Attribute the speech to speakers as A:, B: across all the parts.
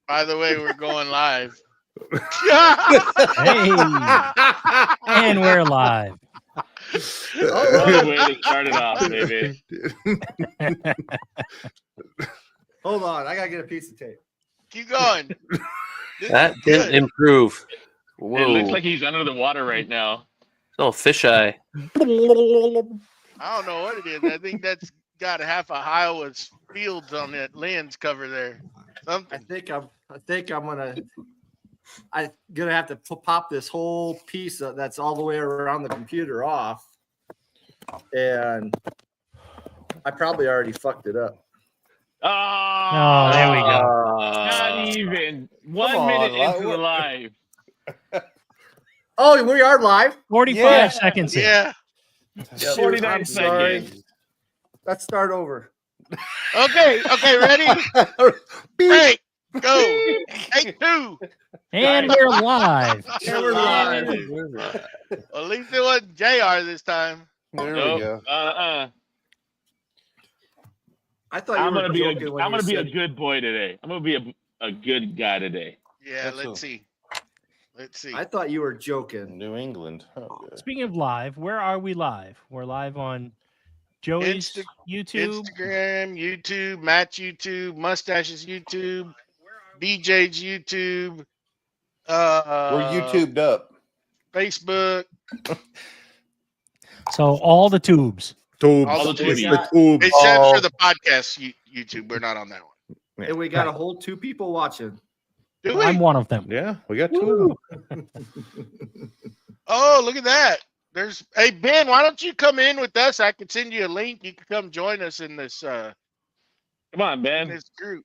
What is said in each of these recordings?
A: By the way, we're going live.
B: Hey, and we're live.
C: What a way to start it off, baby.
D: Hold on, I gotta get a piece of tape.
A: Keep going.
E: That didn't improve.
C: It looks like he's under the water right now.
E: Oh, fisheye.
A: I don't know what it is. I think that's got half of Iowa's fields on that lens cover there. Something.
D: I think I'm gonna have to pop this whole piece that's all the way around the computer off, and I probably already fucked it up.
B: Oh, there we go.
C: Not even 1 minute into the live.
D: Oh, we are live.
B: 45 seconds in.
A: Yeah.
C: 49
D: I'm sorry.
C: seconds.
D: Let's start over.
A: Okay. Ready? 3, go. Take 2.
B: And we're live.
D: And we're live.
A: At least it wasn't JR this time.
F: There
C: Nope.
F: we go.
D: I thought
C: I'm gonna be
D: a
C: a good boy today. I'm gonna be a good guy today.
A: Yeah, let's see.
D: I thought you were joking.
F: New England. Oh, good.
B: Speaking of live, where are we live? We're live on Joey's YouTube.
A: Instagram, YouTube, Matt's YouTube, Mustache's YouTube, BJ's YouTube.
F: We're YouTubed up.
A: Facebook.
B: So all the tubes.
A: All the
C: tubes.
A: Except for the podcast YouTube. We're not on that one.
D: And we got a whole 2 people watching.
A: Do we?
B: I'm one of them.
F: Yeah, we got 2 of them.
A: Oh, look at that. Hey Ben, why don't you come in with us? I can send you a link. You can come join us in this
C: Come on,
A: in
C: Ben.
A: this group.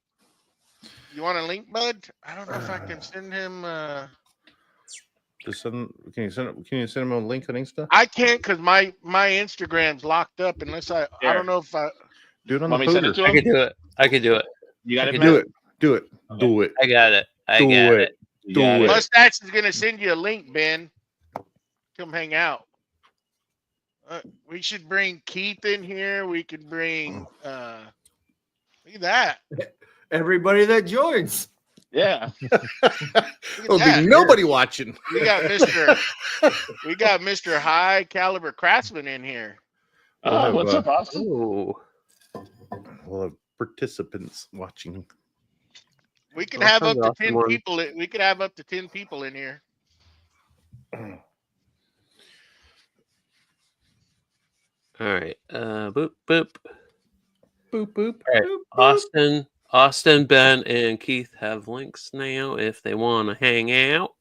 A: You want a link, bud? I don't know if I can send him
F: Just send, can you send him a link on Insta?
A: I can't because my Instagram's locked up unless I don't know if I
F: Do it on
C: Want
F: the
C: me to send it
F: pooter.
C: to
E: I
C: him?
E: could do it. I could do it.
C: You got it,
F: Do
C: man?
F: it. Do it. Do it.
E: I got it. I
F: Do
E: got
F: it.
E: it.
C: You
F: Do
C: got
F: it.
A: Mustache is gonna send you a link, Ben. Come hang out. We should bring Keith in here. We could bring look at that.
D: Everybody that joins.
C: Yeah.
A: Look at
F: There'll
A: that.
F: be nobody watching.
A: We got Mr. High Caliber Craftsman in here.
C: What's up, Austin?
E: Ooh.
F: We'll have participants watching.
A: We could
E: I'll
A: have
E: turn
A: up
E: it
A: to
E: off
A: 10
E: tomorrow.
A: people. We could have up to 10 people in here.
E: All right. Boop boop.
F: Boop boop.
E: All right.
F: boop, boop.
E: Austin, Ben, and Keith have links now if they want to hang out.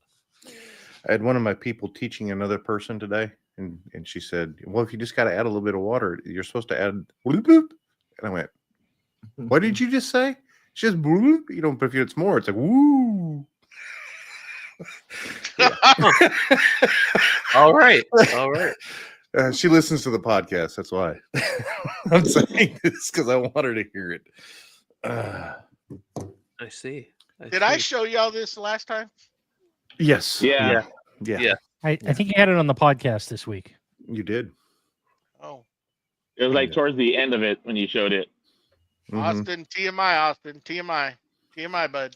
F: I had one of my people teaching another person today, and she said, "Well, if you just got to add a little bit of water, you're supposed to add." Bloop, bloop. And I went, "What did you just say?" She says, "Bloop." You know, but if it's more, it's like woo.
E: All right. All right.
F: She listens to the podcast. That's why I'm saying this, because I want her to hear it.
E: I see.
A: Did I show y'all this last time?
F: Yes.
C: Yeah.
F: Yeah.
B: I think you had it on the podcast this week.
F: You did.
A: Oh,
C: It was like towards the end of it when you showed it.
F: Mhm.
A: Austin, TMI, bud.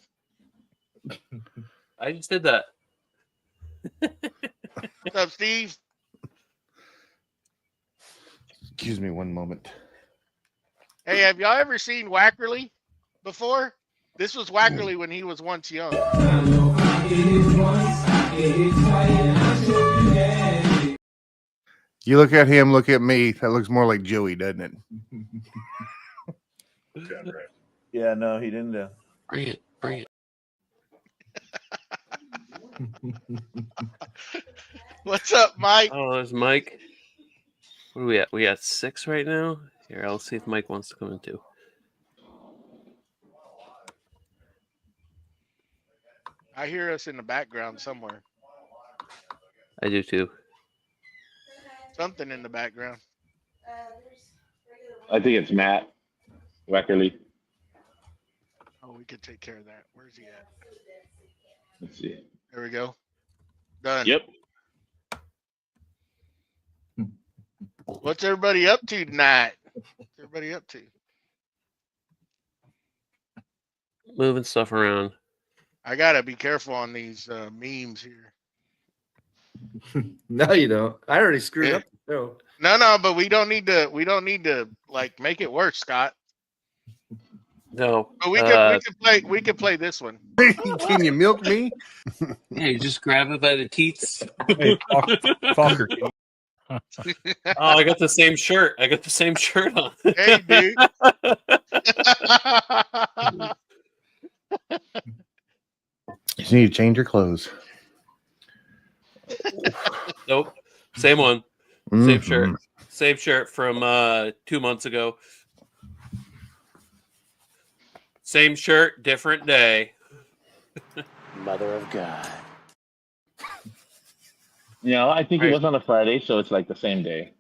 E: I just did that.
A: What's up, Steve?
F: Excuse me one moment.
A: Hey, have y'all ever seen Wackerly before? This was Wackerly when he was once young.
F: You look at him, look at me. That looks more like Joey, doesn't it?
G: Yeah, no, he didn't.
E: Bring it. Bring it.
A: What's up, Mike?
E: Oh, there's Mike. What are we at? We got 6 right now. Here, I'll see if Mike wants to come in too.
A: I hear us in the background somewhere.
E: I do too.
A: Something in the background.
C: I think it's Matt Weckerly.
A: Oh, we could take care of that. Where's he at?
C: Let's see.
A: There we go. Done.
C: Yep.
A: What's everybody up to tonight? What's everybody up to?
E: Moving stuff around.
A: I gotta be careful on these memes here.
D: No, you don't. I already screwed up the show.
A: No, but we don't need to. We don't need to like make it worse, Scott.
E: No.
A: But we can play. We can play this one.
F: Can you milk me?
E: Yeah, you just grab it by the teats.
B: Hey, Falker.
E: Oh, I got the same shirt. I got the same shirt on.
A: Hey, dude.
F: You need to change your clothes.
E: Nope. Same one. Same shirt.
F: Mhm.
E: Same shirt from 2 months ago. Same shirt, different day.
C: Mother of God. I think it was on a Friday, so it's like the same day.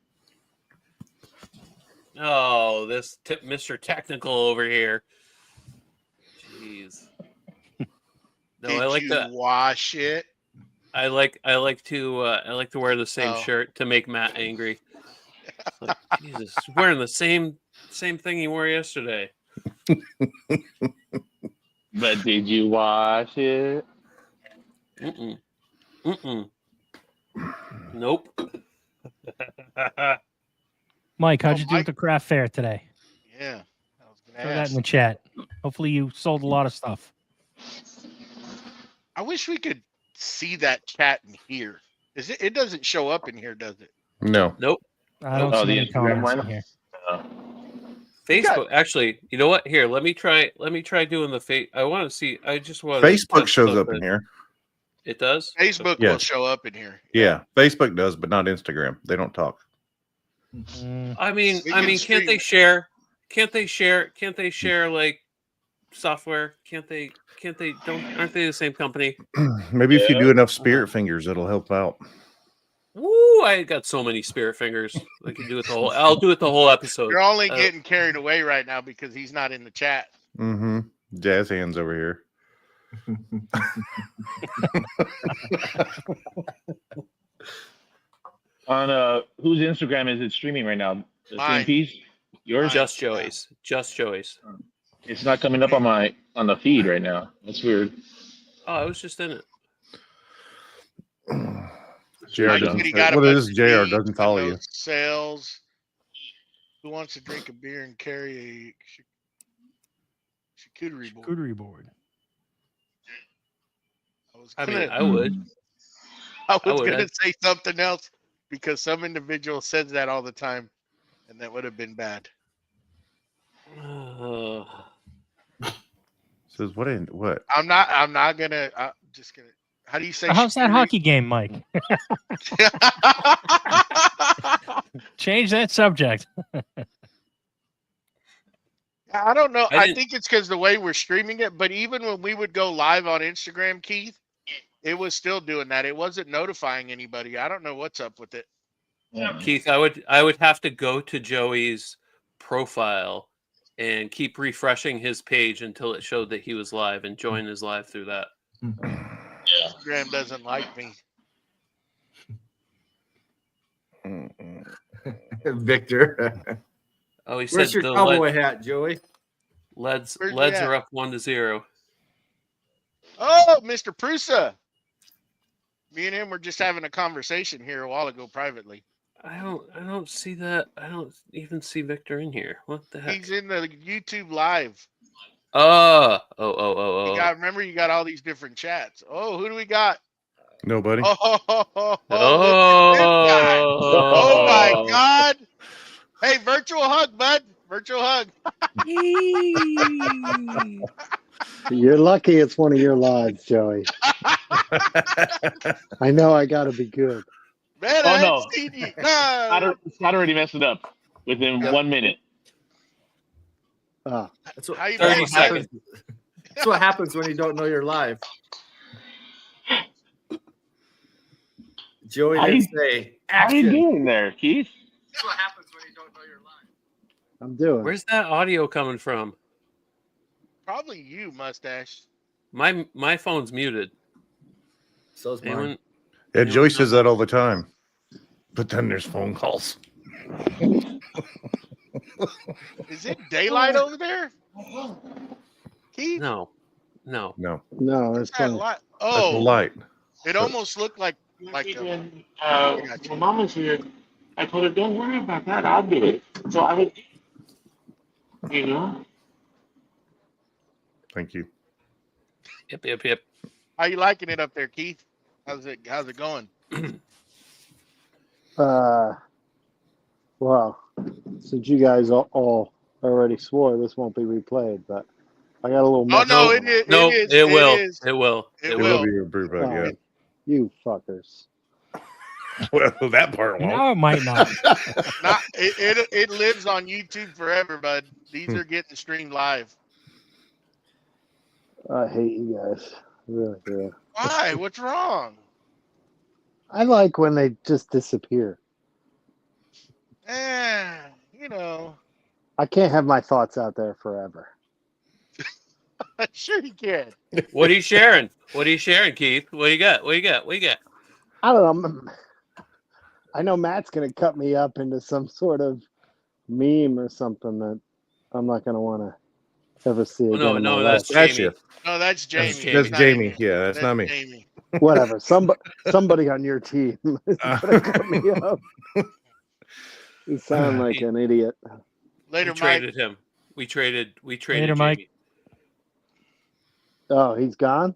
E: Oh, this Mr. Technical over here. Jeez. No,
A: Did
E: I like
A: you
E: that.
A: wash it?
E: I like to wear the same shirt to make Matt angry. Like, Jesus, he's wearing the same thing he wore yesterday.
C: But did you wash it?
E: Nope.
B: Mike, how'd you do
A: Mike.
B: with the craft fair today?
A: Yeah. I was gonna
B: Throw that
A: ask.
B: in the chat. Hopefully you sold a lot of stuff.
A: I wish we could see that chat in here. Is it? It doesn't show up in here, does it?
F: No.
E: Nope.
B: I don't
C: Oh,
B: see
C: the
B: any
C: Instagram
B: comments in
C: one?
B: here.
E: Facebook. Actually, you know what? Here, let me try doing the face. I want to see. I just want
F: Facebook shows up in here.
E: It does.
A: Facebook will
F: Yes.
A: show up in here.
F: Yeah, Facebook does, but not Instagram. They don't talk.
E: I mean,
A: We can
E: can't they
A: stream.
E: share? Can't they share like software? Can't they? Aren't they the same company?
F: Maybe if you do enough spirit fingers, it'll help out.
E: Woo! I got so many spirit fingers. I can do it the whole. I'll do it the whole episode.
A: You're only getting carried away right now because he's not in the chat.
F: Mm-hmm. Jazz hands over here.
C: On whose Instagram is it streaming right now? The
A: Mine.
C: same piece? Yours?
E: Just Joey's. Just Joey's.
C: It's not coming up on the feed right now. That's weird.
E: Oh, I was just in it.
F: JR
A: Mike
F: doesn't.
A: said he got a
F: What
A: bunch
F: is
A: of
F: JR
A: leads,
F: doesn't
A: but
F: follow
A: no
F: you?
A: Sales. Who wants to drink a beer and carry a charcuterie board?
B: Charcuterie board.
E: I mean, I would.
A: I
E: I
A: was
E: would.
A: gonna say something else because some individual says that all the time, and that would have been bad.
F: Says what? What?
A: I'm not gonna. I'm just gonna. How do you say?
B: How's that
A: charcuterie?
B: hockey game, Mike? Change that subject.
A: I don't know.
E: I
A: I
E: didn't-
A: think it's because the way we're streaming it. But even when we would go live on Instagram, Keith, it was still doing that. It wasn't notifying anybody. I don't know what's up with it.
C: Yeah.
E: Keith, I would have to go to Joey's profile and keep refreshing his page until it showed that he was live and join his live through that.
A: Instagram doesn't like me.
D: Victor.
E: Oh, he
D: Where's
E: said
D: your
E: the
D: cowboy hat, Joey?
E: Leads
A: Where's he
E: are
A: at?
E: up 1-0.
A: Oh, Mr. Prusa. Me and him were just having a conversation here a while ago privately.
E: I don't see that. I don't even see Victor in here. What the heck?
A: He's in the YouTube live.
E: Oh.
A: You remember you got all these different chats. Oh, who do we got?
F: Nobody.
A: Oh, look at this guy. Oh my God. Hey, virtual hug, bud. Virtual hug.
H: You're lucky it's one of your lives, Joey. I know I got to be good.
A: Man,
C: Oh,
A: I
C: no.
A: ain't seen you. No.
C: Scott already messed it up within 1 minute.
H: Ah,
D: That's what,
A: How you
E: 30
A: doing,
E: seconds.
D: that's what happens when you don't know you're live. Joey
C: How
D: didn't
C: you-
D: say
C: How you
D: action.
C: doing there, Keith?
D: That's what happens when you don't know you're live.
H: I'm doing.
E: Where's that audio coming from?
A: Probably you, mustache.
E: My phone's muted.
D: So's mine.
E: Anyone?
F: Yeah, Joey says that all the time. But then there's phone calls.
A: Is it daylight over there? Keith?
E: No. No.
F: No,
H: No, it's
A: That
H: fine.
A: light.
F: that's
A: Oh,
F: light.
A: it almost looked like a. I got you.
C: when Mom was here, I told her, "Don't worry about that. I'll do it." So I was, you know.
F: Thank you.
E: Yep.
A: How you liking it up there, Keith? How's it going?
H: Well, since you guys all already swore, this won't be replayed, but I got a little.
A: Oh no,
H: message.
A: it
E: No,
A: is.
E: it will.
A: Is.
E: It will.
A: It
F: It
A: will.
F: will be a brew bug, yeah.
H: You fuckers.
F: Well, that part won't.
B: No, it might not.
A: Not it lives on YouTube forever, bud. These are getting streamed live.
H: I hate you guys. Really do.
A: Why? What's wrong?
H: I like when they just disappear.
A: You know.
H: I can't have my thoughts out there forever.
A: Sure you can.
E: What are you sharing? What are you sharing, Keith? What do you got? What do you got? What do you got?
H: I don't know. I know Matt's going to cut me up into some sort of meme or something that I'm not going to want to ever see again.
E: No,
H: in
E: no,
H: my
E: that's
H: life.
F: That's
E: Jamie.
F: you.
A: No, that's Jamie.
F: That's
A: not
F: Jamie.
A: you.
F: Yeah, that's not me.
A: Jamie.
H: Whatever. Somebody on your team is going to cut me up. You sound like an idiot.
A: Later,
E: We
A: Mike.
E: traded him. We traded
B: Later,
E: Jamie.
B: Mike.
H: Oh, he's gone?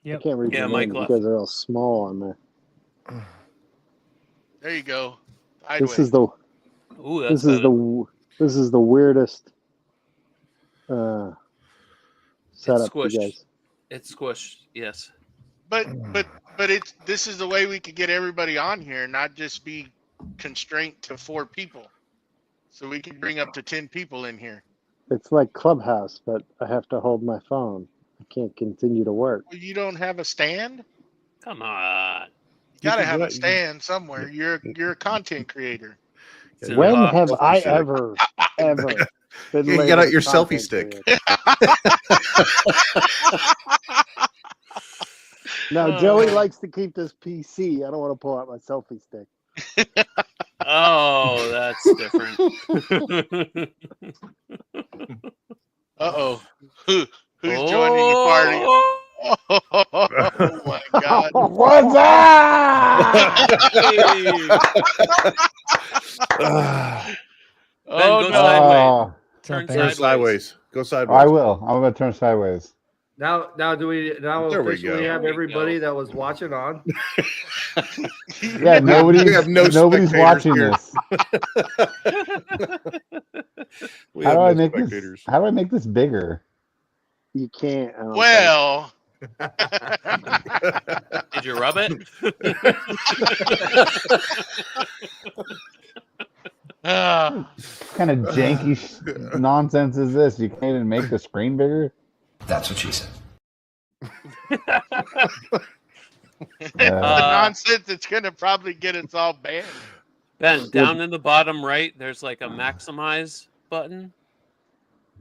B: Yep.
H: I can't read
E: Yeah,
H: your
E: Mike
H: name. You
E: left.
H: guys are all small on there.
A: There you go.
H: This is the
E: Ooh, that's better.
H: this is the weirdest setup, you
E: squished.
H: guys.
E: It's squished. Yes.
A: But this is the way we could get everybody on here, not just be constrained to 4 people. So we can bring up to 10 people in here.
H: It's like Clubhouse, but I have to hold my phone. I can't continue to work.
A: Well, you don't have a stand?
E: Come on.
A: You gotta
F: can
A: have
F: do
A: a
F: it.
A: stand somewhere. You're a content creator.
E: It's
H: When
E: impossible.
H: have I
F: Selfie
H: ever been
F: You
H: labeled
F: get out
H: a
F: your selfie
H: content
F: stick.
H: creator? No, Joey likes to keep this PC. I don't want to pull out my selfie stick.
E: Oh, that's different.
A: Uh-oh. Who's joining the party? Oh my God.
H: What's up?
E: Ben, go
A: no.
E: sideways.
B: Turn
E: Turn
F: Turn
E: sideways.
F: sideways. Go sideways.
I: I will. I'm going to turn sideways.
D: Now do we
F: There we
D: officially
F: go.
D: have
E: There we
D: everybody
E: go.
D: that was watching on?
I: Yeah,
F: We have no
I: nobody's
F: spectators
I: watching
F: here.
I: this.
F: We
I: How
F: have
I: do I
F: no
I: make
F: spectators.
I: this? How do I make this bigger?
H: You can't. I don't
A: Well,
E: Did you rub it?
A: ah,
I: What kind of janky nonsense is this? You can't even make the screen bigger?
J: That's what she said.
A: the nonsense it's gonna probably get us all banned.
E: Ben, down in the bottom right, there's like a maximize button.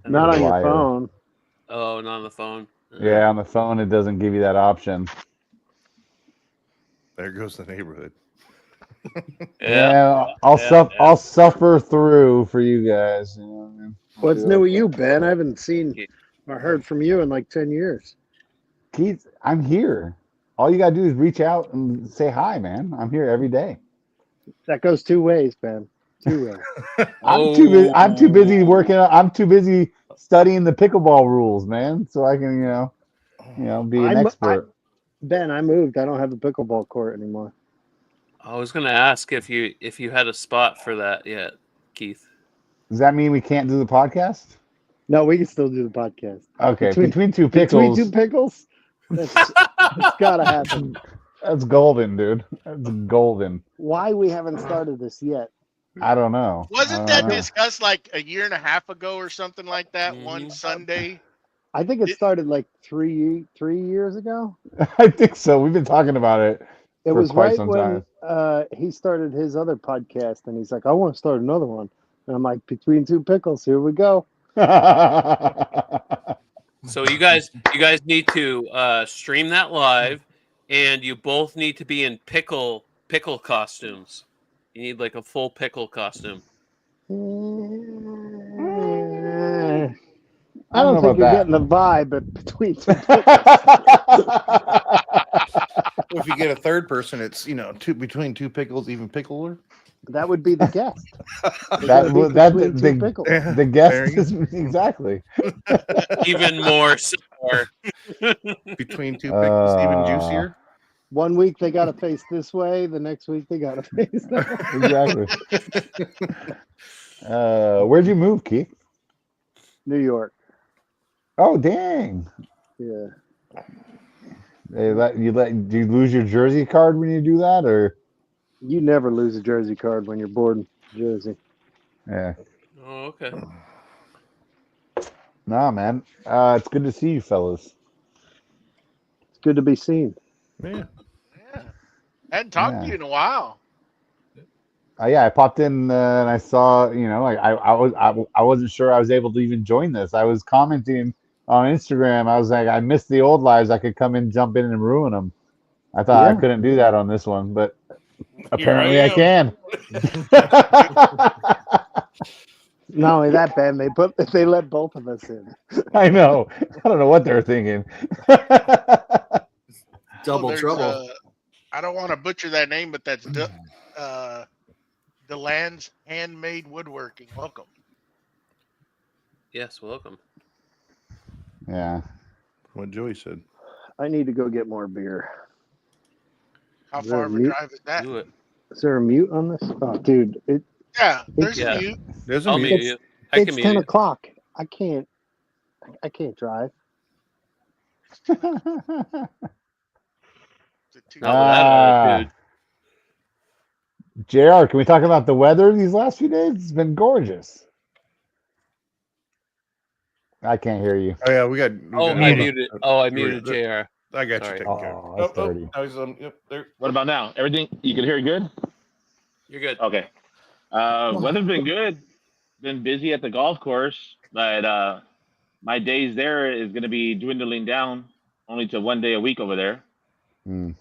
H: think. Not on your
I: Liar.
H: phone.
E: Oh, not on the phone.
I: Yeah, on the phone it doesn't give you that option.
F: There goes the neighborhood.
E: Yeah.
I: I'll suffer through for you guys. You know what I mean?
H: What's new with you, Ben? I haven't seen or heard from you in like 10 years.
I: Keith, I'm here. All you gotta do is reach out and say hi, man. I'm here every day.
H: That goes 2 ways, Ben. 2 ways.
I: I'm too busy working. I'm too busy studying the pickleball rules, man. So I can, be an expert.
H: Ben, I moved. I don't have a pickleball court anymore.
E: I was gonna ask if you had a spot for that yet, Keith.
I: Does that mean we can't do the podcast?
H: No, we can still do the podcast.
I: Okay, between two pickles.
H: Between 2 pickles? It's gotta happen.
I: That's golden, dude. That's golden.
H: Why we haven't started this yet?
I: I don't know.
A: Wasn't that discussed like a year and a half ago or something like that? One Sunday.
H: I think it started like 3 years ago.
I: I think so. We've been talking about it.
H: It
I: for
H: was
I: quite
H: right
I: some
H: when
I: time.
H: he started his other podcast, and he's like, "I want to start another one." And I'm like, "Between 2 pickles, here we go."
E: So you guys need to stream that live, and you both need to be in pickle costumes. You need like a full pickle costume.
H: I don't think
I: know
H: you're
I: about
H: getting the vibe, but between two
I: that.
F: Well, if you get a third person, it's between two pickles, even pickler.
H: that would be the guest.
I: The
H: pickles.
I: the guest is exactly
E: Even more sour.
F: Between two pickles, even juicier.
H: 1 week they got to face this way, the next week they got to face that way.
I: exactly. Where'd you move, Keith?
H: New York.
I: Oh, dang!
H: Yeah.
I: Do you lose your Jersey card when you do that, or?
H: You never lose a Jersey card when you're bored in Jersey.
I: Yeah.
E: Oh, okay.
I: Nah, man. It's good to see you, fellas.
H: It's good to be seen.
F: Yeah.
A: Yeah. Hadn't talked to you in a while.
I: Yeah, I popped in and I saw, like I wasn't sure I was able to even join this. I was commenting on Instagram. I was like, I missed the old lives. I could come in, jump in, and ruin them. I thought I couldn't do that on this one, but apparently I can.
H: Not only that, Ben, they let both of us in.
I: I know. I don't know what they're thinking.
D: Double trouble.
A: I don't want to butcher that name, but that's DeLand's Handmade Woodworking. Welcome.
E: Yes, welcome.
I: Yeah.
F: What Joey said.
H: I need to go get more beer.
A: How
H: Is there
A: far
H: a
A: of a
H: mute?
A: drive is that?
E: Do it.
H: Is there a mute on this? Oh, dude,
A: Yeah, there's
E: Yeah.
A: a mute.
F: There's
E: I'll
F: a
E: mute
F: mute.
E: you. I
H: it's
E: can mute
H: 10
E: you.
H: o'clock. I can't drive.
A: Is it too-
E: Not with that attitude.
I: JR, can we talk about the weather these last few days? It's been gorgeous. I can't hear you.
F: Oh yeah, we got.
E: I muted. Oh, I muted JR.
F: I got
E: Sorry.
F: you taken care of.
I: Oh, that's dirty.
F: Now he's on. Yep, there.
C: What about now? Everything you can hear good?
E: You're good.
C: Okay. Weather's been good. Been busy at the golf course, but my days there is going to be dwindling down only to 1 day a week over there.
I: Hmm.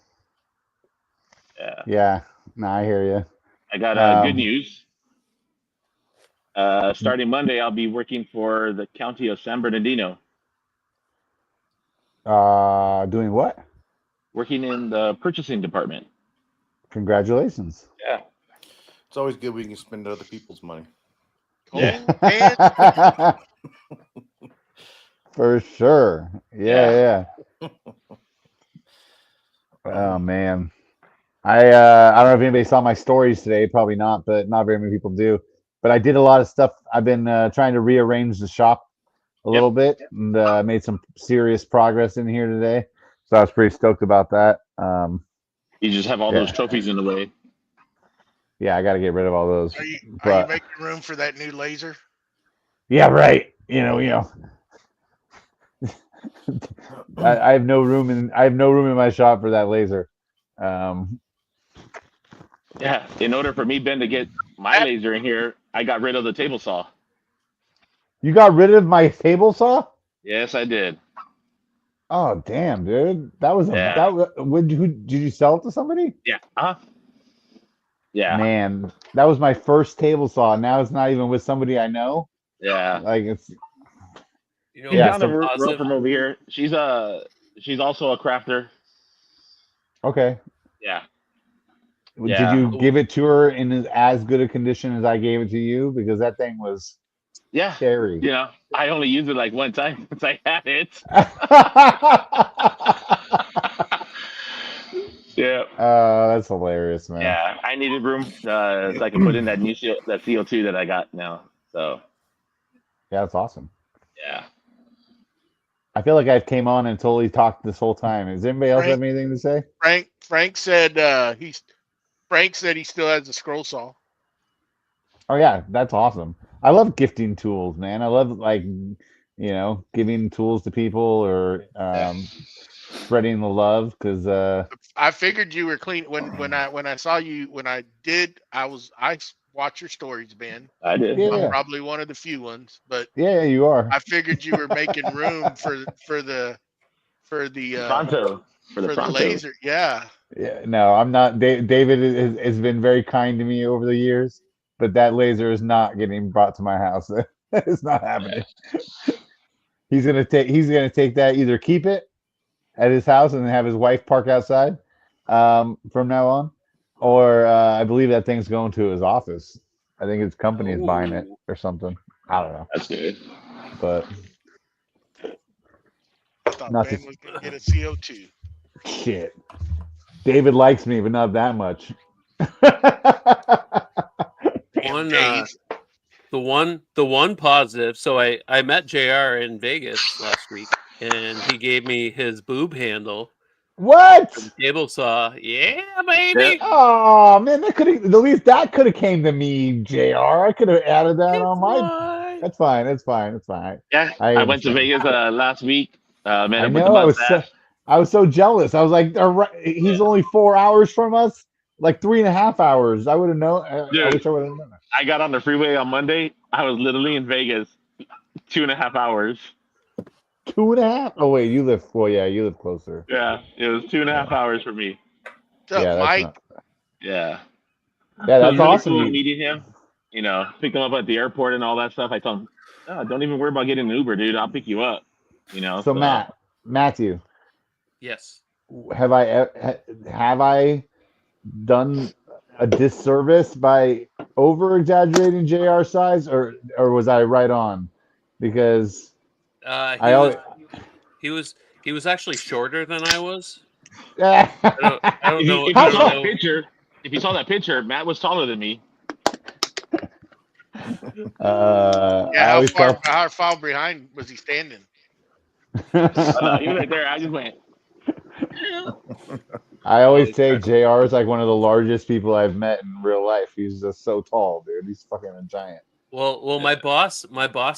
C: Yeah.
I: Yeah. No, I hear you.
C: I got good news. Starting Monday, I'll be working for the county of San Bernardino,
I: Doing what?
C: working in the purchasing department.
I: Congratulations.
C: Yeah.
F: It's always good we can spend other people's money.
C: Yeah.
A: And
I: For sure. Yeah.
C: Yeah.
I: Oh man. I don't know if anybody saw my stories today, probably not, but not very many people do. But I did a lot of stuff. I've been trying to rearrange the shop a little bit and made some serious progress in here today. So I was pretty stoked about that.
C: You just have all those trophies in the way.
I: Yeah, I got to get rid of all those.
A: are you
I: But
A: making room for that new laser?
I: yeah, right. I have no room in my shop for that laser.
C: Yeah. In order for me, Ben, to get my laser in here, I got rid of the table saw.
I: You got rid of my table saw?
C: Yes, I did.
I: Oh damn, dude! That was
C: Yeah.
I: did you sell it to somebody?
C: Yeah. Yeah.
I: Man, that was my first table saw. Now it's not even with somebody I know.
C: Yeah.
I: Like it's
E: You know,
C: She's
I: Yeah,
C: down the
E: what's
C: road
E: positive?
C: from over here. She's also a crafter.
I: okay.
C: Yeah.
I: Did
C: Yeah.
I: you give it to her in as good a condition as I gave it to you? Because that thing was
C: Yeah.
I: scary.
C: You know, I only used it like one time since I had it. Yeah.
I: That's hilarious, man.
C: Yeah. I needed room so I can put in that new that CO2 that I got now. So
I: Yeah, that's awesome.
C: yeah.
I: I feel like I came on and totally talked this whole time. Does anybody else
A: Right.
I: have anything to say?
A: Frank said he still has a scroll saw.
I: Oh yeah, that's awesome. I love gifting tools, man. I love giving tools to people or spreading the love because
A: I figured you were clean when I saw you when I watch your stories, Ben.
C: I did.
I: Yeah.
A: I'm probably one of the few ones, but
I: yeah, you are.
A: I figured you were making room for the
C: Pronto. For the Pronto.
A: laser. Yeah.
I: Yeah, no, I'm not. David has been very kind to me over the years, but that laser is not getting brought to my house. It's not happening. He's gonna take that, either keep it at his house and then have his wife park outside from now on, or I believe that thing's going to his office. I think his company is buying it or something. I don't know.
C: That's good.
I: But
A: I thought
I: Not
A: Ben
I: to-
A: was gonna get a CO2.
I: shit, David likes me, but not that much.
E: One,
A: Dave.
E: the one positive. So I met JR in Vegas last week, and he gave me his boob handle
I: What?
E: from table saw. Yeah, baby.
I: Oh man, at least that could have came to me, JR. I could have added that on my.
E: Fine.
I: That's fine. It's fine. It's fine.
C: Yeah, I went to
I: understand.
C: Vegas last week. Met
I: I
C: him with the
I: know. I was so jealous. I was like, he's only 4 hours from us, like 3.5 hours. I would have known. I
C: Dude.
I: wish I would have known.
C: I got on the freeway on Monday. I was literally in Vegas 2.5 hours.
I: 2.5. Oh wait, you live. Well, yeah, you live closer.
C: Yeah, it was 2.5 hours for me.
A: What's up,
I: Yeah, that's
A: Mike?
I: not-
C: Yeah.
I: Yeah,
C: It
I: that's
C: was really
I: awesome.
C: cool meeting him. You know, picked him up at the airport and all that stuff. I told him, oh, don't even worry about getting an Uber, dude. I'll pick you up. You know.
I: So Matthew,
E: Yes.
I: have I done a disservice by over exaggerating JR size, or was I right on? Because
E: He was actually shorter than I was.
I: yeah,
E: I don't know.
C: If
E: I
C: you
E: don't
C: saw that
E: know.
C: picture, Matt was taller than me.
A: Yeah, how far behind was he standing?
C: Oh, no, he was right there. I just went.
I: I always say JR is like one of the largest people I've met in real life. He's just so tall, dude. He's fucking a giant.
E: Well, my boss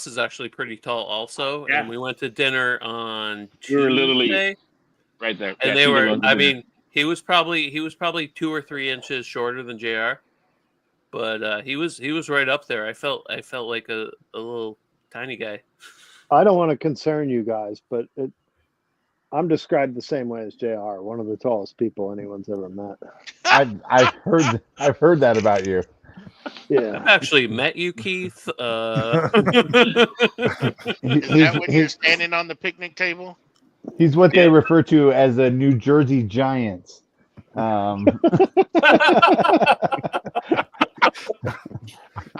E: is actually pretty tall also,
C: Yeah.
E: and we went to dinner on
C: We were literally
E: Tuesday,
C: right there.
E: and
C: Yeah,
E: they
C: Tuesday
E: were.
C: was the
E: I
C: dinner.
E: mean, he was probably 2 or 3 inches shorter than JR, but he was right up there. I felt like a little tiny guy.
H: I don't want to concern you guys, but I'm described the same way as JR, one of the tallest people anyone's ever met.
I: I've heard that about you.
H: Yeah.
E: I've actually met you, Keith.
A: Is that when you're standing on the picnic table?
I: He's what they refer to as a New Jersey Giant.
F: I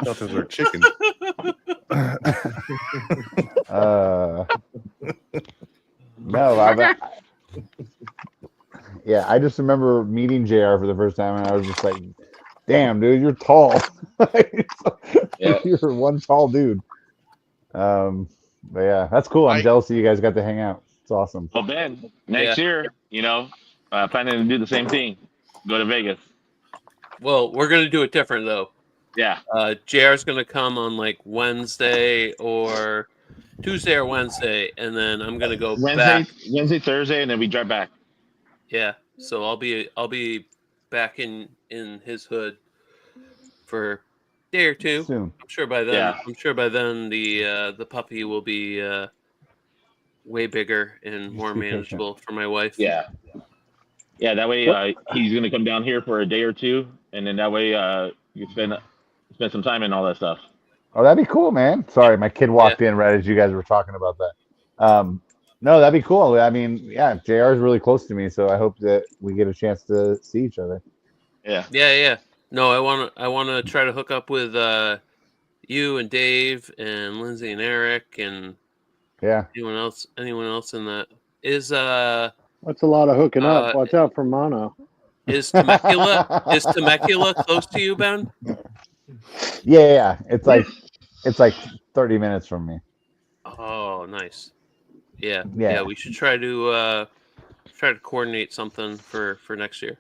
F: thought those were chickens.
I: No, yeah, I just remember meeting JR for the first time, and I was just like, "Damn, dude, you're tall. You're one tall dude." But yeah, that's cool. I'm jealous that you guys got to hang out. It's awesome.
C: Well, Ben, next year, you know, planning to do the same thing. Go to Vegas.
E: Well, we're gonna do it different though.
C: Yeah.
E: JR's gonna come on like Wednesday or Tuesday or Wednesday, and then I'm gonna go back.
C: Wednesday, Thursday, and then we drive back.
E: Yeah, so I'll be back in his hood for a day or two.
I: Soon.
E: I'm sure by then the puppy will be way bigger and more manageable for my wife.
C: Yeah. Yeah, that way he's gonna come down here for a day or two, and then that way you spend some time and all that stuff.
I: Oh, that'd be cool, man. Sorry, my kid walked in right as you guys were talking about that. No, that'd be cool. I mean, yeah, JR is really close to me, so I hope that we get a chance to see each other.
E: Yeah. No, I want to try to hook up with you and Dave and Lindsay and Eric and anyone else in that is
H: That's a lot of hooking up. Watch out for mono.
E: Is Temecula close to you, Ben?
I: Yeah. It's like 30 minutes from me.
E: Oh, nice. Yeah. We should try to coordinate something for next year.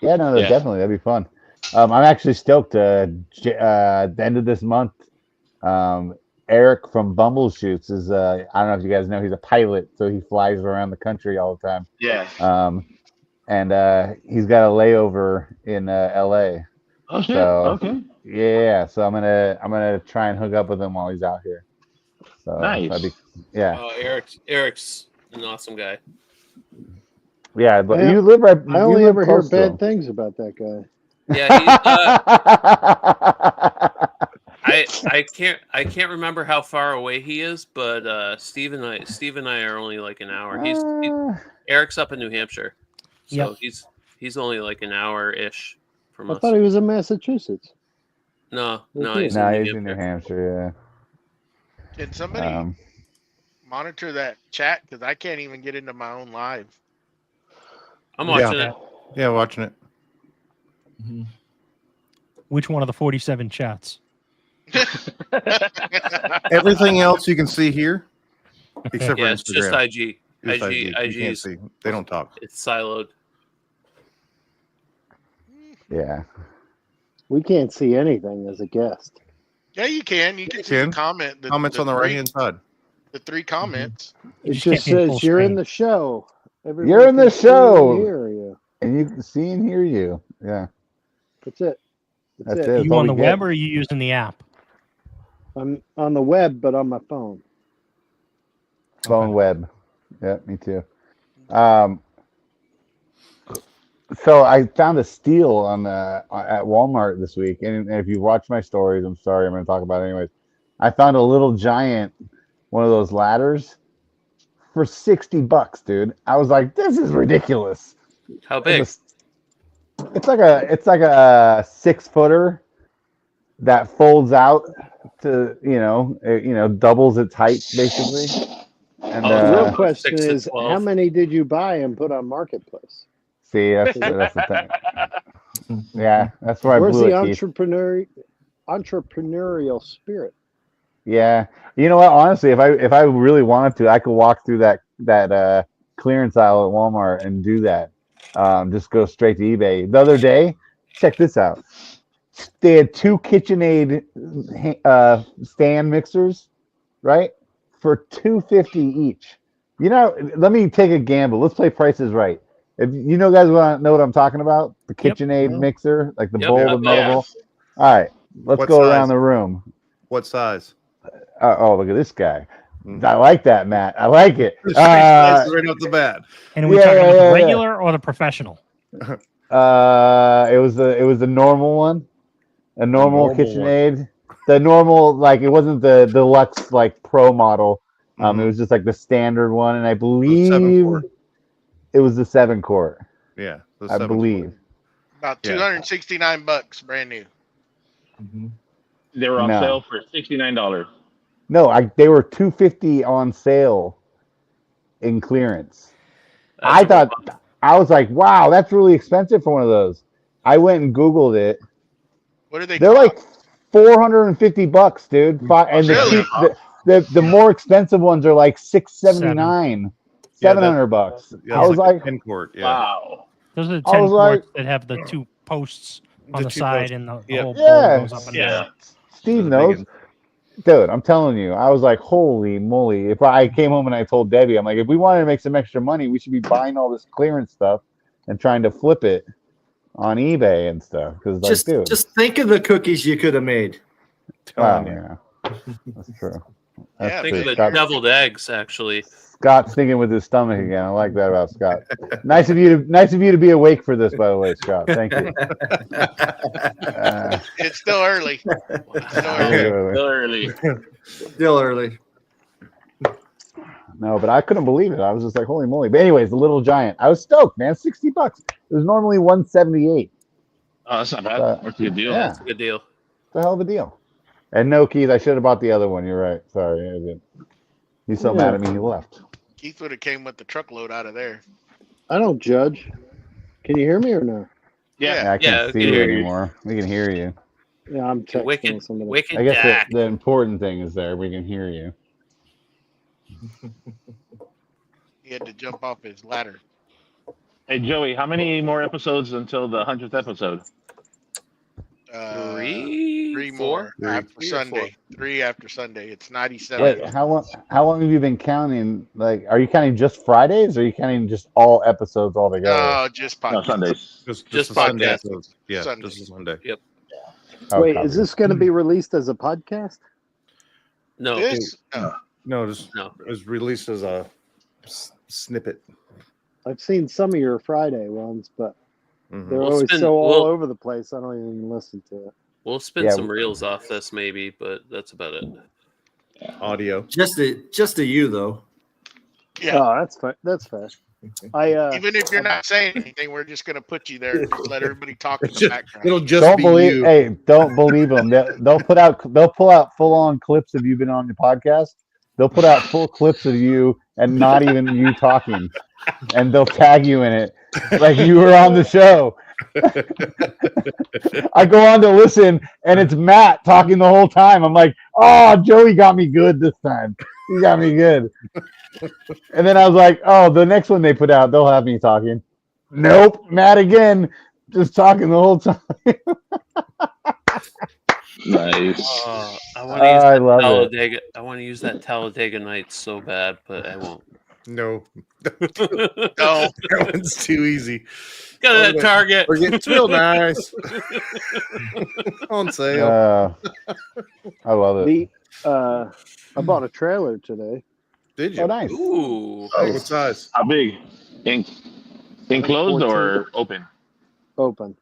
I: Yeah, no, definitely that'd be fun. I'm actually stoked. The end of this month, Eric from Bumbleshoots is. I don't know if you guys know, he's a pilot, so he flies around the country all the time.
C: Yeah.
I: And he's got a layover in LA.
C: Oh shit.
I: So,
C: okay.
I: Yeah, so I'm gonna try and hook up with him while he's out here. So
C: nice.
E: Eric's an awesome guy.
I: Yeah, but you live right.
H: I only ever hear bad things about that guy.
E: Yeah, I can't remember how far away he is, but Steve and I are only like an hour. Eric's up in New Hampshire, so he's only like an hour ish from
H: I
E: us.
H: thought he was in Massachusetts.
E: No,
H: He's
E: in
I: New Hampshire.
A: Can somebody monitor that chat? Because I can't even get into my own live.
E: I'm watching it.
F: Yeah, watching it.
D: Mm-hmm.
B: Which one of the 47 chats?
F: Everything else you can see here, except for Instagram.
E: It's just IG.
F: Just
E: IG
F: you can't see. They don't talk.
E: It's siloed.
I: Yeah.
H: We can't see anything as a guest.
A: Yeah, you can. You can see the comment.
F: Comments on the right-hand side.
A: The 3 comments.
H: It just says you're in the show. Everybody
I: You're in the
H: can see
I: show.
H: and hear you.
I: And you can see and hear you. Yeah.
H: That's it.
I: That's it.
B: Are you on the web or are you using the app?
H: I'm on the web, but on my phone.
I: Phone web. Yeah, me too. So I found a steal on at Walmart this week, and if you watch my stories, I'm sorry, I'm going to talk about it anyways. I found a little giant, one of those ladders, for $60, dude. I was like, this is ridiculous.
E: How big?
I: It's like a 6-footer that folds out to doubles its height basically. And
H: the real question is, how many did you buy and put on Marketplace?
I: See, that's the thing. Yeah, that's where
H: Where's
I: I blew
H: the
I: it,
H: entrepreneurial spirit?
I: Yeah, you know what? Honestly, if I really wanted to, I could walk through that clearance aisle at Walmart and do that. Just go straight to eBay. The other day, check this out. They had 2 KitchenAid stand mixers, right, for $2.50 each. Let me take a gamble. Let's play Price is Right. If you guys want to know what I'm talking about, the KitchenAid mixer, like the bowl, the metal bowl. All right, let's go around the room.
F: What size?
I: Oh, look at this guy. I like that, Matt. I like it.
F: Right off the bat.
B: And are we talking about the regular or the professional?
I: It was the normal one, a normal KitchenAid. One. The normal, like it wasn't the deluxe like pro model. It was just like the standard one, and I believe it was the 7-quart.
F: Yeah,
I: I believe.
A: About $269, brand new.
C: Mm-hmm. They were on sale for $69.
I: No, they were $250 on sale in clearance. I was like, wow, that's really expensive for one of those. I went and Googled it.
A: What are they?
I: They're like $450, dude. And the more expensive ones are like $679, $700.
F: Yeah,
I: I was like
F: 10-quart. Yeah.
C: Wow.
B: Those are the 10 quarts that have the 2 posts on the side and the whole bowl goes up and down.
I: Steve knows. Dude, I'm telling you, I was like, holy moly. If I came home and I told Debbie, I'm like, if we wanted to make some extra money, we should be buying all this clearance stuff and trying to flip it on eBay and stuff. Because
D: just think of the cookies you could have made.
I: Yeah. That's true.
E: Think of the deviled eggs, actually.
I: Scott's thinking with his stomach again. I like that about Scott. Nice of you to be awake for this, by the way, Scott. Thank you.
A: It's still early.
D: Still early.
I: No, but I couldn't believe it. I was just like, holy moly. But anyways, the little giant. I was stoked, man. $60. It was normally $178.
C: Oh, that's not bad. That's a good deal.
I: Yeah.
E: That's a good deal.
I: It's a hell of a deal. And no, Keith, I should have bought the other one. You're right. Sorry. I didn't. He's so mad at me, he left.
A: Keith would have came with the truckload out of there.
H: I don't judge. Can you hear me or no?
C: Yeah.
I: I can't see you anymore. We can hear you.
H: Yeah, I'm texting somebody.
E: Wicked
I: I guess the important thing is there. We can hear you.
A: He had to jump off his ladder.
C: Hey, Joey, how many more episodes until the 100th episode?
A: 3 more after Sunday. 3 after Sunday. It's 97.
I: Wait, how long have you been counting? Like, are you counting just Fridays, or are you counting just all episodes altogether?
A: No, just podcasts.
C: No, Sundays.
A: Just
F: podcasts.
A: podcasts.
F: Yeah,
A: Sundays.
F: just Sunday.
E: Yep.
H: Wait, is this going to be released as a podcast?
E: No.
F: No, it was released as a snippet.
H: I've seen some of your Friday ones, but they're always all over the place. I don't even listen to it.
E: We'll spin some reels off this maybe, but that's about it.
F: Audio.
D: Just to you though.
A: Yeah.
H: Oh, that's fair. That's fair.
A: Even if you're not saying anything, we're just gonna put you there and just let everybody talk in the background.
F: It'll just
I: don't
F: be
I: believe.
F: you.
I: Hey, don't believe them. They'll pull out full on clips of you been on the podcast. They'll put out full clips of you and not even you talking, and they'll tag you in it like you were on the show. I go on to listen, and it's Matt talking the whole time. I'm like, oh, Joey got me good this time. He got me good. And then I was like, oh, the next one they put out, they'll have me talking. Nope, Matt again, just talking the whole time.
E: Nice. I want to use that Talladega Nights so bad, but I won't.
F: No.
A: No.
F: That one's too easy.
E: Got it at Target.
F: It's real nice. On sale.
I: I love it.
H: I bought a trailer today.
F: Did you?
I: Oh, nice.
E: Ooh.
F: Oh, what size?
C: How big? Enclosed or open?
H: Open.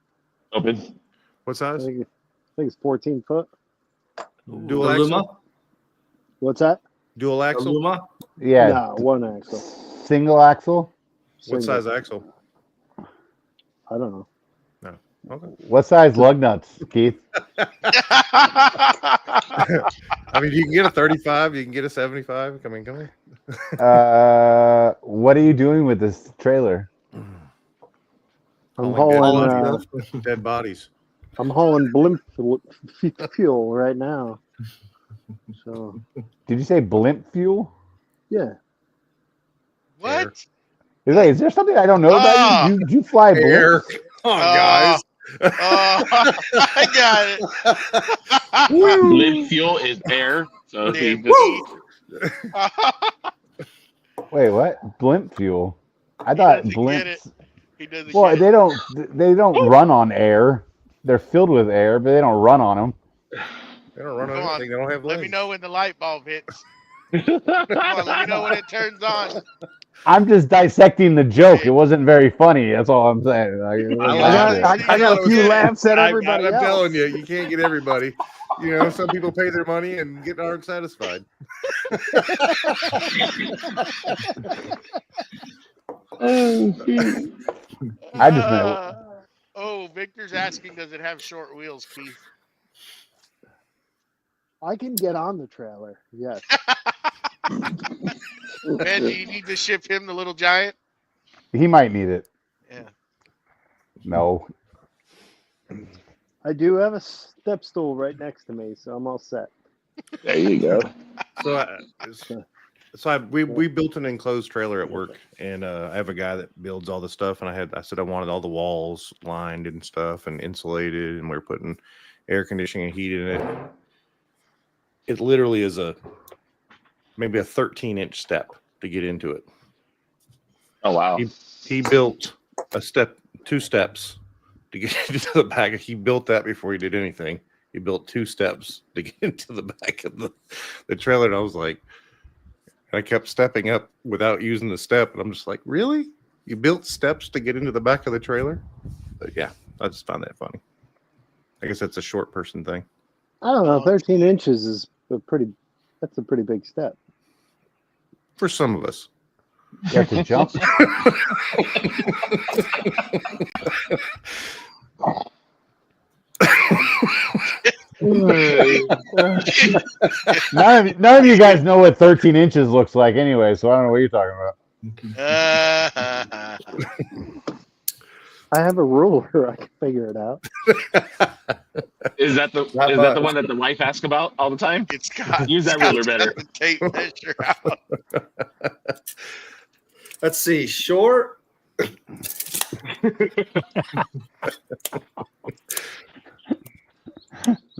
C: Open.
F: What size?
H: I think it's 14 foot.
F: Dual axle?
H: What's that?
F: Dual axle?
D: Luma?
I: Yeah.
H: No, one axle.
I: Single axle?
F: What size axle?
H: I don't know.
F: No. Okay.
I: What size lug nuts, Keith?
F: I mean, you can get a 35, you can get a 75. Come on.
I: What are you doing with this trailer?
H: I'm hauling
F: dead bodies.
H: I'm hauling blimp fuel right now. So.
I: Did you say blimp fuel?
H: Yeah.
A: What?
I: Is there something I don't know about you? Do you fly blimps?
F: Oh, guys.
A: I got it.
C: Blimp fuel is air. So
I: Wait, what? Blimp fuel? I thought blimps. Well, they don't run on air. They're filled with air, but they don't run on them.
F: They don't run on anything. They don't have legs.
A: Let me know when the light bulb hits. Come on, let me know when it turns on.
I: I'm just dissecting the joke. It wasn't very funny. That's all I'm saying.
H: I got a few laughs at everybody else.
F: I'm telling you, you can't get everybody. You know, some people pay their money and aren't satisfied.
I: I just meant.
A: Oh, Victor's asking, does it have short wheels, Keith?
H: I can get on the trailer. Yes.
A: Man, do you need to ship him the little giant?
I: He might need it.
A: Yeah.
I: No.
H: I do have a step stool right next to me, so I'm all set.
C: There you go.
F: We built an enclosed trailer at work, and I have a guy that builds all the stuff, and I said I wanted all the walls lined and stuff and insulated, and we were putting air conditioning and heat in it. It literally is maybe a 13-inch step to get into it.
C: Oh wow!
F: He built two steps to get into the back. He built that before he did anything. He built 2 steps to get into the back of the trailer, and I was like, I kept stepping up without using the step, and I'm just like, really? You built steps to get into the back of the trailer? But yeah, I just found that funny. I guess that's a short person thing.
H: I don't know. 13 inches is that's a pretty big step.
F: For some of us.
I: You have to jump. None of you guys know what 13 inches looks like anyway, so I don't know what you're talking about.
H: I have a ruler. I can figure it out.
C: Is that the one that the wife asks about all the time?
A: It's got
C: use that ruler better.
A: Tape measure out.
D: Let's see. Short.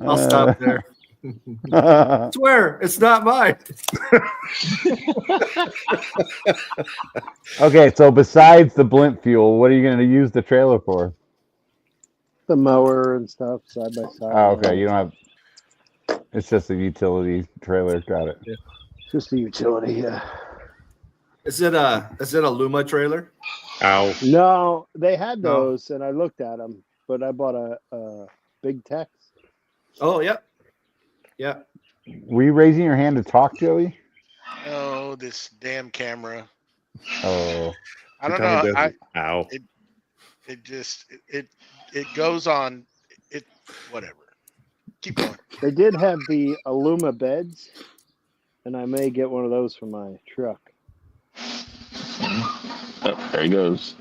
D: I'll stop there. I swear, it's not mine.
I: Okay, so besides the blimp fuel, what are you going to use the trailer for?
H: The mower and stuff, side by side.
I: Oh, okay. You don't have. It's just a utility trailer. Got it.
H: Yeah. Just a utility. Yeah.
D: Is it a Luma trailer?
F: Ow.
H: No, they had those, and I looked at them, but I bought a Big Tex.
D: Oh, yep. Yeah.
I: Were you raising your hand to talk, Joey?
A: Oh, this damn camera.
I: Oh.
A: I don't
F: Tommy
A: know.
F: does it. Ow.
A: It goes on. It whatever. Keep going.
H: They did have the Aluma beds, and I may get one of those for my truck.
C: Oh, there he goes.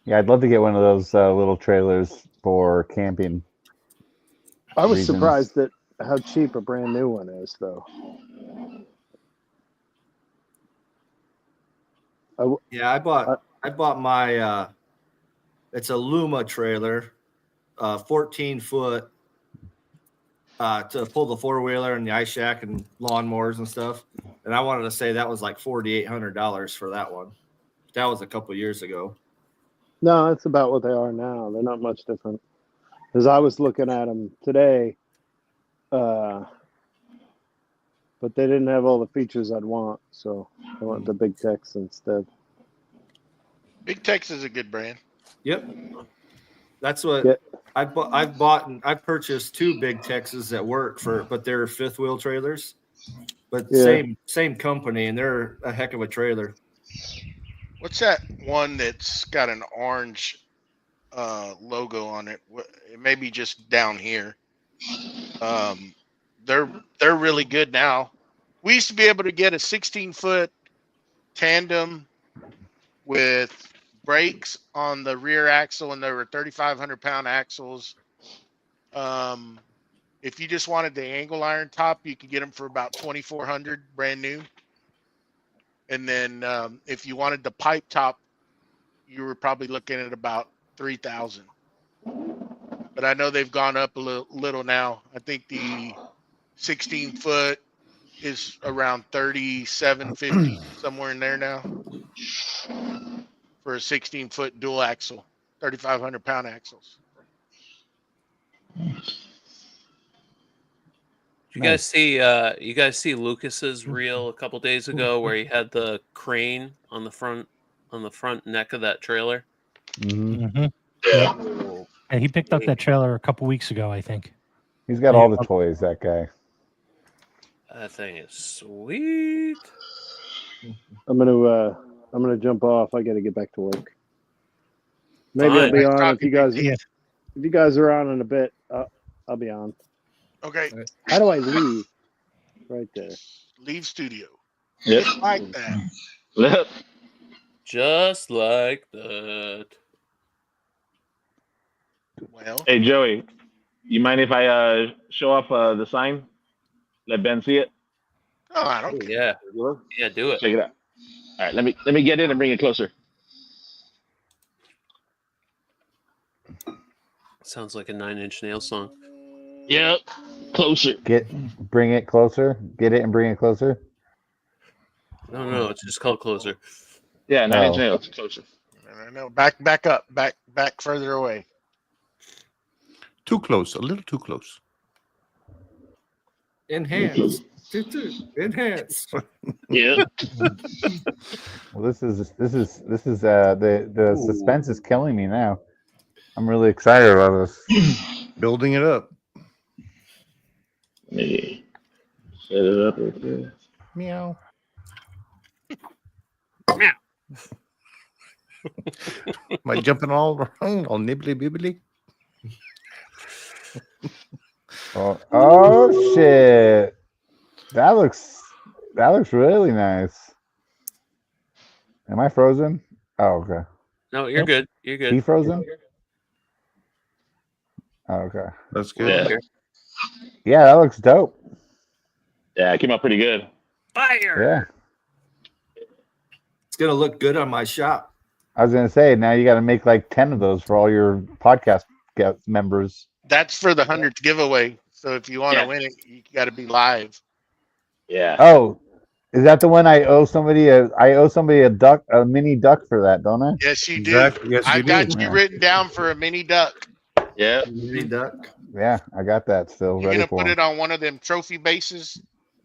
I: Yeah, I'd love to get one of those little trailers for camping.
H: I was
I: reasons.
H: surprised at how cheap a brand new one is, though.
D: Yeah, I bought my it's a Luma trailer, 14 foot to pull the 4-wheeler and the ice shack and lawnmowers and stuff. And I wanted to say that was like $4,800 for that one. That was a couple years ago.
H: No, it's about what they are now. They're not much different. Because I was looking at them today, but they didn't have all the features I'd want, so I went the Big Tex instead.
A: Big Tex is a good brand.
D: Yep. That's what I've purchased 2 Big Texas at work but they're 5th wheel trailers, but same company, and they're a heck of a trailer.
A: What's that one that's got an orange logo on it? It may be just down here. They're really good now. We used to be able to get a 16-foot tandem with brakes on the rear axle, and there were 3,500-pound axles. If you just wanted the angle iron top, you could get them for about $2,400 brand new. And then if you wanted the pipe top, you were probably looking at about $3,000. But I know they've gone up a little now. I think the 16-foot is around $3,750, somewhere in there now, for a 16-foot dual axle, 3,500-pound axles.
E: You guys see Lucas's reel a couple days ago where he had the crane on the front neck of that trailer?
B: Mm-hmm. Yeah. And he picked up that trailer a couple weeks ago, I think.
I: He's got all the toys, that guy.
E: That thing is sweet.
H: I'm gonna jump off. I got to get back to work. Maybe I'll be on if you guys are on in a bit. I'll be on.
A: Okay.
H: How do I leave? Right there.
A: Leave studio.
C: Yep.
A: Just like that.
C: Yep.
E: Just like that.
A: Well.
C: Hey, Joey, you mind if I show off the sign? Let Ben see it?
A: Oh, I don't care.
E: Yeah, do it.
C: Check it out. All right, let me get in and bring it closer.
E: Sounds like a 9 Inch Nails song.
C: Yep. Closer.
I: Bring it closer. Get it and bring it closer.
E: No, it's just called Closer.
C: Yeah, 9 Inch Nails. Closer.
A: No, back up, back further away.
F: Too close, a little too close.
D: Enhance. Enhance.
C: Yeah.
I: Well, this is the suspense is killing me now. I'm really excited about this.
F: Building it up.
C: Let me set it up right there.
F: Meow.
E: Meow.
F: Am I jumping all around, all nibbly bibbly?
I: Oh shit! That looks really nice. Am I frozen? Oh, okay.
E: No, you're good. You're good.
I: He frozen? Oh, okay.
F: That's good.
I: Yeah, that looks dope.
C: Yeah, it came out pretty good.
E: Fire!
I: Yeah.
D: It's gonna look good on my shop.
I: I was gonna say, now you got to make like 10 of those for all your podcast members.
A: That's for the 100th giveaway. So if you want to win it, you got to be live.
C: Yeah.
I: Oh, is that the one I owe somebody? I owe somebody a mini duck for that, don't I?
A: Yes, you
F: Exactly.
A: do.
F: Yes,
A: I
F: you
A: got
F: do.
A: you written down for a mini duck.
C: Yeah.
D: Mini duck.
I: Yeah, I got that still.
A: You're
I: ready
A: gonna
I: for
A: put
I: him.
A: it on one of them trophy bases.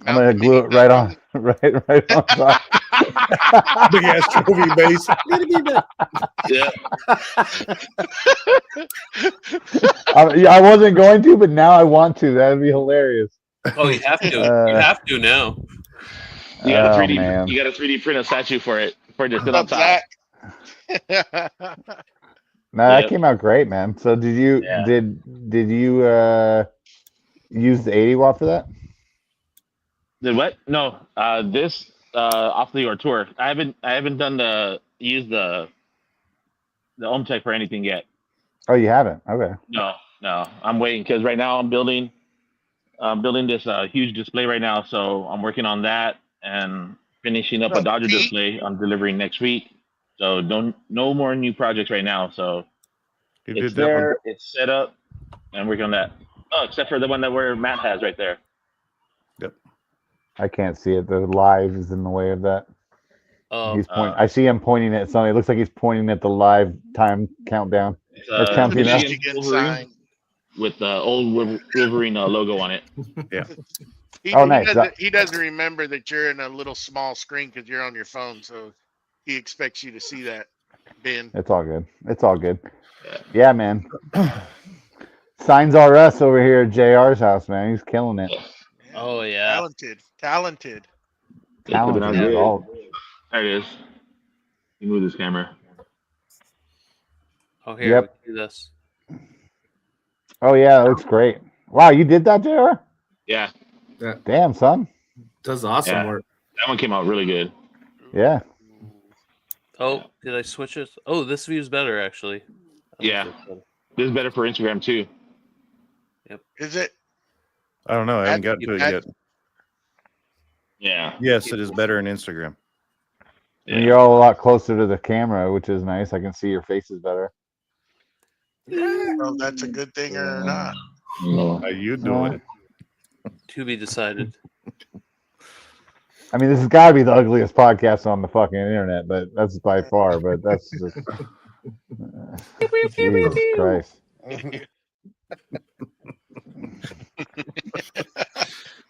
I: I'm gonna glue it right on, right on top.
J: Big ass trophy base.
C: Yeah.
I: I wasn't going to, but now I want to. That'd be hilarious.
E: Oh, you have to. You have to now.
C: You got a
I: Oh
C: 3D.
I: man.
C: You got a 3D print a statue for it to sit on
A: What's
C: top.
A: that?
I: No, that
C: Yep.
I: came out great, man. So did you
C: Yeah.
I: did you use the 80 watt for that?
C: The what? No. This off the tour. I haven't done use the OhmTech for anything yet.
I: Oh, you haven't? Okay.
C: No. I'm waiting because right now I'm building this huge display right now. So I'm working on that and finishing up a Dodger display. I'm delivering next week. So no more new projects right now. So it's there, it's set up, and working on that. Oh, except for the one where Matt has right there.
F: Yep.
I: I can't see it. The live is in the way of that.
E: Oh,
I: He's pointing. I see him pointing at something. It looks like he's pointing at the live time countdown. Or counting up.
C: Wolverine with the old Wolverine logo on it.
F: Yeah.
I: Nice.
A: He doesn't remember that you're in a little small screen because you're on your phone, so he expects you to see that, Ben.
I: It's all good. It's all good. Yeah, man. Signs R Us over here at JR's house, man. He's killing it.
E: Oh yeah.
A: Talented.
I: Talented. All.
C: There it is. You move this camera.
E: Oh, here.
I: Yep.
E: We can do this.
I: Oh yeah, that looks great. Wow, you did that, JR?
C: Yeah.
I: Damn, son.
D: Does awesome work.
C: That one came out really good.
I: Yeah.
E: Oh, did I switch it? Oh, this view's better actually.
C: Yeah. This is better for Instagram too.
E: Yep.
A: Is it?
F: I don't know. I haven't gotten to it yet.
C: Yeah.
F: Yes, it is better in Instagram.
C: Yeah.
I: And you're all a lot closer to the camera, which is nice. I can see your faces better.
A: Well, that's a good thing or not.
F: How you doing?
E: To be decided.
I: I mean, this has got to be the ugliest podcast on the fucking internet, but that's by far. But that's just Jesus Christ.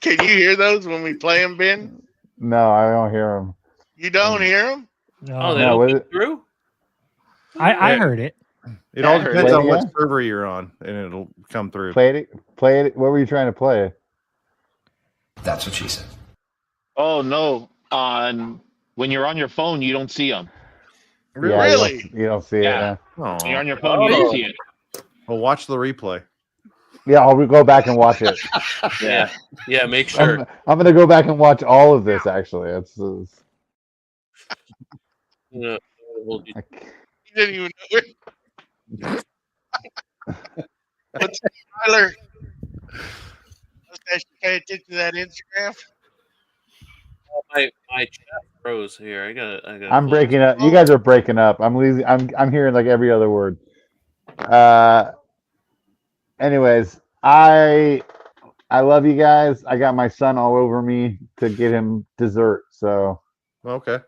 A: Can you hear those when we play them, Ben?
I: No, I don't hear them.
A: You don't hear them?
E: Oh, they
I: No,
E: don't
I: is
E: get through?
B: I heard it.
F: It all depends
I: Play it
F: on what
I: again?
F: server you're on, and it'll come through.
I: Play it. What were you trying to play?
K: That's what she said.
C: Oh no! When you're on your phone, you don't see them.
I: Yeah,
A: Really?
I: You don't see it.
C: Yeah.
I: Yeah.
C: When you're on your phone, you don't see it.
F: Well, watch the replay.
I: Yeah, I'll go back and watch it.
C: Yeah.
E: Yeah, make sure.
I: I'm gonna go back and watch all of this. Actually, it's
E: Yeah, hold you.
A: You didn't even know it. What's Tyler? Let's pay attention to that Instagram.
E: My chat froze here. I got.
I: I'm breaking up. You guys are breaking up. I'm losing. I'm hearing like every other word. Anyways, I love you guys. I got my son all over me to get him dessert. So
F: Okay.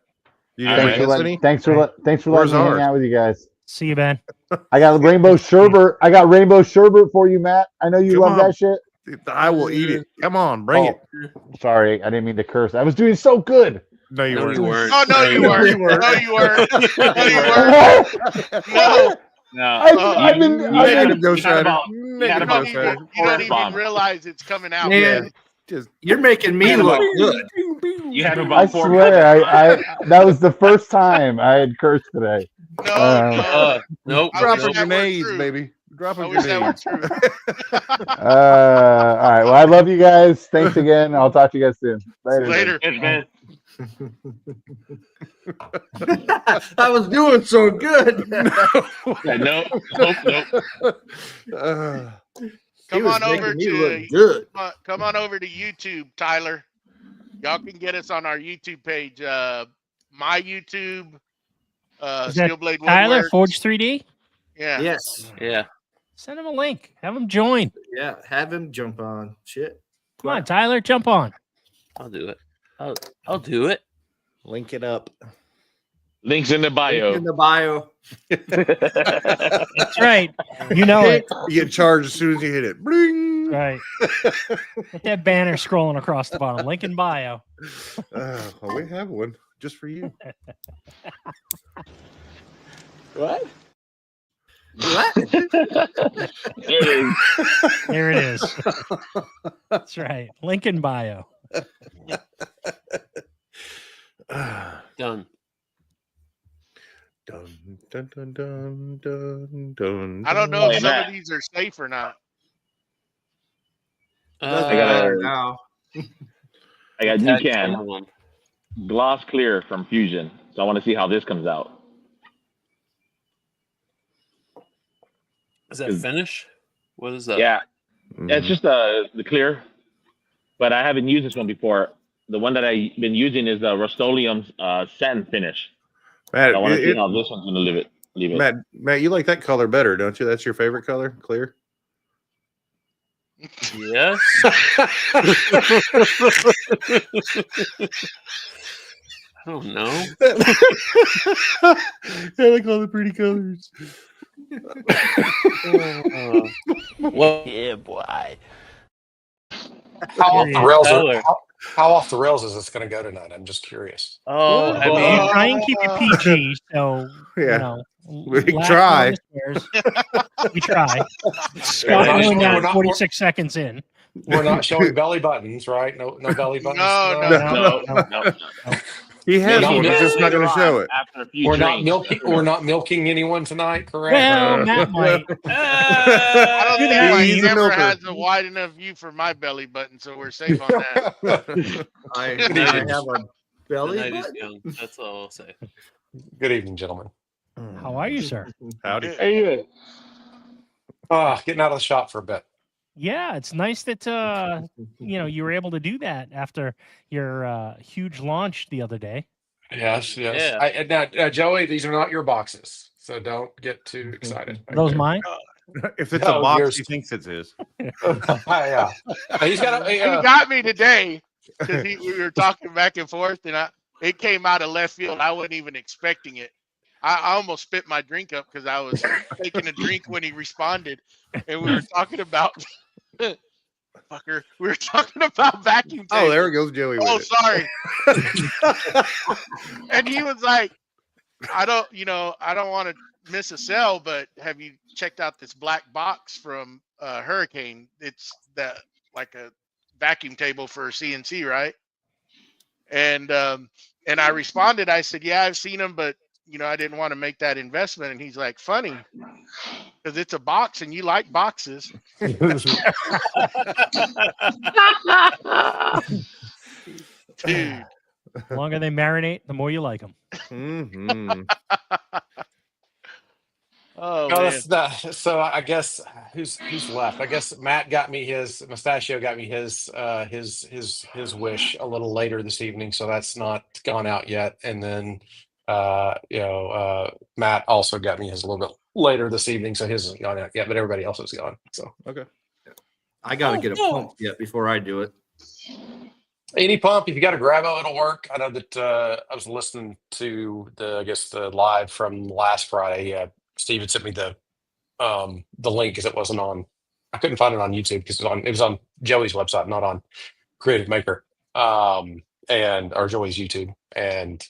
F: You
C: All
F: got
C: right.
F: Anthony?
I: thanks for
F: Where's
I: letting me hang
F: ours?
I: out with you guys.
B: See you, Ben.
I: I got rainbow sherbet. I got rainbow sherbet for you, Matt. I know you
F: Come
I: love
F: on.
I: that shit.
F: I will eat it. Come on, bring it.
I: Sorry, I didn't mean to curse. I was doing so good.
F: No, you
E: No,
F: weren't.
E: you weren't.
A: Oh no, you weren't. No, you weren't. No, you weren't. No.
C: No.
I: I've been.
F: Negative Ghost
C: you had
F: Rider.
C: about-
F: Negative
C: about
F: Ghost Rider.
A: You don't even
C: Bomb.
A: realize it's coming out.
D: Man,
F: Just
D: you're making me
C: Yeah,
D: look
C: but-
D: good.
C: You had
I: I
C: about 4
I: swear, I that was the first time I had cursed today.
A: No,
E: Nope.
A: I
F: drop
A: wish
F: of
A: that were
F: grenades,
A: true.
F: baby. Drop
A: I
F: of
A: wish that were
F: grenades.
A: true.
I: All right. Well, I love you guys. Thanks again. I'll talk to you guys soon.
A: Later.
C: It's been
D: I was doing so good.
C: yeah, nope.
A: Come on over
D: me look
A: to
D: good.
A: come on over to YouTube, Tyler. Y'all can get us on our YouTube page. My YouTube,
B: Is that
A: Steelblade
B: Tyler
A: Woodworks.
B: Forge 3D?
A: Yeah.
D: Yes.
E: Yeah.
B: Send him a link. Have him join.
D: Yeah. Have him jump on. Shit.
B: Come on, Tyler, jump on.
E: I'll do it. I'll do it.
J: Link it up.
C: Links in the bio.
D: In the bio.
B: That's right. You know it.
F: You get charged as soon as you hit it. Bling.
B: Right. Get that banner scrolling across the bottom. Link in bio.
F: Well, we have one. just for you.
D: What?
E: What?
B: There it is. That's right. Link in bio.
E: Done.
F: Dun, dun, dun, dun, dun, dun,
A: I don't know if
C: Hey,
A: some
C: Matt.
A: of these are safe or not.
C: I got
D: now.
C: I got new
E: Tag
C: can,
E: some of them.
C: gloss clear from Fusion. So I want to see how this comes out.
E: Is that finish? What is that?
C: Yeah, it's just the clear, but I haven't used this one before. The one that I've been using is the Rust-Oleum satin finish.
F: Matt,
C: I want to see how this one's going to leave it.
F: Matt, you like that color better, don't you? That's your favorite color, clear.
E: Yes. I don't know.
F: I like all the pretty colors.
E: Well,
L: yeah, boy.
M: How off the rails is this going to go tonight? I'm just curious.
E: Oh, I
B: We
E: mean,
B: try and keep it PG, so
F: Yeah.
B: you know.
F: We
B: laugh
F: try.
B: on the swears. We try. Start doing that 46 seconds in.
M: We're not showing belly buttons, right? No belly buttons.
A: No.
F: He has one. He's just not going to show it.
C: After a few
M: We're
C: drinks.
M: not milking anyone tonight, correct?
B: Well, Matt might.
A: I don't think my
F: He's a
A: camera
F: milker.
A: has a wide enough view for my belly button, so we're safe on that.
D: I have a belly
E: the night is
D: button.
E: young. That's all I'll say.
M: Good evening, gentlemen.
B: How are you, sir?
F: Howdy.
C: Hey,
M: Getting out of the shop for a bit.
B: Yeah, it's nice that you were able to do that after your huge launch the other day.
M: Yes.
E: Yeah.
M: Now, Joey, these are not your boxes, so don't get too excited.
B: Are those mine?
F: If it's
M: No,
F: a box,
M: yours.
F: he thinks it's his.
M: Yeah. He's got
A: He
M: a.
A: got me today because we were talking back and forth, and it came out of left field. I wasn't even expecting it. I almost spit my drink up because I was taking a drink when he responded, and we were talking about fucker. We were talking about vacuum tables.
F: Oh, there goes Joey.
A: Oh,
F: With
A: sorry. And he was like, I don't want to miss a sell, but have you checked out this black box from Hurricane? It's like a vacuum table for CNC, right? And I responded, I said, yeah, I've seen them, but I didn't want to make that investment. And he's like, funny, because it's a box and you like boxes.
B: The
A: Dude.
B: longer they marinate, the more you like them.
F: Mm-hmm.
A: Oh,
M: No,
A: man.
M: so I guess who's left? I guess Matt got me his Mustachio got me his wish a little later this evening, so that's not gone out yet. And then Matt also got me his a little bit later this evening, so his isn't gone out yet, but everybody else is gone. So
F: Okay.
D: I got to get a pump yet before I do it.
M: any pump, if you got a Grabo, it'll work. I know that I was listening to the live from last Friday. Steve had sent me the link because it wasn't on. I couldn't find it on YouTube because it was on Joey's website, not on Creative Maker, or Joey's YouTube. And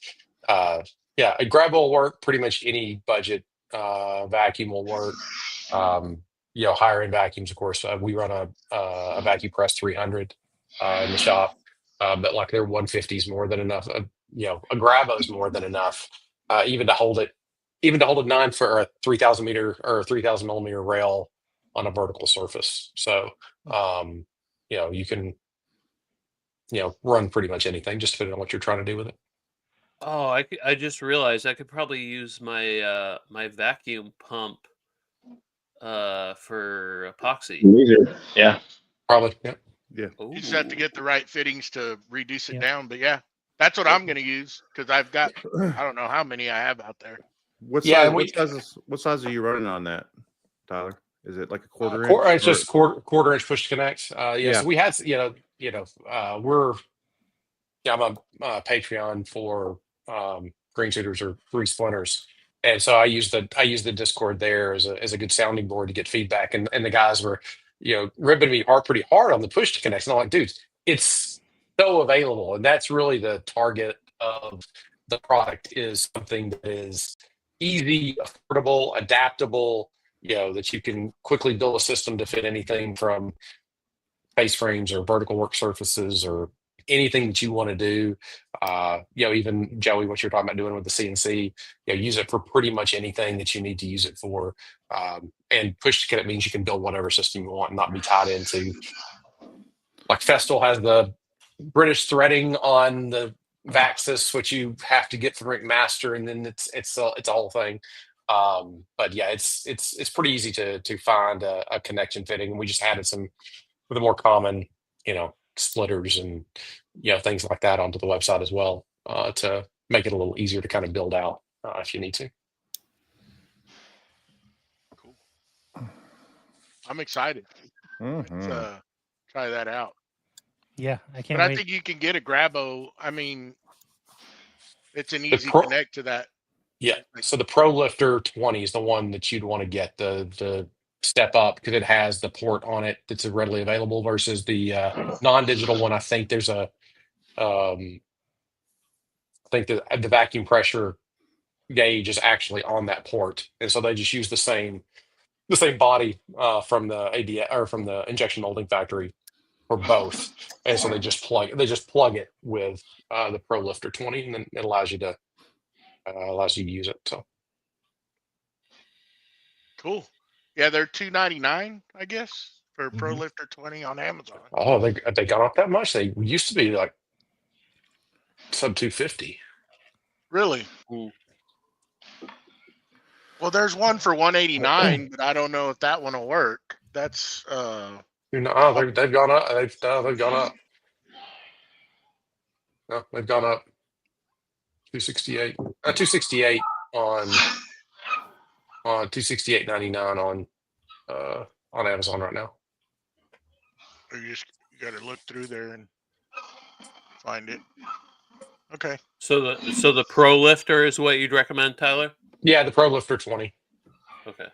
M: a Grabo will work. Pretty much any budget vacuum will work. Higher end vacuums, of course. We run a Vacuum Press 300 in the shop, but like their 150 is more than enough. A Grabo is more than enough, even to hold it. Even to hold a 9 for a 3,000 meter or 3,000 millimeter rail on a vertical surface. So, you can, run pretty much anything, just depending on what you're trying to do with it.
E: Oh, I just realized I could probably use my my vacuum pump for epoxy.
C: Yeah,
M: probably. Yeah.
F: Yeah.
A: You just have to get the right fittings to reduce it down. But yeah, that's what I'm going to use because I've got, I don't know how many I have out there.
F: What size are you running on that, Tyler? Is it like a quarter inch?
M: It's just quarter inch push to connect. So we had, I'm a Patreon for green shooters or grease splinters. And so I use the Discord there as a good sounding board to get feedback. And the guys were, ripping me pretty hard on the push to connect. And I'm like, dude, it's so available. And that's really the target of the product is something that is easy, affordable, adaptable, that you can quickly build a system to fit anything from face frames or vertical work surfaces or anything that you want to do. Even Joey, what you're talking about doing with the CNC, use it for pretty much anything that you need to use it for. And push to kit means you can build whatever system you want and not be tied into. Like Festool has the British threading on the Vaxis, which you have to get from McMaster, and then it's a whole thing. But yeah, it's pretty easy to find a connection fitting. And we just added some of the more common, splitters and things like that onto the website as well, to make it a little easier to kind of build out if you need to.
A: Cool. I'm excited.
F: Mm-hmm.
A: Let's try that out.
B: Yeah, I can't
A: But
B: wait.
A: I think you can get a Grabo. I mean, it's an easy connect to that.
M: Yeah. So the Pro Lifter 20 is the one that you'd want to get, the step up, because it has the port on it that's readily available, versus the non-digital one. I think there's the vacuum pressure gauge is actually on that port, and so they just use the same body from the AD or from the injection molding factory for both, and so they just plug it with the Pro Lifter 20, and then it allows you to use it. So
A: Cool. Yeah, they're $299, I guess, for Pro Lifter 20 on Amazon.
M: Oh, they got up that much? They used to be like sub $250.
A: Really?
M: Mm.
A: Well, there's one for $189, but I don't know if that one will work. That's
M: they've gone up. They've gone up. No, they've gone up. 268. 268 on 268.99 on Amazon right now.
A: you got to look through there and find it. Okay.
E: So the Pro Lifter is what you'd recommend, Tyler?
M: Yeah, the Pro Lifter 20.
E: Okay.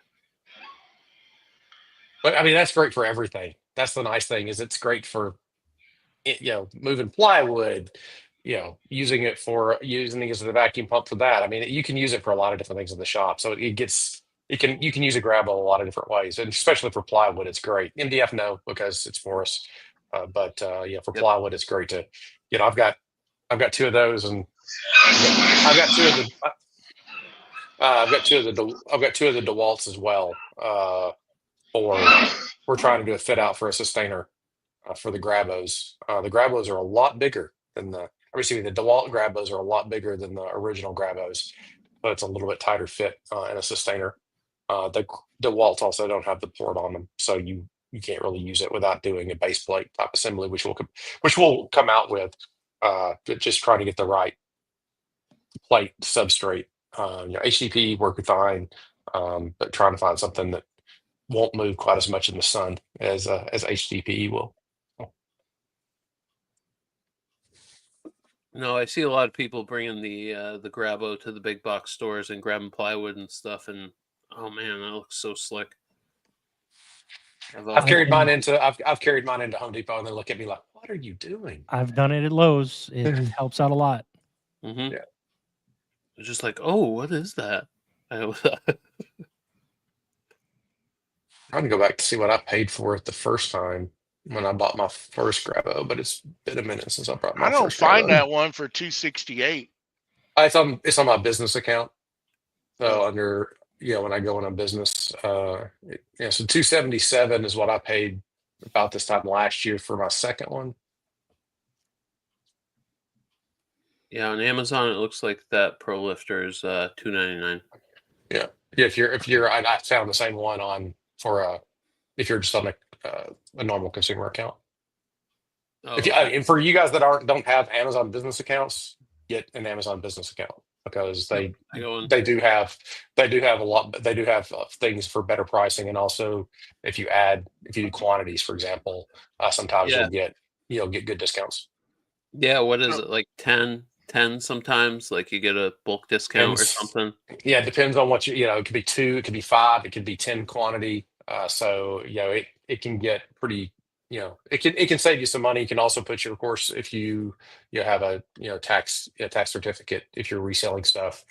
M: But I mean, that's great for everything. That's the nice thing, is it's great for moving plywood, using it as a vacuum pump for that. I mean, you can use it for a lot of different things in the shop. So you can use a Grabo a lot of different ways, and especially for plywood, it's great. MDF, no, because it's porous. But for plywood, it's great to. I've got two of those, and I've got two of the. I've got two of the DeWalt's as well. We're trying to do a fit out for a sustainer for the Grabos. The Grabos are a lot bigger than the DeWalt Grabos are a lot bigger than the original Grabos, but it's a little bit tighter fit in a sustainer. The DeWalt's also don't have the port on them, so you can't really use it without doing a base plate type assembly, which we'll come out with. Just trying to get the right plate substrate. HDPE work fine, but trying to find something that won't move quite as much in the sun as HDPE will.
E: No, I see a lot of people bringing the Grabo to the big box stores and grabbing plywood and stuff, and oh man, that looks so slick.
M: I've carried mine into Home Depot, and they look at me like, "What are you doing?"
B: I've done it at Lowe's. It helps out a lot.
E: Mm-hmm. Yeah. It's just like, oh, what is that?
M: I'm trying to go back to see what I paid for it the first time when I bought my first Grabo, but it's been a minute since I bought my first Grabo.
A: I don't find that one for $268.
M: It's on my business account. So under when I go on a business, so $277 is what I paid about this time last year for my second one.
E: Yeah, on Amazon it looks like that Pro Lifter is $299.
M: Yeah. If you're I found the same one if you're just on a normal consumer account.
E: Oh,
M: and for you guys that don't have Amazon business accounts, get an Amazon business account, because they do have a lot. They do have things for better pricing, and also if you do quantities, for example, sometimes you'll get good discounts.
E: Yeah, what is it, like 10 sometimes? Like you get a bulk discount or something?
M: Yeah, it depends on what it could be 2, it could be 5, it could be 10 quantity. So it can get pretty it can save you some money. You can also put your, of course, if you have a tax certificate, if you're reselling stuff,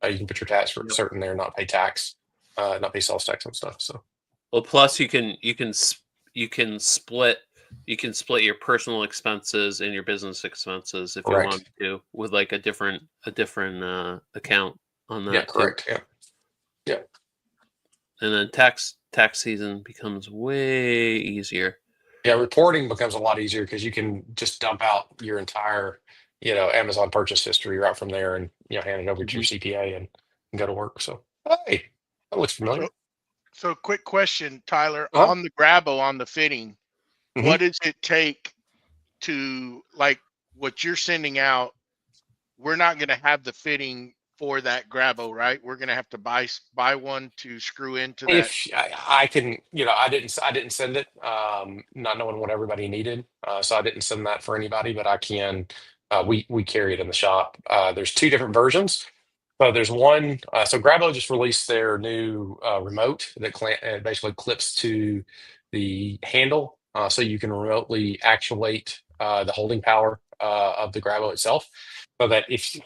M: you can put your tax certain there, not pay tax, not pay sales tax on stuff. So,
E: well, plus you can split your personal expenses and your business expenses if you
M: Correct.
E: want to, with like a different account on that.
M: Yeah, correct.
E: Too.
M: Yeah.
E: And then tax season becomes way easier.
M: Yeah, reporting becomes a lot easier because you can just dump out your entire, Amazon purchase history right from there and hand it over to your CPA and go to work. So, hey, that looks familiar.
A: So quick question, Tyler,
M: Uh-huh.
A: on the Grabo, on the fitting,
M: Mhm.
A: what does it take to, like, what you're sending out? We're not going to have the fitting for that Grabo, right? We're going to have to buy one to screw into that.
M: If I can, I didn't send it, not knowing what everybody needed, so I didn't send that for anybody. But I can. We carry it in the shop. There's two different versions. So there's one. So Grabo just released their new remote that basically clips to the handle, so you can remotely actuate the holding power of the Grabo itself. So that if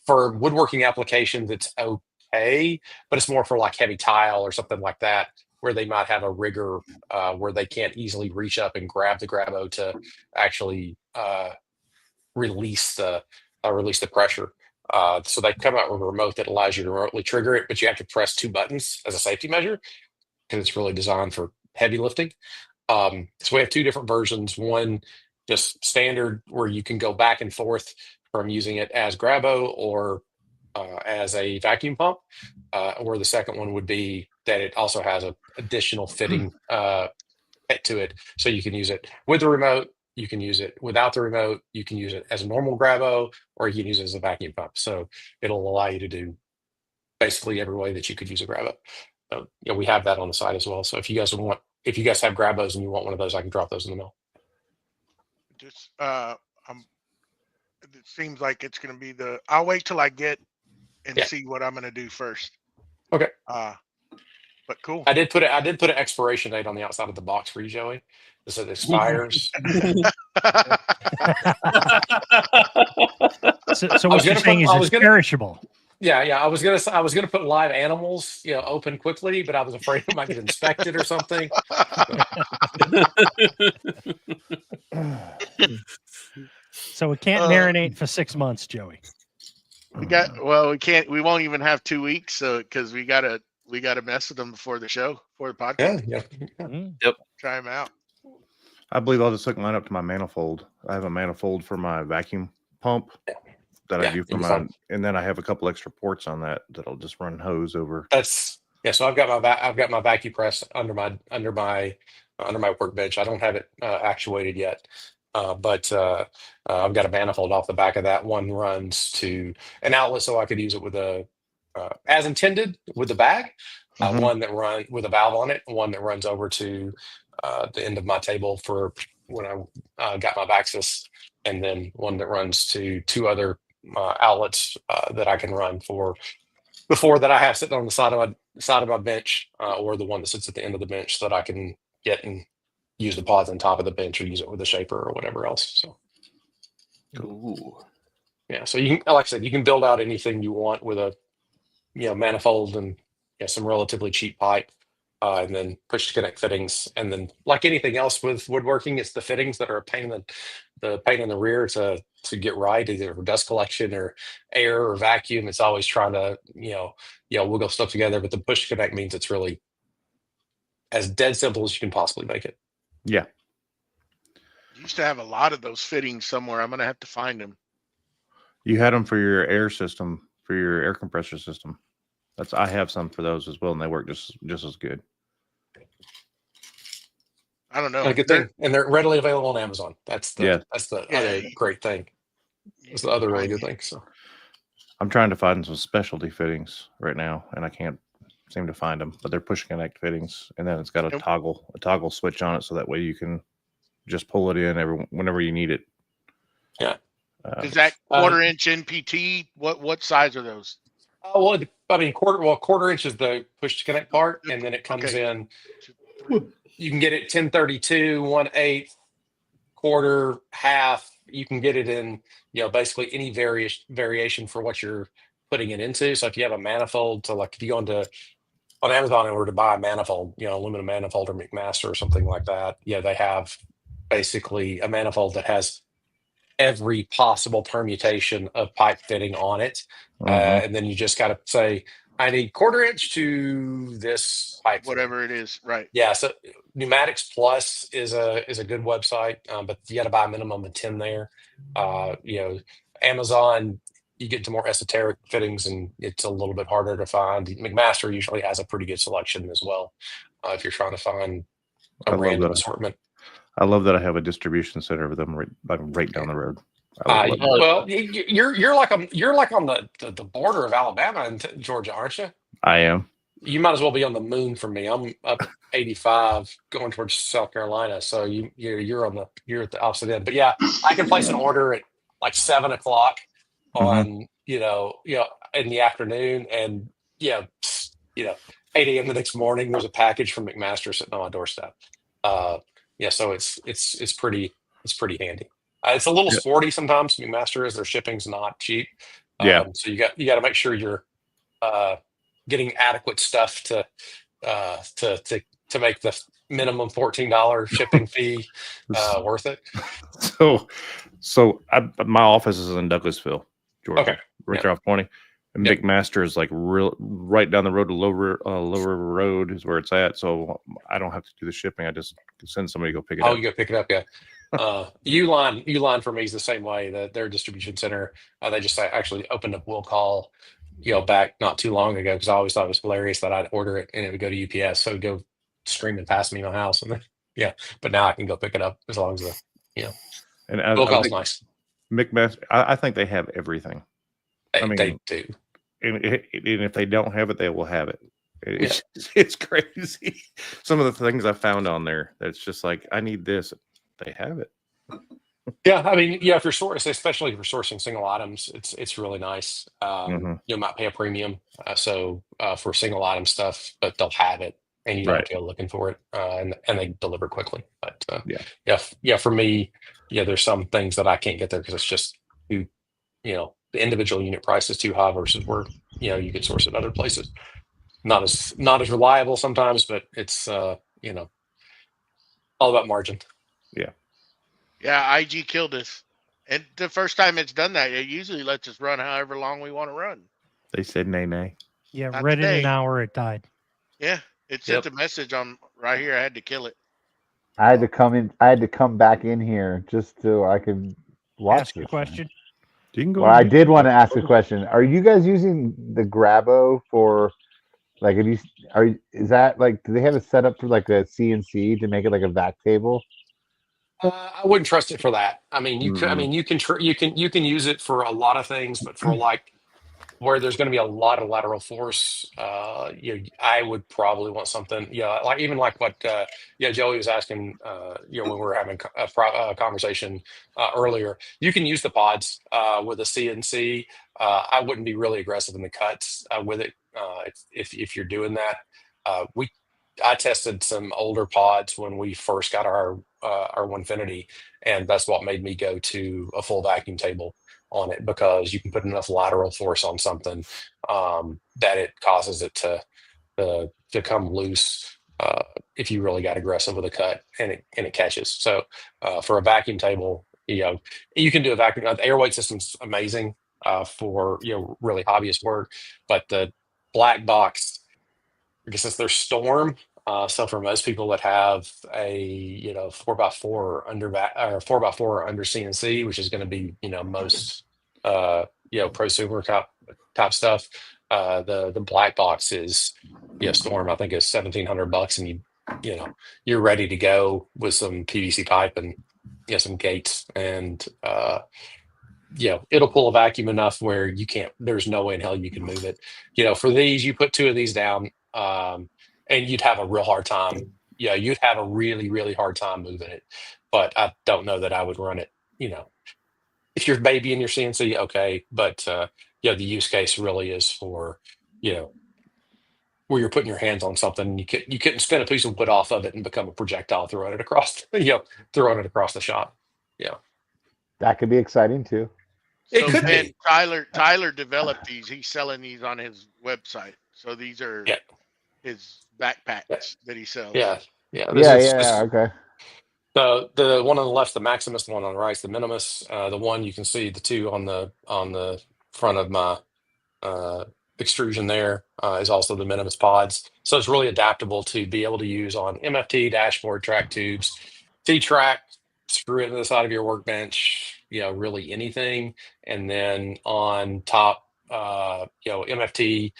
M: for woodworking applications, it's okay, but it's more for like heavy tile or something like that, where they might have a rigger where they can't easily reach up and grab the Grabo to actually release the pressure. So they come out with a remote that allows you to remotely trigger it, but you have to press two buttons as a safety measure because it's really designed for heavy lifting. So we have two different versions. One just standard where you can go back and forth from using it as Grabo or as a vacuum pump, or the second one would be that it also has an additional fitting to it, so you can use it with the remote, you can use it without the remote, you can use it as a normal Grabo, or you can use it as a vacuum pump. So it'll allow you to do basically every way that you could use a Grabo. So, we have that on the side as well. So if you guys have Grabos and you want one of those, I can drop those in the mail.
A: Just it seems like it's going to be I'll wait till I get and see what I'm going to do first.
M: Okay.
A: But cool.
M: I did put an expiration date on the outside of the box for you, Joey. This it expires.
B: So what you're saying is it's perishable.
M: Yeah. I was gonna put live animals, open quickly, but I was afraid it might get inspected or something.
B: So it can't marinate for 6 months, Joey.
A: We won't even have 2 weeks, so because we gotta mess with them before the podcast.
M: Yeah.
E: Yep.
A: Try them out.
F: I believe I'll just hook mine up to my manifold. I have a manifold for my vacuum pump that I do for mine, and then I have a couple extra ports on that that'll just run hose over.
M: So I've got my vacuum press under my workbench. I don't have it actuated yet, but I've got a manifold off the back of that. One runs to an outlet, so I could use it with as intended with the bag. One that runs with a valve on it. One that runs over to the end of my table for when I got my Baxis, and then one that runs to two other outlets that I can run for the four that I have sitting on the side of my bench, or the one that sits at the end of the bench, so that I can get and use the pods on top of the bench or use it with a shaper or whatever else. So,
E: ooh.
M: Yeah. So you can, like I said, you can build out anything you want with a manifold and some relatively cheap pipe. And then push to connect fittings, and then like anything else with woodworking, it's the fittings that are a pain in the rear to get right, either for dust collection or air or vacuum. It's always trying to wiggle stuff together. But the push to connect means it's really as dead simple as you can possibly make it.
F: Yeah.
A: You used to have a lot of those fittings somewhere. I'm gonna have to find them.
F: You had them for your air system, for your air compressor system. I have some for those as well, and they work just as good.
A: I don't know.
M: A good thing, and they're readily available on Amazon. That's the other great thing. That's the other really good thing. So,
F: I'm trying to find some specialty fittings right now, and I can't seem to find them. But they're push connect fittings, and then it's got a toggle switch on it, so that way you can just pull it in whenever you need it.
M: Yeah.
A: Is that quarter-inch NPT? What size are those?
M: Well, I mean, quarter inch is the push to connect part, and then it comes in. You can get it 1032, 1/8, quarter, half. You can get it in, basically any variation for what you're putting it into. So if you have a manifold, so like if you go on Amazon in order to buy a manifold, aluminum manifold or McMaster or something like that, they have basically a manifold that has every possible permutation of pipe fitting on it. And then you just got to say, I need 1/4 inch to this pipe.
A: Whatever it is, right?
M: Yeah. So Pneumatics Plus is a good website, but you got to buy a minimum of 10 there. Amazon, you get to more esoteric fittings and it's a little bit harder to find. McMaster usually has a pretty good selection as well. If you're trying to find a random assortment.
F: I love that I have a distribution center of them right down the road.
M: Well, you're like on the border of Alabama and Georgia, aren't you?
F: I am.
M: You might as well be on the moon for me. I'm up 85 going towards South Carolina, so you're at the opposite end. But yeah, I can place an order at like 7 o'clock on in the afternoon, and 8 a.m. the next morning. There's a package from McMaster sitting on my doorstep. So it's pretty handy. It's a little sporty sometimes. McMaster is, their shipping's not cheap. So you got to make sure you're getting adequate stuff to make the minimum $14 shipping fee worth it.
F: So my office is in Douglasville, Georgia,
M: okay,
F: right there off 20. And McMaster is like right down the road to Lower Road is where it's at. So I don't have to do the shipping. I just send somebody to go pick it up.
M: Oh, you go pick it up, yeah. Uline for me is the same way. Their distribution center, they just actually opened up Will Call, back not too long ago, because I always thought it was hilarious that I'd order it and it would go to UPS, so it would go screaming past me in my house, and then but now I can go pick it up as long as
F: And
M: Will Call's nice.
F: McMaster, I think they have everything.
M: They do.
F: And if they don't have it, they will have it. It's crazy. Some of the things I found on there that's just like, I need this. They have it.
M: Yeah, I mean, if you're sourcing, especially if you're sourcing single items, it's really nice. You might pay a premium, for single item stuff, but they'll have it, and you don't have to go looking for it, and they deliver quickly. But for me, there's some things that I can't get there because it's just too, the individual unit price is too high versus where you could source it other places. Not as reliable sometimes, but it's all about margin.
A: Yeah, IG killed us. And the first time it's done that, it usually lets us run however long we want to run.
F: They said nay.
B: Yeah,
A: Not
B: right in
A: today.
B: an hour it died.
A: Yeah, it sent a message on right here. I had to kill it.
I: I had to come back in here just so I could watch
B: Ask a
I: this
B: question.
F: You can go.
I: Well, I did want to ask a question. Are you guys using the Grabo for like? Is that like? Do they have it set up for like a CNC to make it like a vac table?
M: I wouldn't trust it for that. I mean, you can use it for a lot of things, but for like where there's going to be a lot of lateral force, I would probably want something, like what Joey was asking, when we were having a conversation earlier. You can use the pods with a CNC. I wouldn't be really aggressive in the cuts with it if you're doing that. I tested some older pods when we first got our Onefinity, and that's what made me go to a full vacuum table on it, because you can put enough lateral force on something that it causes it to come loose if you really got aggressive with a cut and it catches. So for a vacuum table, you can do a vacuum. The air weight system's amazing for really hobbyist work, but the black box, I guess it's their Storm. So for most people that have a 4x4 or under 4x4 or under CNC, which is going to be most prosumer type stuff, the black box is Storm. I think is $1,700, and you're ready to go with some PVC pipe and some gates, and it'll pull a vacuum enough where you can't. There's no way in hell you can move it. For these, you put 2 of these down. And you'd have a real hard time. Yeah, you'd have a really, really hard time moving it. But I don't know that I would run it. If you're babying your CNC, okay. But the use case really is for where you're putting your hands on something. And you couldn't spin a piece of wood off of it and become a projectile throwing it across. Throwing it across the shop. Yeah,
I: That could be exciting too.
M: it
E: So
M: could
A: And
M: be.
A: Tyler developed these. He's selling these on his website. So these are
M: Yeah,
A: his backpacks that he sells.
M: yeah, yeah.
I: Yeah. Okay.
M: The one on the left, the Maximus, the one on the right, is the Minimus. The one you can see the two on the front of my extrusion there is also the Minimus pods. So it's really adaptable to be able to use on MFT, dashboard, track tubes, T-track, screw it to the side of your workbench, really anything. And then on top, MFT,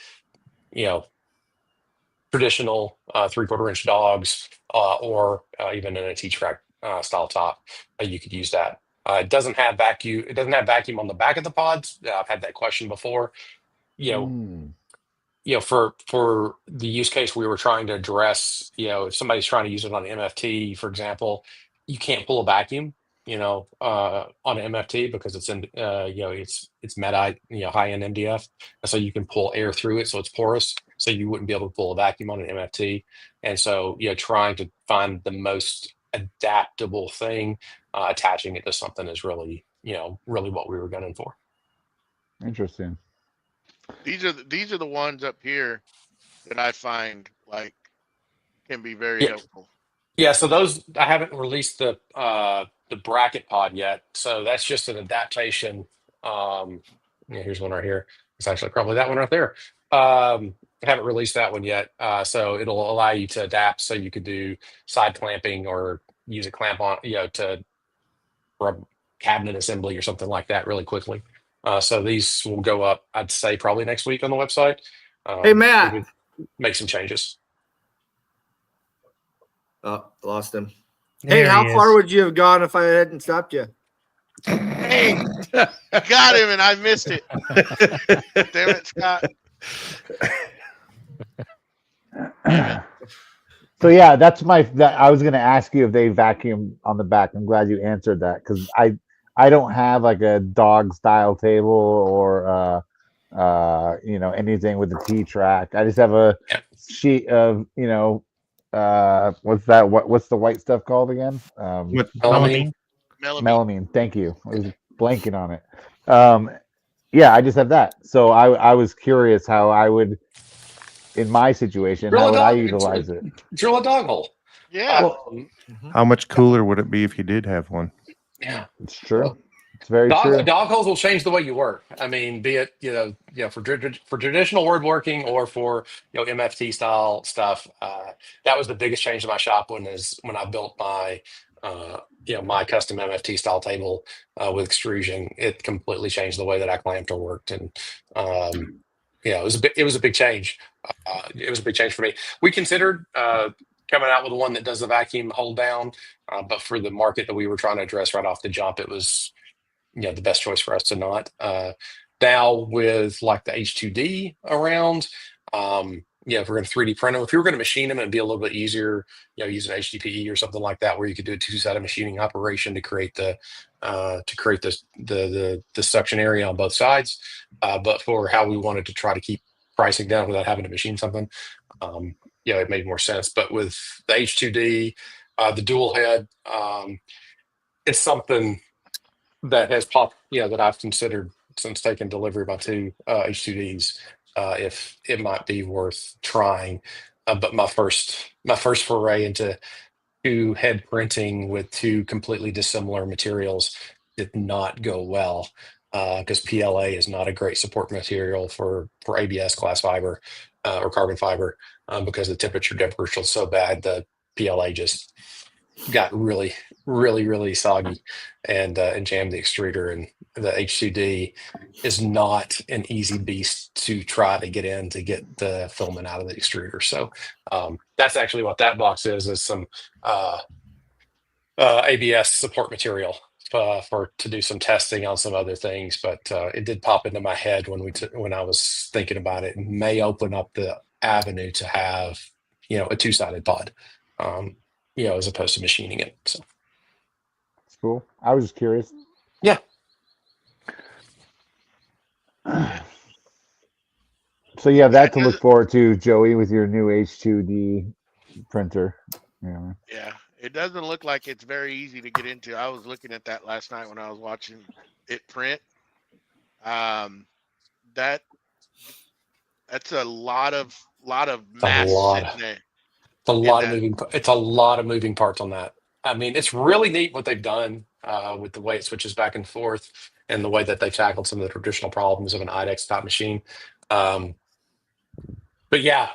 M: traditional 3/4 inch dogs, or even in a T-track style top, you could use that. It doesn't have vacuum. It doesn't have vacuum on the back of the pods. I've had that question before. For the use case we were trying to address, if somebody's trying to use it on MFT, for example, you can't pull a vacuum, on an MFT because it's in, it's MEDI, high-end MDF, and so you can pull air through it, so it's porous. So you wouldn't be able to pull a vacuum on an MFT, and so trying to find the most adaptable thing, attaching it to something is really, really what we were gunning for.
I: Interesting.
A: These are the ones up here that I find like can be very helpful.
M: Yeah, so those I haven't released the bracket pod yet, so that's just an adaptation. Here's one right here. It's actually probably that one right there. I haven't released that one yet, so it'll allow you to adapt. So you could do side clamping or use a clamp on, for a cabinet assembly or something like that really quickly. So these will go up, I'd say, probably next week on the website.
D: Hey, Matt.
M: We can make some changes.
D: Oh, lost him.
B: There
D: Hey, how
B: he
D: far
B: is.
D: would you have gone if I hadn't stopped you?
A: Hey, got him, and I missed it. Damn it, Scott.
I: So yeah, I was going to ask you if they vacuum on the back. I'm glad you answered that, because I don't have like a dog style table or anything with the T-track. I just have a sheet of what's the white stuff called again?
M: Melamine.
I: Melamine. Thank you. I was blanking on it. Yeah, I just have that. So I was curious how I would, in my situation, how would I utilize it?
M: Drill a dog hole.
A: Yeah.
F: How much cooler would it be if you did have one?
M: Yeah,
I: it's true. It's very true.
M: Dog holes will change the way you work. I mean, be it for traditional woodworking or for MFT style stuff. That was the biggest change to my shop when I built my my custom MFT style table with extrusion. It completely changed the way that I clamped or worked, and it was a big change. It was a big change for me. We considered coming out with one that does the vacuum hold down, but for the market that we were trying to address right off the jump, it was the best choice for us to not. Now with like the H2D around, if we're going to 3D print them, if you were going to machine them, it'd be a little bit easier, use an HDPE or something like that, where you could do a two-sided machining operation to create the suction area on both sides. But for how we wanted to try to keep pricing down without having to machine something, it made more sense. But with the H2D, the dual head, it's something that has popped, that I've considered since taking delivery of my two H2Ds, if it might be worth trying. But my first foray into head printing with two completely dissimilar materials did not go well, because PLA is not a great support material for ABS glass fiber or carbon fiber, because the temperature differential is so bad. The PLA just got really, really, really soggy and jammed the extruder, and the H2D is not an easy beast to try to get in to get the filament out of the extruder. So that's actually what that box is some ABS support material to do some testing on some other things. But it did pop into my head when I was thinking about it. It may open up the avenue to have a two-sided pod, as opposed to machining it. So
I: it's cool. I was just curious.
M: Yeah.
I: So you have that to look forward to, Joey, with your new H2D printer.
A: Yeah. It doesn't look like it's very easy to get into. I was looking at that last night when I was watching it print. That that's a lot of
M: It's a
A: mass
M: lot.
A: sitting there.
M: It's a lot of
A: that.
M: moving. It's a lot of moving parts on that. I mean, it's really neat what they've done with the way it switches back and forth, and the way that they tackled some of the traditional problems of an IDEX top machine. But yeah,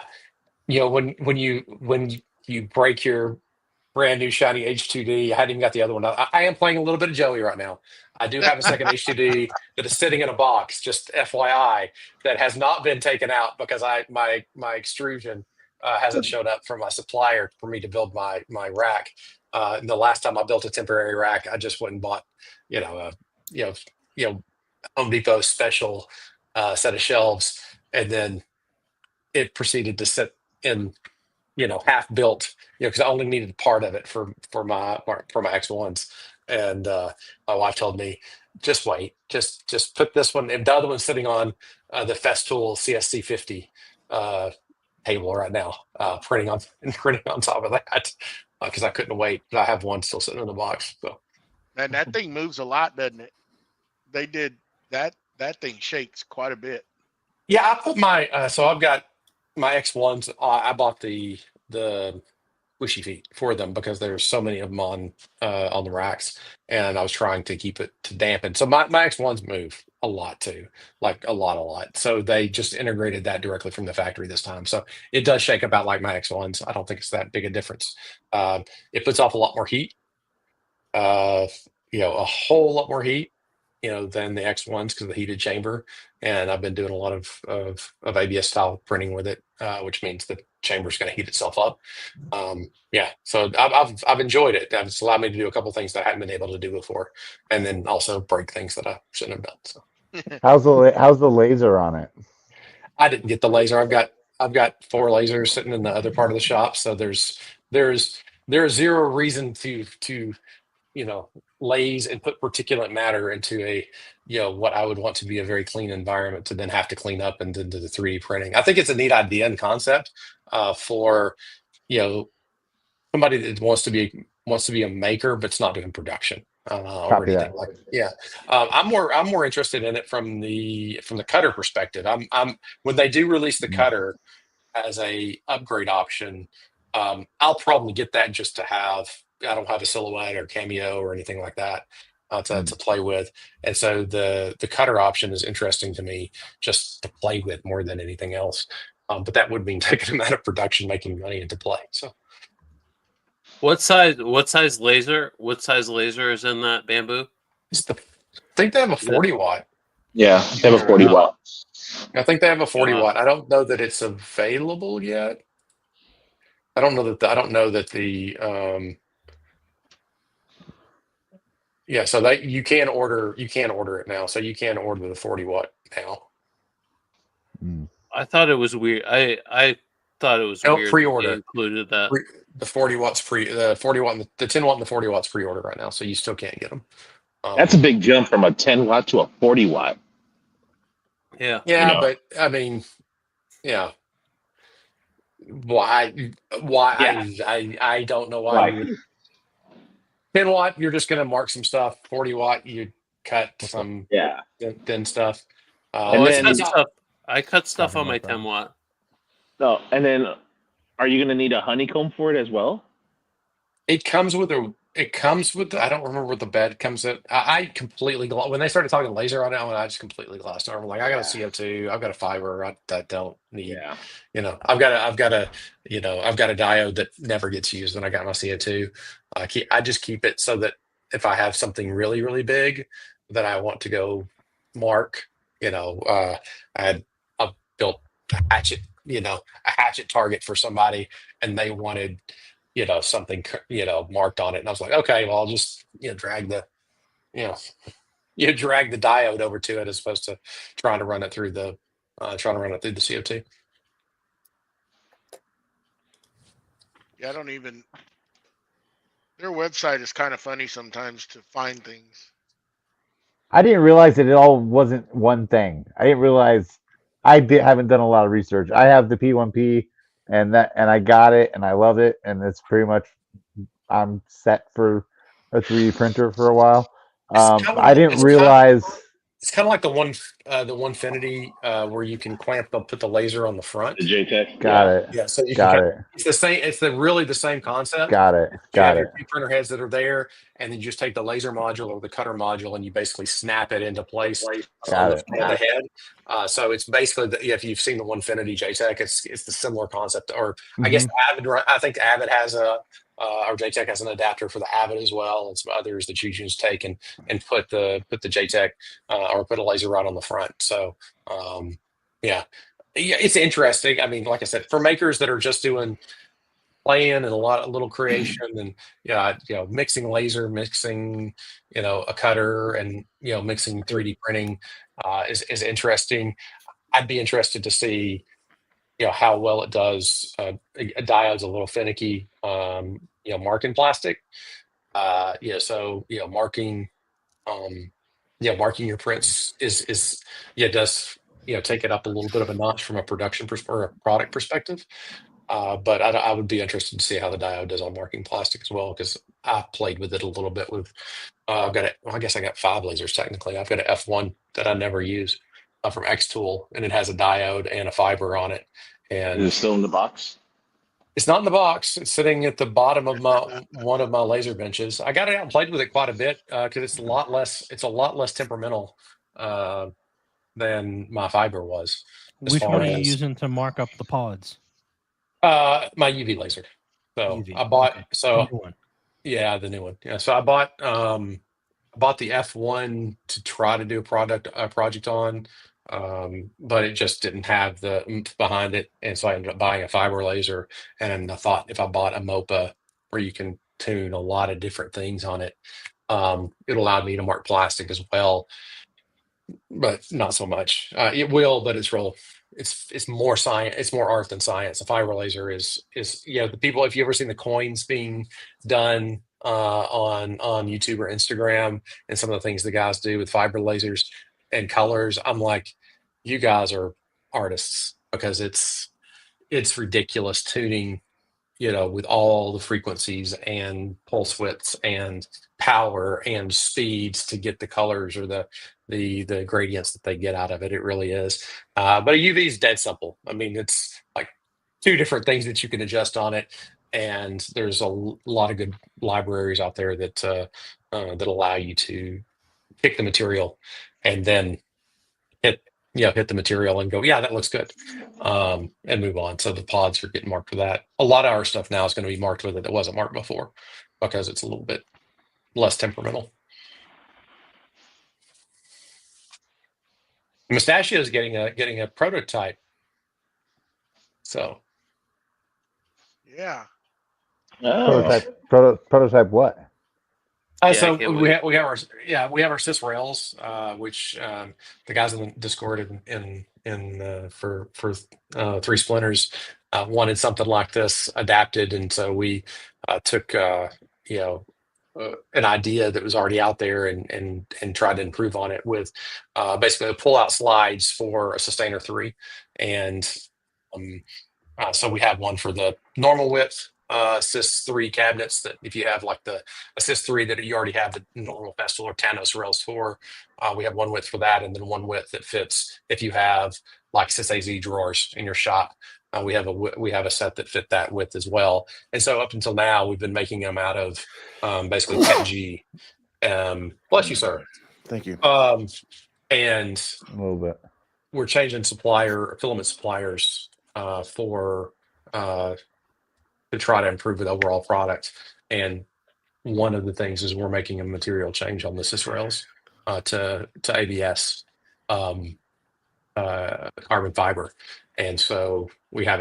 M: you know, when you break your brand new shiny H2D, I hadn't even got the other one. I am playing a little bit of Joey right now. I do have a second H2D that is sitting in a box, just FYI, that has not been taken out because my extrusion hasn't showed up from my supplier for me to build my rack. The last time I built a temporary rack, I just went and bought, you know, Home Depot special set of shelves, and then it proceeded to sit in, half built, because I only needed part of it for my X1s. And my wife told me, just wait, just put this one. And the other one's sitting on the Festool CSC 50 table right now, printing on top of that because I couldn't wait. I have one still sitting in the box. So,
A: And that thing moves a lot, doesn't it? They did that. That thing shakes quite a bit.
M: yeah, I put my so I've got my X1s. I bought the squishy feet for them because there's so many of them on the racks, and I was trying to keep it to dampen. So my X1s move a lot too, like a lot. So they just integrated that directly from the factory this time. So it does shake about like my X1s. I don't think it's that big a difference. It puts off a lot more heat, a whole lot more heat, than the X1s because of the heated chamber. And I've been doing a lot of ABS style printing with it, which means the chamber is going to heat itself up. So I've enjoyed it. It's allowed me to do a couple things that I hadn't been able to do before, and then also break things that I shouldn't have done. So
I: How's the laser on it?
M: I didn't get the laser. I've got 4 lasers sitting in the other part of the shop. So there's zero reason to laze and put particulate matter into a what I would want to be a very clean environment to then have to clean up and then do the 3D printing. I think it's a neat idea and concept for somebody that wants to be a maker but's not doing production or anything like that. Yeah. I'm more interested in it from the cutter perspective. I'm when they do release the cutter as a upgrade option, I'll probably get that just to have. I don't have a silhouette or cameo or anything like that to play with, and so the cutter option is interesting to me just to play with more than anything else. But that would mean taking them out of production, making money into play. So,
E: what size laser? What size laser is in that bamboo?
M: I think they have a 40 watt.
C: Yeah, they have a 40 watt.
M: I think they have a 40 watt. I don't know that it's available yet. I don't know that the yeah, so that you can order it now. So you can order the 40 watt now.
E: I thought it was weird. I thought it was weird.
M: Pre-order
E: included that.
M: The 40 watts the 40 watt, the 10 watt and the 40 watts pre-order right now. So you still can't get them.
C: That's a big jump from a 10 watt to a 40 watt.
E: Yeah.
M: Yeah, but I mean, yeah. Why? Yeah. I don't know why. 10 watt, you're just going to mark some stuff. 40 watt, you cut some thin stuff.
E: I cut stuff on my 10 watt.
C: No, and then are you going to need a honeycomb for it as well?
M: It comes with I don't remember what the bed comes with. I completely when they started talking laser on it, I just completely glossed over. I'm like, I got a CO2, I've got a fiber. I don't need. I've got a diode that never gets used when I got my CO2. I just keep it so that if I have something really, really big that I want to go mark, I built a hatchet target for somebody, and they wanted something marked on it, and I was like, okay, well, I'll just drag the diode over to it as opposed to trying to run it through the CO2.
A: Yeah, their website is kind of funny sometimes to find things.
I: I didn't realize that it all wasn't one thing. I didn't realize haven't done a lot of research. I have the P1P and I got it and I love it, and it's pretty much I'm set for a 3D printer for a while.
M: It's kind of
I: I didn't
M: it's
I: realize.
M: It's kind of like the Onefinity where you can put the laser on the front.
C: The JTech.
I: Got it.
M: Yeah, so you
I: Got
M: can
I: it.
M: it's the same. It's really the same concept.
I: Got it.
M: You have
I: Got
M: your
I: it.
M: two printer heads that are there, and then you just take the laser module or the cutter module, and you basically snap it into place on
I: Got
M: the
I: it.
M: front of the head. So it's basically if you've seen the Onefinity JTech, it's the similar concept. Or I guess I think Avid has or JTech has an adapter for the Avid as well, and some others that you can just take and put the JTech or put a laser rod on the front. So yeah, it's interesting. I mean, like I said, for makers that are just doing playing and a little creation and mixing laser, mixing a cutter, and mixing 3D printing is interesting. I'd be interested to see how well it does. A diode's a little finicky, marking plastic. So marking marking your prints does take it up a little bit of a notch from a production or a product perspective. But I would be interested to see how the diode does on marking plastic as well, because I played with it a little bit with I guess I got 5 lasers technically. I've got an F1 that I never use from X Tool, and it has a diode and a fiber on it. And
C: is it still in the box?
M: It's not in the box. It's sitting at the bottom of one of my laser benches. I got it out and played with it quite a bit because it's a lot less temperamental than my fiber was.
B: Which one are you using to mark up the pods?
M: My UV laser. So
B: UV.
M: I bought
B: The new one.
M: Yeah, the new one. Yeah, so I bought the F1 to try to do a project on, but it just didn't have the oomph behind it, and so I ended up buying a fiber laser. And I thought if I bought a MOPA where you can tune a lot of different things on it, it allowed me to mark plastic as well, but not so much. It will, but it's more science. It's more art than science. A fiber laser is the people. If you ever seen the coins being done on YouTube or Instagram, and some of the things the guys do with fiber lasers and colors, I'm like, you guys are artists, because it's ridiculous tuning, with all the frequencies and pulse widths and power and speeds to get the colors or the gradients that they get out of it. It really is. But a UV is dead simple. I mean, it's like 2 different things that you can adjust on it. And there's a lot of good libraries out there that allow you to pick the material and then hit the material and go, yeah, that looks good, and move on. So the pods are getting marked for that. A lot of our stuff now is going to be marked with it that wasn't marked before, because it's a little bit less temperamental. Mustachio is getting a prototype. So
A: yeah.
I: Prototype what?
M: So we have our sys rails, which the guys in the Discord for 3 Splinters wanted something like this adapted, and so we took an idea that was already out there and tried to improve on it with basically pull-out slides for a Sustainer 3, and so we have one for the normal width Sys 3 cabinets, that if you have like the Sys 3 that you already have the normal Festool or Tanos rails for, we have one width for that, and then one width that fits if you have like Sys AZ drawers in your shop. We have a set that fit that width as well. And so up until now, we've been making them out of basically PETG. Bless you, sir.
F: Thank you.
M: And
I: A little bit.
M: we're changing filament suppliers to try to improve the overall product. And one of the things is we're making a material change on the Sys rails to ABS carbon fiber. And so I had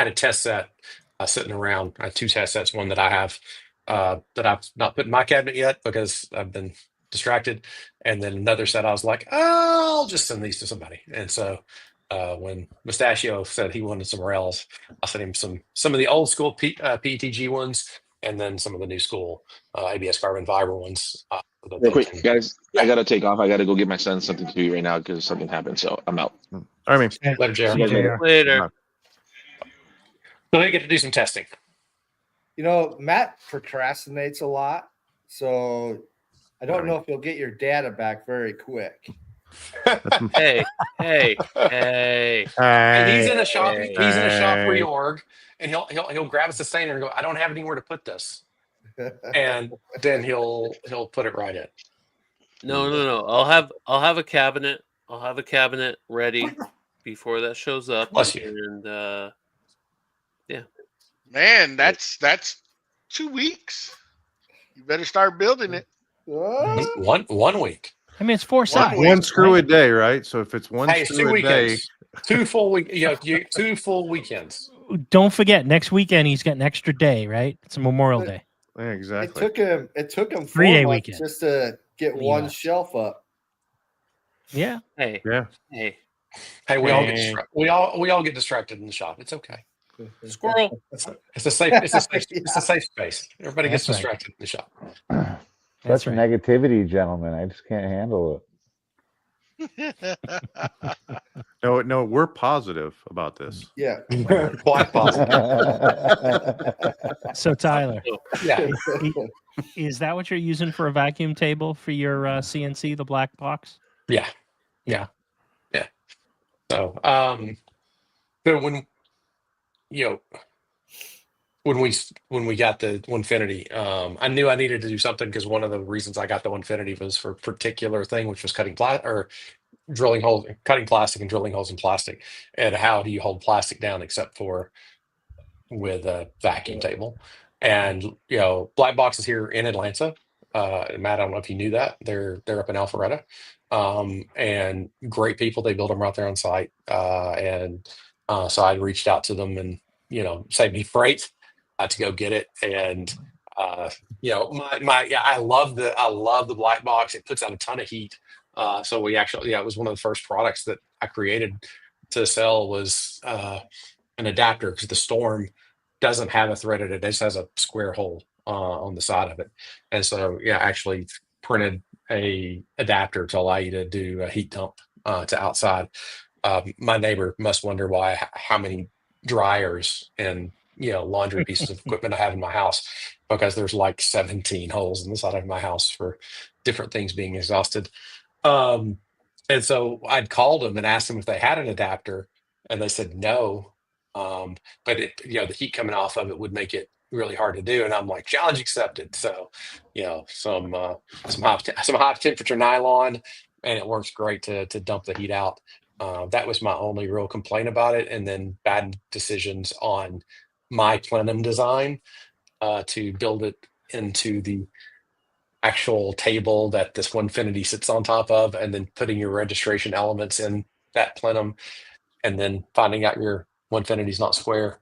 M: a test set sitting around. I had 2 test sets, one that I have that I've not put in my cabinet yet because I've been distracted, and then another set I was like, I'll just send these to somebody. And so when Mustachio said he wanted some rails, I sent him some of the old school PETG ones, and then some of the new school ABS carbon fiber ones.
C: Real quick, guys, I gotta take off. I gotta go get my son something to eat right now because something happened. So I'm out.
F: All right,
M: Later, JR.
E: Later.
M: So they get to do some testing.
D: Matt procrastinates a lot, so I don't know if you'll get your data back very quick.
E: Hey.
M: And he's in a shop. He's in a shop reorg, and he'll grab a sustainer and go, "I don't have anywhere to put this," and then he'll put it right in.
E: No. I'll have a cabinet. I'll have a cabinet ready before that shows up.
M: Bless you.
E: And yeah.
A: Man, that's 2 weeks. You better start building it.
M: 1 week.
B: I mean, it's 4 sides.
F: One screw a day, right? So if it's one
M: Hey, it's
F: screw
M: 2
F: a day,
M: weekends. 2 full week. 2 full weekends.
B: Don't forget, next weekend he's got an extra day, right? It's a Memorial Day.
F: yeah, exactly.
D: It took him
B: 3-day
D: 4 months
B: weekend.
D: just to get one shelf up.
B: Yeah.
E: Hey.
F: Yeah.
E: Hey.
M: Hey, we all get distracted in the shop. It's okay.
E: Squirrel.
M: It's a safe. It's a safe space. Everybody gets
B: That's right.
M: distracted in the shop.
B: That's
I: Such
B: right.
I: negativity, gentlemen. I just can't handle it.
F: No, we're positive about this.
D: Yeah.
M: Quite positive.
B: So Tyler,
M: Yeah.
B: is that what you're using for a vacuum table for your CNC, the black box?
M: Yeah. So, but when we got the Onefinity, I knew I needed to do something because one of the reasons I got the Onefinity was for a particular thing, which was cutting plastic and drilling holes in plastic. And how do you hold plastic down except for with a vacuum table? And Black Box is here in Atlanta. Matt, I don't know if you knew that. They're up in Alpharetta. And great people. They build them right there on site. So I reached out to them and saved me freight to go get it. And I love the Black Box. It puts out a ton of heat. So we actually, it was one of the first products that I created to sell was an adapter, because the Storm doesn't have a threaded, it just has a square hole on the side of it. And so actually printed a adapter to allow you to do a heat dump to outside. My neighbor must wonder how many dryers and laundry pieces of equipment I have in my house, because there's like 17 holes in the side of my house for different things being exhausted. And so I'd called them and asked them if they had an adapter, and they said no. But the heat coming off of it would make it really hard to do. And I'm like, challenge accepted. So, some high temperature nylon, and it works great to dump the heat out. That was my only real complaint about it. And then bad decisions on my plenum design to build it into the actual table that this Onefinity sits on top of, and then putting your registration elements in that plenum, and then finding out your Onefinity's not square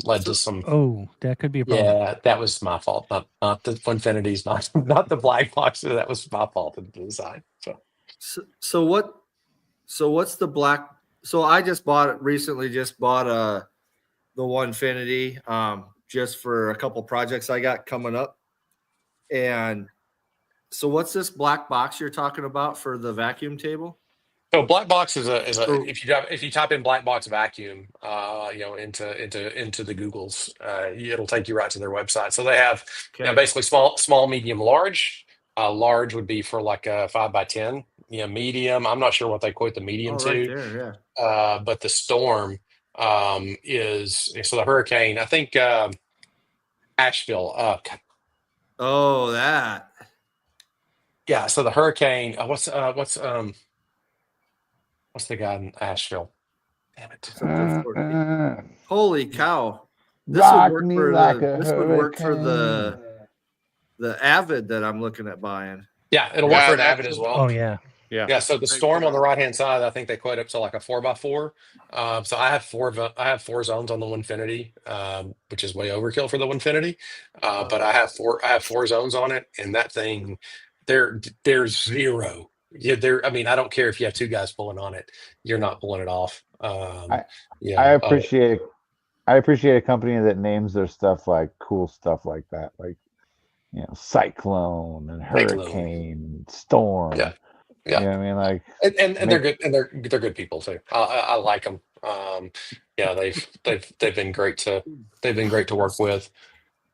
M: led to some.
B: Oh, that could be a problem.
M: Yeah, that was my fault. Not the Onefinity's, not the Black Box. That was my fault in the design.
D: So what's the black? So I just recently bought the Onefinity just for a couple projects I got coming up. And so what's this Black Box you're talking about for the vacuum table?
M: So Black Box is a if you type in Black Box vacuum into the Googles, it'll take you right to their website. So they have basically small, medium, large. Large would be for like a 5x10. Medium, I'm not sure what they quote the medium to.
D: Right there, yeah.
M: But the Storm is the Hurricane. I think Asheville.
D: Oh, that.
M: Yeah. So the Hurricane. What's the guy in Asheville? Damn it!
D: Holy cow! This would work for the Avid that I'm looking at buying.
M: Yeah, it'll work for an Avid as well.
B: Oh yeah.
M: Yeah. So the Storm on the right hand side, I think they quote up to like a 4x4. So I have four zones on the Onefinity, which is way overkill for the Onefinity. But I have four zones on it, and that thing, there's zero. Yeah, I don't care if you have two guys pulling on it, you're not pulling it off.
I: I appreciate a company that names their stuff like cool stuff like that, like Cyclone and Hurricane, Storm.
M: Yeah.
I: You know what I mean? Like,
M: and they're good, and they're good people too. I like them. They've been great to work with.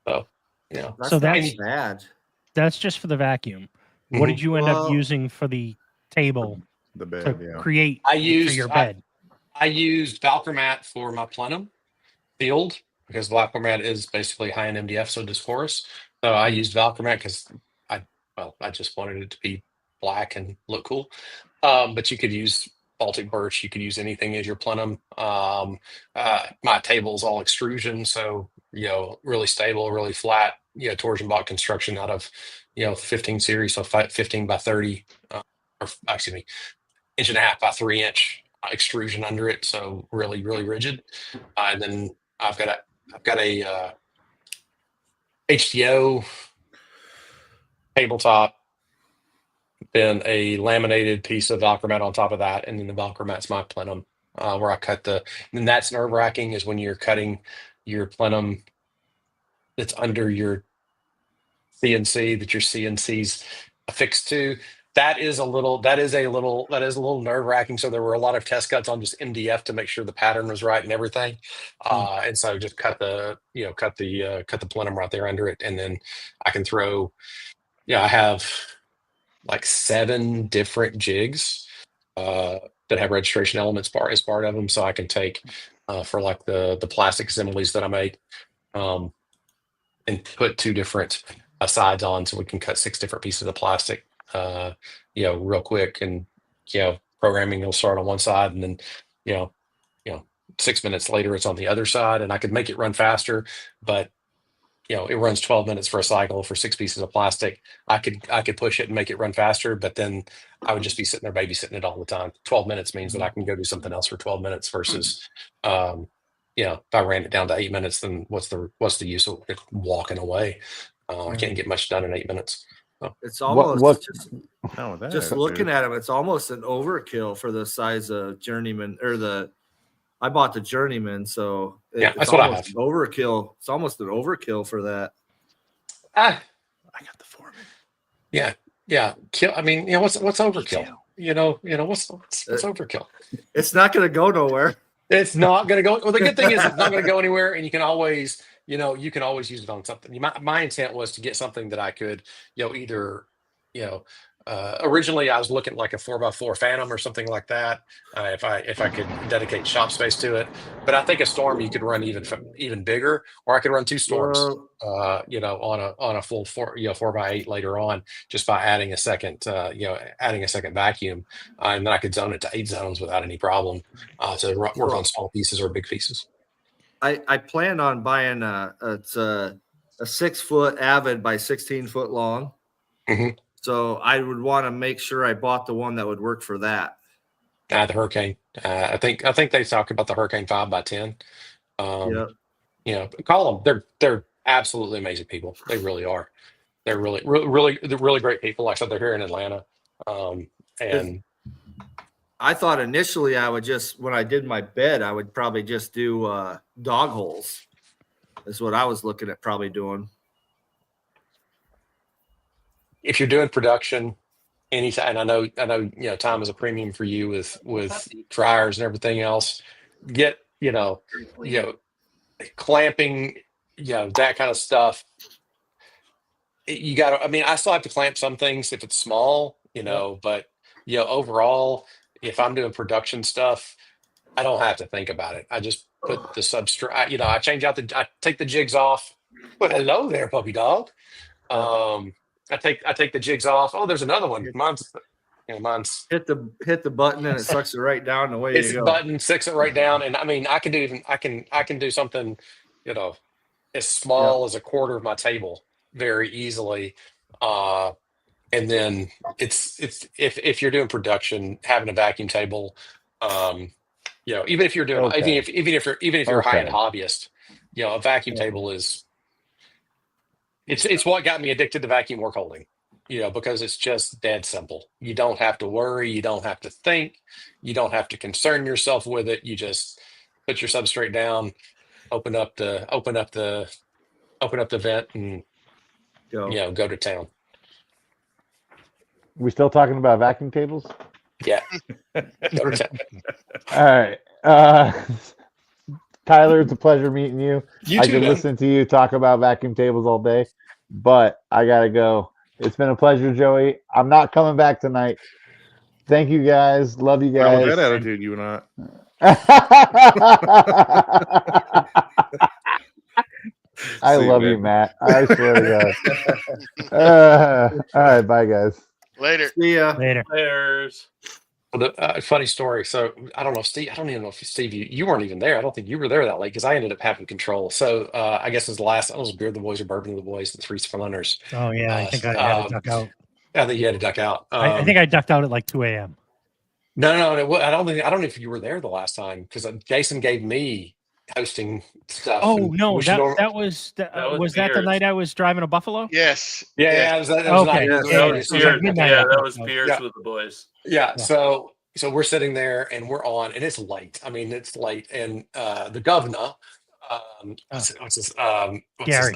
M: So, yeah.
D: That's
B: So
D: not
B: that's
D: bad.
B: That's just for the vacuum. What did you end up using for the table
F: The
B: to
F: bed, yeah.
B: create
M: I
B: for
M: used
B: your bed?
M: I used Valcromat for my plenum field because Valcromat is basically high in MDF, so does porous. So I used Valcromat because I just wanted it to be black and look cool. But you could use Baltic birch. You could use anything as your plenum. My table's all extrusion, so really stable, really flat. Torsion block construction out of 15 series, so 15 by 30, or excuse me, 1.5 by 3 inch extrusion under it, so really rigid. And then I've got a HDO tabletop, then a laminated piece of Valcromat on top of that, and then the Valcromat's my plenum, where I cut and that's nerve wracking is when you're cutting your plenum that's under your CNC that your CNC's affixed to. That is a little nerve wracking. So there were a lot of test cuts on just MDF to make sure the pattern was right and everything. And so just cut the plenum right there under it. And then I can throw, I have like 7 different jigs that have registration elements as part of them. So I can take for like the plastic assemblies that I make and put 2 different sides on, so we can cut 6 different pieces of plastic real quick. And programming will start on one side, and then 6 minutes later it's on the other side, and I could make it run faster, but it runs 12 minutes for a cycle for 6 pieces of plastic. I could push it and make it run faster, but then I would just be sitting there babysitting it all the time. 12 minutes means that I can go do something else for 12 minutes versus if I ran it down to 8 minutes, then what's the use of it walking away? I can't get much done in 8 minutes. So.
D: It's almost
F: that,
D: just looking at them. It's almost an overkill for the size of Journeyman I bought the Journeyman, so
M: that's what I have.
D: Overkill. It's almost an overkill for that.
M: I got the Foreman. Yeah. I mean, what's overkill? What's overkill?
D: It's not going to go nowhere.
M: It's not going to go. Well, the good thing is it's not going to go anywhere, and you can always use it on something. My intent was to get something that I could, either, originally I was looking like a 4x4 Phantom or something like that. If I could dedicate shop space to it, but I think a Storm you could run even bigger, or I could run 2 Storms, on a full 4x8 later on, just by adding a second vacuum, and then I could zone it to 8 zones without any problem to work on small pieces or big pieces.
D: I plan on buying a 6-foot Avid by 16-foot long.
M: Mm-hmm.
D: So I would want to make sure I bought the one that would work for that.
M: The Hurricane. I think they talk about the Hurricane 5x10. Call them. They're absolutely amazing people. They really are. They're really great people. Like I said, they're here in Atlanta. And
D: I thought initially I would when I did my bed, I would probably just do dog holes. Is what I was looking at probably doing.
M: If you're doing production, anytime, and I know, time is a premium for you with dryers and everything else. Get clamping, that kind of stuff. You got to. I mean, I still have to clamp some things if it's small, but overall, if I'm doing production stuff, I don't have to think about it. I just put the substrate. I change out I take the jigs off. But hello there, puppy dog. I take the jigs off. Oh, there's another one. Mine's
D: hit the button and it sucks it right down the way
M: it's
D: you go.
M: Button sucks it right down. And I mean, I can do something, as small as a quarter of my table very easily. And then it's if you're doing production, having a vacuum table, even if you're doing even if you're a high-end hobbyist, a vacuum table is it's what got me addicted to vacuum work holding, because it's just dead simple. You don't have to worry, you don't have to think, you don't have to concern yourself with it. You just put your substrate down, open up the vent, and go to town.
I: We still talking about vacuum tables?
M: Yeah. Go to town.
I: All right. Tyler, it's a pleasure meeting you.
M: You
I: I
M: too,
I: could
M: man.
I: listen to you talk about vacuum tables all day, but I gotta go. It's been a pleasure, Joey. I'm not coming back tonight. Thank you guys. Love you
F: Not with
I: guys.
F: that attitude, you and
I: I
F: See you,
I: love you,
F: man.
I: Matt. I swear to God. All right, bye, guys.
A: Later.
D: See ya.
B: Later.
E: There's
M: Funny story. So I don't know, Steve. I don't even know if Steve, you weren't even there. I don't think you were there that late because I ended up having control. So I guess it was the last. It was Beer of the Boys or Bourbon of the Boys, the three Splinters.
B: Oh yeah, I think I had to duck out.
M: I think you had to duck out.
B: I think I ducked out at like 2 a.m.
M: No, I don't know if you were there the last time because Jason gave me hosting stuff.
B: Oh
M: and
B: no,
M: we should
B: that was
E: was
B: that the
E: Beers.
B: night I was driving to Buffalo?
A: Yes.
M: Yeah,
A: Yes.
M: that was
B: Okay.
M: not.
B: Yeah,
E: that
B: yeah,
E: was
B: it was like
E: beers.
B: midnight
E: Yeah,
B: I
E: that
B: ducked
E: was
B: out.
E: beers
M: Yeah.
E: with the boys.
M: Yeah, so we're sitting there and we're on, and it's late. I mean, it's late, and the governor, what's his
B: Gary. Gary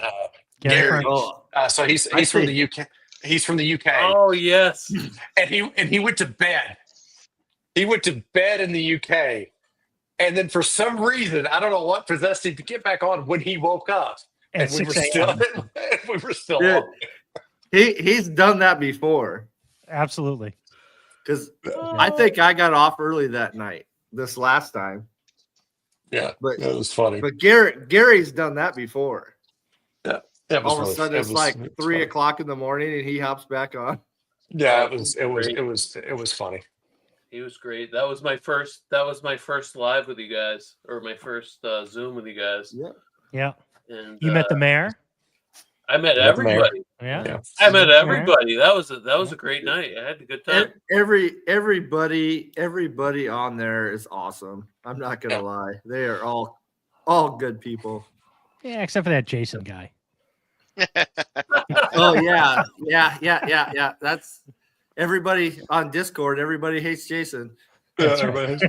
A: Gary.
B: French.
D: Oh,
M: so he's
D: I
M: from
D: see.
M: the UK. He's from the UK,
E: Oh yes.
M: and he went to bed. He went to bed in the UK, and then for some reason, I don't know what possessed him to get back on when he woke up,
B: At
M: and we were
B: 6
M: still
B: a.m.
M: we were still
D: Dude,
M: on.
D: he's done that before.
B: Absolutely.
D: Because I think I got off early that night, this last time.
M: Yeah,
D: But
M: it was funny.
D: but Gary's done that before.
M: Yeah, it was
D: All of a
M: really-
D: sudden
M: it
D: it's
M: was-
D: like
M: it was
D: 3
M: funny.
D: o'clock in the morning and he hops back on.
M: Yeah,
E: Great.
M: it was funny.
E: He was great. That was my first live with you guys, or my first Zoom with you guys.
D: Yeah.
B: Yeah.
E: And
B: You met the mayor?
E: I met
M: You met the mayor.
E: everybody.
B: Yeah.
E: I met
B: Yeah.
E: everybody. That was a great night. I had a good time.
D: Everybody on there is awesome. I'm not gonna lie. They are all good people.
B: Yeah, except for that Jason guy.
D: Oh yeah. That's everybody on Discord. Everybody hates Jason.
B: That's right.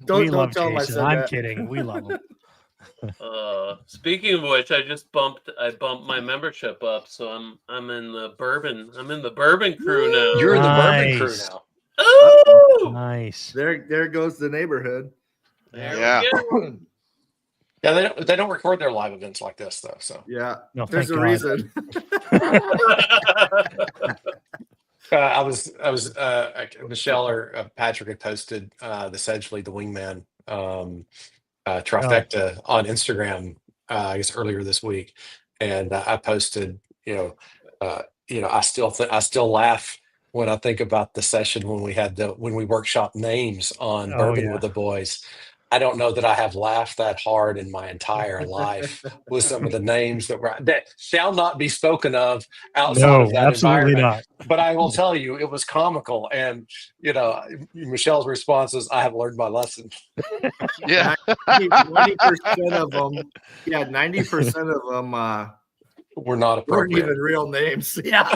D: Don't
B: We love
D: tell him I
B: Jason.
D: said
B: I'm
D: that.
B: kidding. We love him.
E: Speaking of which, I bumped my membership up, so I'm in the bourbon crew now.
M: You're in the bourbon crew
B: Nice.
M: now.
E: Ooh!
B: Nice.
D: There goes the neighborhood.
E: There
A: Yeah.
E: we go.
M: Yeah, they don't record their live events like this though. So
D: Yeah.
B: No,
D: There's a
B: thank God.
D: reason.
M: I was Michelle or Patrick had posted the Sedgley the Wingman trifecta on Instagram I guess earlier this week, and I posted I still laugh when I think about the session when we workshop names on Bourbon with the Boys. I don't know that I have laughed that hard in my entire life with some of the names that shall not be spoken of outside of that
B: absolutely
M: environment.
B: not.
M: But I will tell you, it was comical. And, Michelle's response is, I have learned my lesson.
A: Yeah.
D: 90% of them. Yeah, 90% of them
M: We're not
D: weren't
M: appropriate.
D: even real names. Yeah.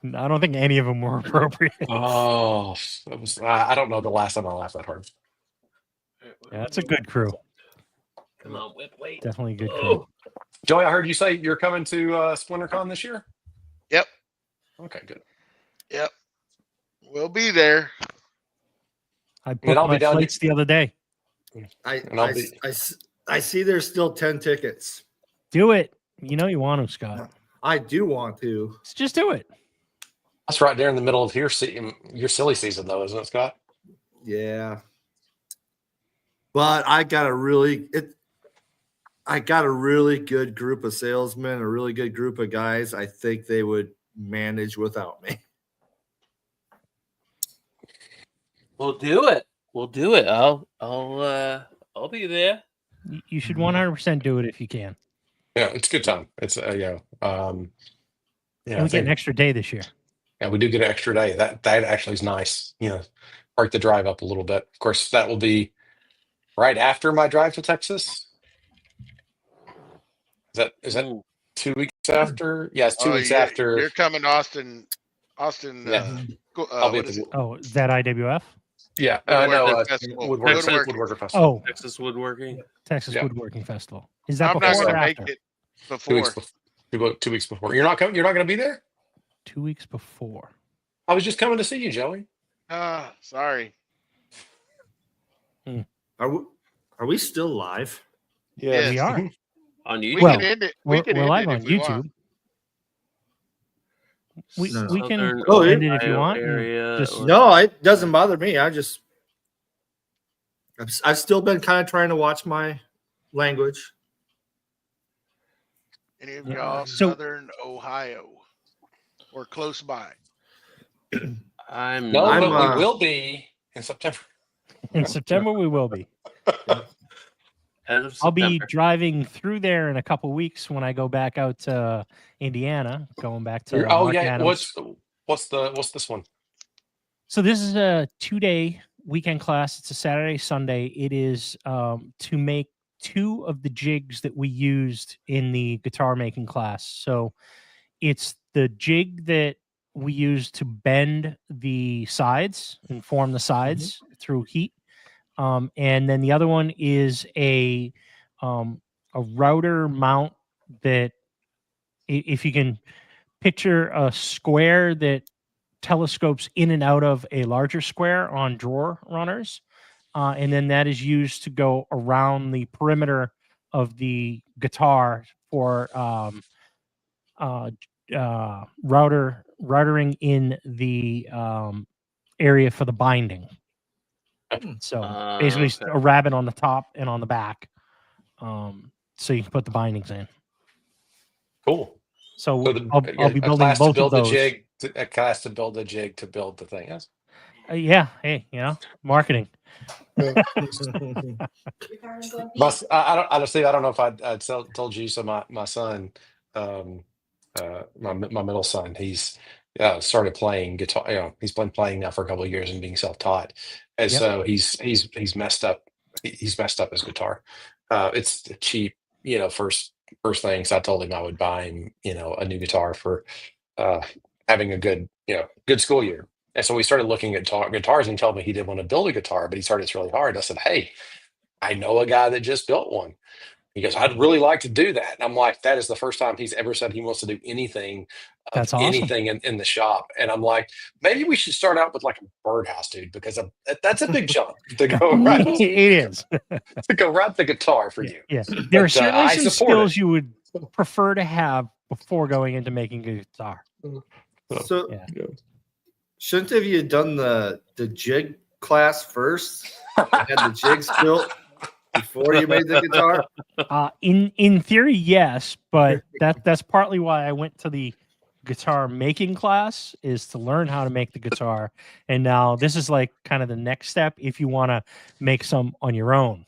B: I don't think any of them were appropriate.
M: Oh, I don't know the last time I laughed that hard.
B: Yeah, that's a good crew.
E: Come on, wait.
B: Definitely a good crew.
E: Oh,
M: Joey, I heard you say you're coming to SplinterCon this year?
A: Yep.
M: Okay, good.
A: Yep. We'll be there.
B: I
M: And
B: booked
M: I'll be
B: my
M: down
B: flights the other day.
D: I see there's still 10 tickets.
B: Do it. You know you want to, Scott.
D: I do want to.
B: Just do it.
M: That's right there in the middle of your silly season, though, isn't it, Scott?
D: Yeah. But I got a really good group of salesmen, a really good group of guys. I think they would manage without me.
E: we'll do it. I'll be there.
B: You should 100% do it if you can.
M: Yeah, it's a good time. It's
B: And we get an extra day this year.
M: Yeah, we do get an extra day. That actually is nice. Break the drive up a little bit. Of course, that will be right after my drive to Texas. Is that 2 weeks after? Yeah, it's 2 weeks after.
A: You're coming, Austin.
M: Yeah.
A: I'll be at the
B: Is that IWF?
M: Yeah,
A: Woodworking Festival.
M: Woodworker Festival.
B: Oh,
E: Texas Woodworking.
B: Texas
M: Yeah.
B: Woodworking Festival. Is that
A: I'm not
B: before
A: going
B: or
A: to make
B: after?
A: it
M: 2
A: before.
M: weeks. 2 weeks before. You're not coming. You're not going to be there.
B: 2 weeks before.
M: I was just coming to see you, Joey.
A: Sorry.
D: Are Are we still live?
J: Yes.
B: We are.
E: On
A: We
E: YouTube.
B: Well,
A: can end it. We
B: We're,
A: can
B: we're
A: end
B: live
A: it
B: on
A: if we want.
B: YouTube. We
D: No.
B: we can
E: Southern
D: Oh,
B: end it if you
E: Ohio
B: want. and
E: area.
B: just-
D: No, it doesn't bother me. I've still been kind of trying to watch my language.
A: Any of
B: Yeah.
A: y'all
B: So-
A: Southern Ohio or close by?
E: I'm
M: No,
D: I'm,
M: but we will be in September.
B: In September, we will be.
E: end of
B: I'll be
E: September.
B: driving through there in a couple weeks when I go back out to Indiana, going back to
M: Oh
B: Mark
M: yeah,
B: Adams.
M: what's this one?
B: So this is a 2-day weekend class. It's a Saturday, Sunday. It is to make 2 of the jigs that we used in the guitar making class. So it's the jig that we use to bend the sides and form the sides through heat. And then the other one is a router mount that if you can picture a square that telescopes in and out of a larger square on drawer runners. And then that is used to go around the perimeter of the guitar for routering in the area for the binding. So basically
E: okay.
B: a rabbit on the top and on the back. So you can put the bindings in.
M: Cool.
B: So
M: So
B: I'll be
M: a
B: building
M: class to
B: both
M: build
B: of
M: the
B: those.
M: jig, a class to build the jig to build the thing. Yes.
B: Yeah. Hey, marketing.
M: I don't honestly. I don't know if I told you. So my son, my middle son, he's started playing guitar. He's been playing now for a couple of years and being self-taught, and
B: Yep.
M: so he's messed up. He's messed up his guitar. It's cheap, first thing. So I told him I would buy him, a new guitar for having a good school year. And so we started looking at guitars, and he told me he didn't want to build a guitar, but he started it's really hard. I said, hey, I know a guy that just built one. He goes, I'd really like to do that. And I'm like, that is the first time he's ever said he wants to do anything
B: That's awesome.
M: anything in the shop. And I'm like, maybe we should start out with like a birdhouse, dude, because that's a big jump to go right.
B: It is.
M: To go write the guitar for you.
B: Yeah. There are
M: But,
B: certainly
M: I
B: some
M: support
B: skills
M: it.
B: you would prefer to have before going into making a guitar.
D: So
B: Yeah.
D: shouldn't have you done the jig class first? Had the jigs built before you made the guitar?
B: In theory, yes, but that's partly why I went to the guitar making class, is to learn how to make the guitar. And now this is like kind of the next step if you want to make some on your own.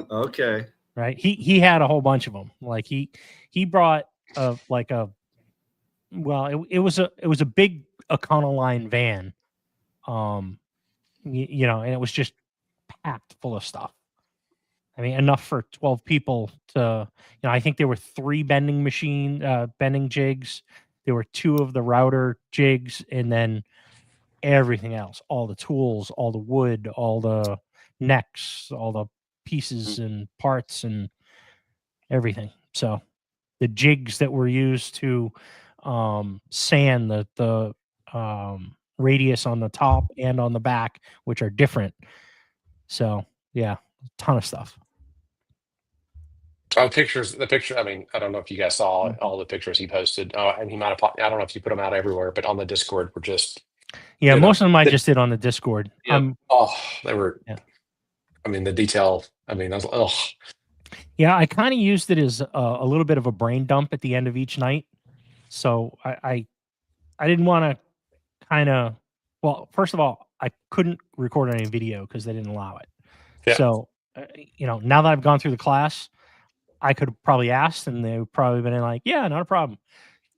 D: Okay.
B: Right. He had a whole bunch of them. Like he brought it was a big Econoline van. And it was just packed full of stuff. I mean, enough for 12 people to, I think there were 3 bending jigs. There were 2 of the router jigs, and then everything else, all the tools, all the wood, all the necks, all the pieces and parts and everything. So the jigs that were used to sand the radius on the top and on the back, which are different. So yeah, a ton of stuff.
M: The picture. I mean, I don't know if you guys saw all the pictures he posted. And he might have. I don't know if you put them out everywhere, but on the Discord, we're just.
B: Yeah, most of them I just did on the Discord.
E: Yep.
M: They were.
B: Yeah.
M: I mean, the detail. I mean, I was. Oh.
B: Yeah, I kind of used it as a little bit of a brain dump at the end of each night. So I didn't want to kind of. Well, first of all, I couldn't record any video because they didn't allow it.
M: Yeah.
B: So, now that I've gone through the class, I could have probably asked, and they would probably been like, "Yeah, not a problem."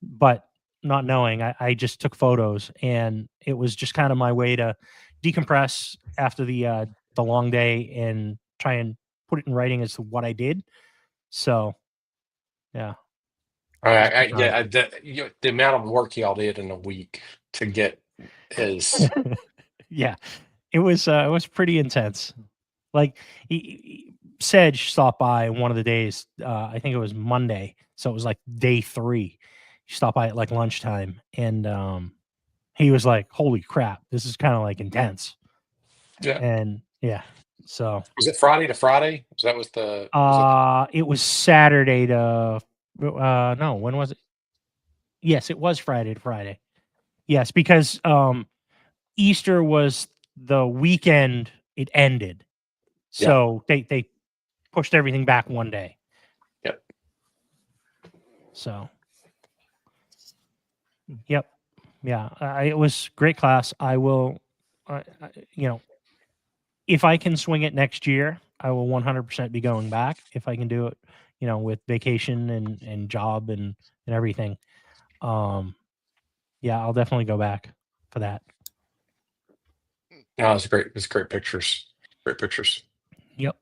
B: But not knowing, I just took photos, and it was just kind of my way to decompress after the long day and try and put it in writing as to what I did. So, yeah.
M: The amount of work y'all did in a week to get his.
B: Yeah, it was pretty intense. Like Sedge stopped by one of the days. I think it was Monday, so it was like day 3. He stopped by at like lunchtime, and he was like, "Holy crap, this is kind of like intense."
M: Yeah.
B: And yeah, So
M: was it Friday to Friday? Was that was the?
B: it was Saturday to no, when was it? Yes, it was Friday to Friday. Yes, because Easter was the weekend it ended. So they pushed everything back one day.
M: Yep.
B: So yep. Yeah, it was great class. I will if I can swing it next year, I will 100% be going back if I can do it, with vacation and job and everything. Yeah, I'll definitely go back for that.
M: No, it's great. It's great pictures. Great pictures.
B: Yep.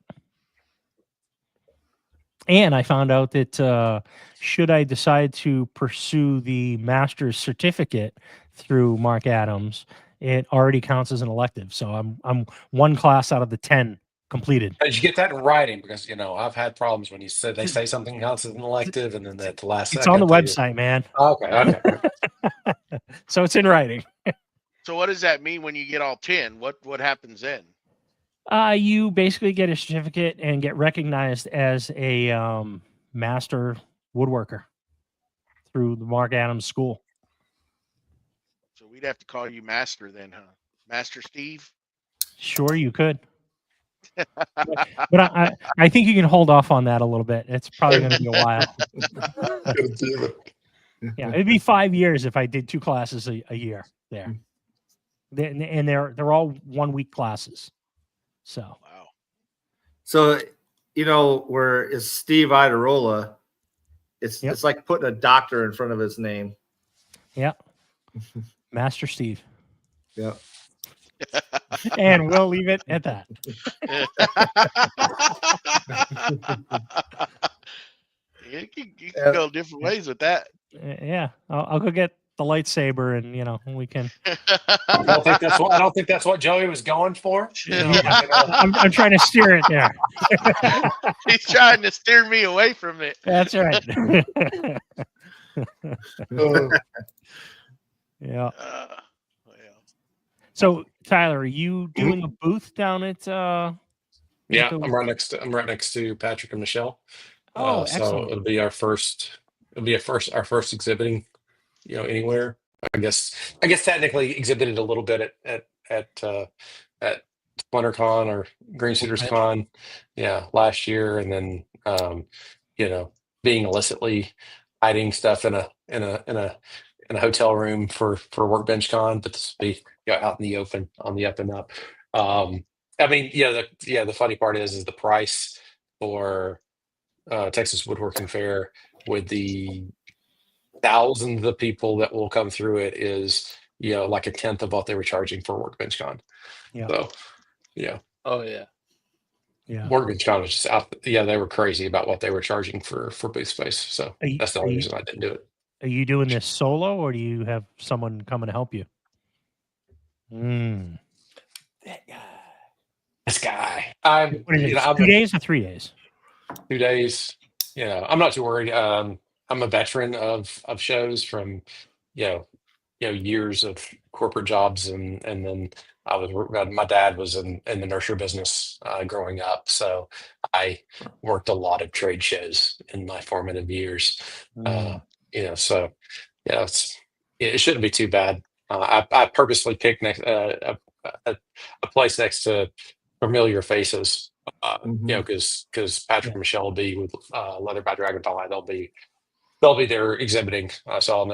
B: And I found out that should I decide to pursue the master's certificate through Mark Adams, it already counts as an elective. So I'm one class out of the 10 completed.
M: Did you get that in writing? Because I've had problems when they say something counts as an elective, and then at the last
B: It's
M: second,
B: on the website, man.
M: Okay.
B: So it's in writing.
A: So what does that mean when you get all 10? What happens then?
B: You basically get a certificate and get recognized as a master woodworker through the Mark Adams School.
A: So we'd have to call you Master then, huh? Master Steve?
B: Sure, you could. But I think you can hold off on that a little bit. It's probably going to be a while. Yeah, it'd be 5 years if I did 2 classes a year there. And they're all 1 week classes. So
A: wow.
D: So where is Steve Idarola? It's like putting a doctor in front of his name.
B: Yeah. Master Steve.
D: Yeah.
B: And we'll leave it at that.
A: You can go different ways with that.
B: Yeah, I'll go get the lightsaber, and we can.
M: I don't think that's what Joey was going for.
B: I'm trying to steer it there.
A: He's trying to steer me away from it.
B: That's right. Yeah. So Tyler, are you doing a booth down at?
M: Yeah, I'm right next to Patrick and Michelle.
B: Oh,
M: so
B: excellent.
M: it'll be our first exhibiting, anywhere. I guess technically exhibited a little bit at SplinterCon or Green Suiters Con, last year, and then being illicitly hiding stuff in a hotel room for Workbench Con, but this will be out in the open, on the up and up. The funny part is the price for Texas Woodworking Fair, with the thousands of people that will come through it, is like a tenth of what they were charging for Workbench Con.
B: Yeah.
M: So yeah.
E: Oh yeah.
B: Yeah.
M: Workbench Con was just out. Yeah, they were crazy about what they were charging for booth space. So that's the only reason I didn't do it.
B: Are you doing this solo, or do you have someone coming to help you?
M: That guy. This guy.
B: What is it, 2 days or 3 days?
M: 2 days. I'm not too worried. I'm a veteran of shows from years of corporate jobs, and then my dad was in the nursery business growing up, so I worked a lot of trade shows in my formative years. It shouldn't be too bad. I purposely picked a place next to familiar faces, because Patrick and Michelle will be with Leather by Dragonfly. They'll be there exhibiting, so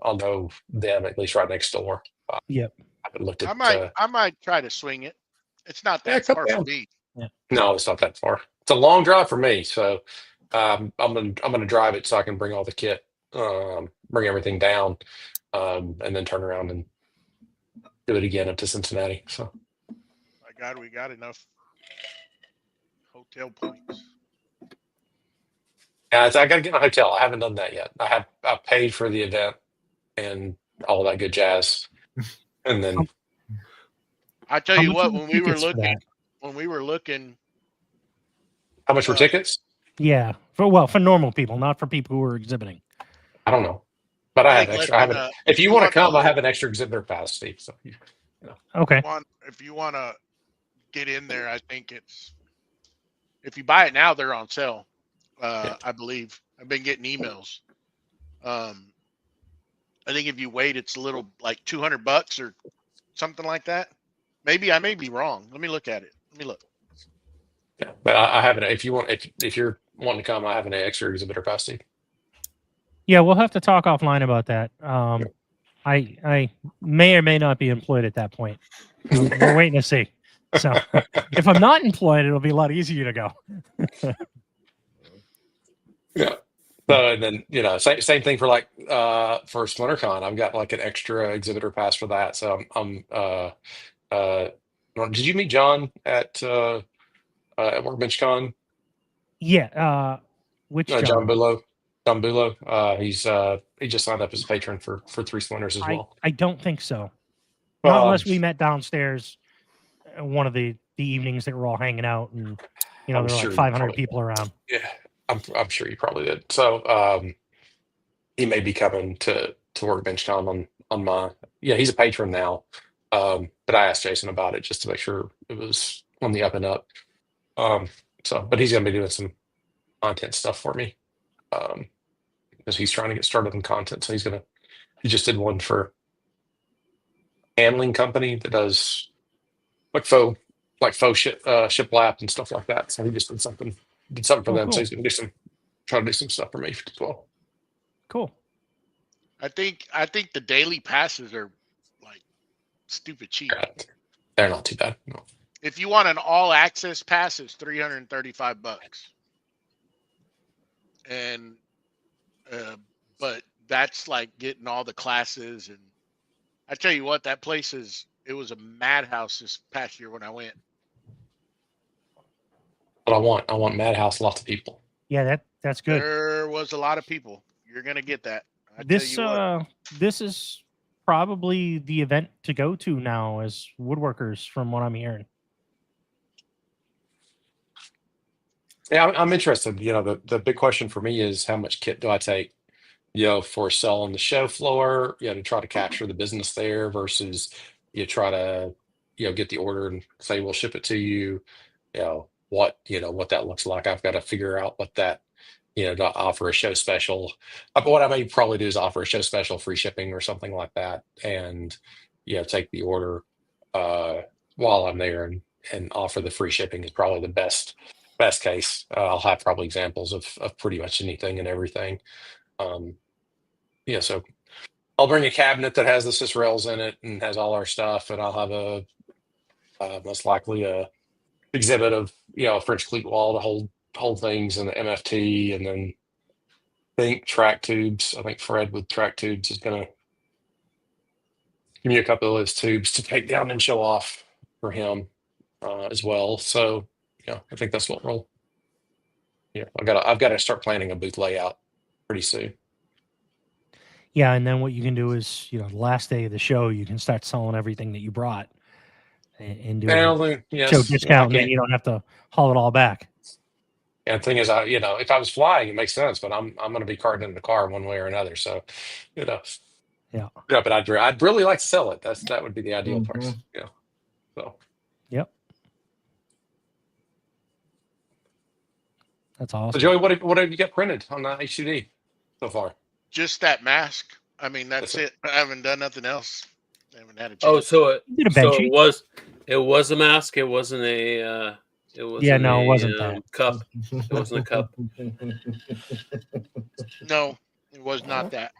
M: I'll know them at least right next door.
B: Yep.
M: I haven't looked at.
A: I might try to swing it. It's not that far from me.
B: Yeah.
M: No, it's not that far. It's a long drive for me, so I'm gonna drive it so I can bring all the kit, bring everything down, and then turn around and do it again up to Cincinnati. So.
A: My God, we got enough hotel points.
M: Yeah, I got to get my hotel. I haven't done that yet. I paid for the event and all that good jazz, and then
A: I tell you what, when we were looking,
M: how much were tickets?
B: Yeah, for normal people, not for people who are exhibiting.
M: I don't know, but I have extra. If you want to come, I have an extra exhibitor pass, Steve. So
B: okay.
A: If you want to get in there. I think if you buy it now, they're on sale. I believe I've been getting emails. I think if you wait, it's a little like $200 or something like that. Maybe I may be wrong. Let me look at it. Let me look.
M: Yeah, but I have an. If you want, if you're wanting to come, I have an extra exhibitor pass, Steve.
B: Yeah, we'll have to talk offline about that. I may or may not be employed at that point. We're waiting to see. So if I'm not employed, it'll be a lot easier to go.
M: Yeah. So and then same thing for like for SplinterCon. I've got like an extra exhibitor pass for that. So I'm did you meet John at Workbench Con?
B: Yeah. Which
M: John
B: John?
M: Bulow. John Bulow. He just signed up as a patron for 3 Splinters as well.
B: I don't think so. Not unless we met downstairs one of the evenings that we're all hanging out, and there were like 500 people around.
M: Yeah, I'm sure you probably did. So he may be coming to Workbench Con on my. Yeah, he's a patron now. But I asked Jason about it just to make sure it was on the up and up. But he's gonna be doing some content stuff for me. Because he's trying to get started in content. So he just did one for handling company that does like faux shiplap and stuff like that. So he just did something for them.
B: Cool.
M: So he's gonna try to do some stuff for me as well.
B: Cool.
A: I think the daily passes are like stupid cheap.
M: They're not too bad. No.
A: If you want an all access pass, it's $335. And but that's like getting all the classes, and I tell you what, that place it was a madhouse this past year when I went.
M: But I want madhouse, lots of people.
B: Yeah, that's good.
A: There was a lot of people. You're gonna get that.
B: This is probably the event to go to now as woodworkers, from what I'm hearing.
M: Yeah, I'm interested. The big question for me is how much kit do I take, for sell on the show floor, to try to capture the business there versus you try to, get the order and say, we'll ship it to you, what that looks like. I've got to figure out what that, to offer a show special. What I may probably do is offer a show special, free shipping or something like that. And, take the order while I'm there and offer the free shipping is probably the best case. I'll have probably examples of pretty much anything and everything. So I'll bring a cabinet that has the sys rails in it and has all our stuff, and I'll have a most likely a exhibit of a French cleat wall to hold things, and the MFT, and then I think track tubes. I think Fred with track tubes is gonna give me a couple of those tubes to take down and show off for him as well. So I think that's what we'll. I've got to start planning a booth layout pretty soon.
B: Yeah, and then what you can do is, the last day of the show, you can start selling everything that you brought and do show discount, and then you don't have to haul it all back.
M: Yeah, the thing is, if I was flying, it makes sense, but I'm going to be carting in the car one way or another. So,
B: Yeah.
M: But I'd really like to sell it. That would be the ideal price. Yeah. So.
B: Yep. That's awesome.
M: So Joey, what have you got printed on the HCD so far?
A: Just that mask. I mean, that's it. I haven't done nothing else. I haven't had a chance.
E: Oh, so it was a mask. It wasn't a. It wasn't
B: it wasn't that
E: cup. It wasn't a cup.
A: No, it was not that.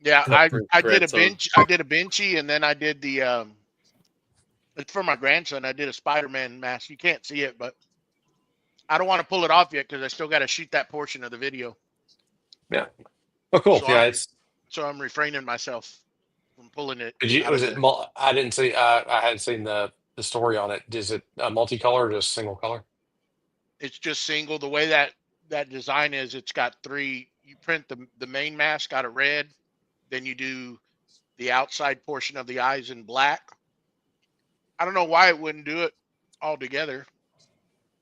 A: Yeah, I did a bench. I did a benchy, and then I did the. It's for my grandson. I did a Spider-Man mask. You can't see it, but I don't want to pull it off yet because I still got to shoot that portion of the video.
M: Yeah. Oh, cool.
A: So
M: yeah,
A: so I'm refraining myself from pulling it.
M: I didn't see. I hadn't seen the story on it. Is it a multicolor or just single color?
A: It's just single. The way that design is, it's got three. You print the main mask out of red, then you do the outside portion of the eyes in black. I don't know why it wouldn't do it all together.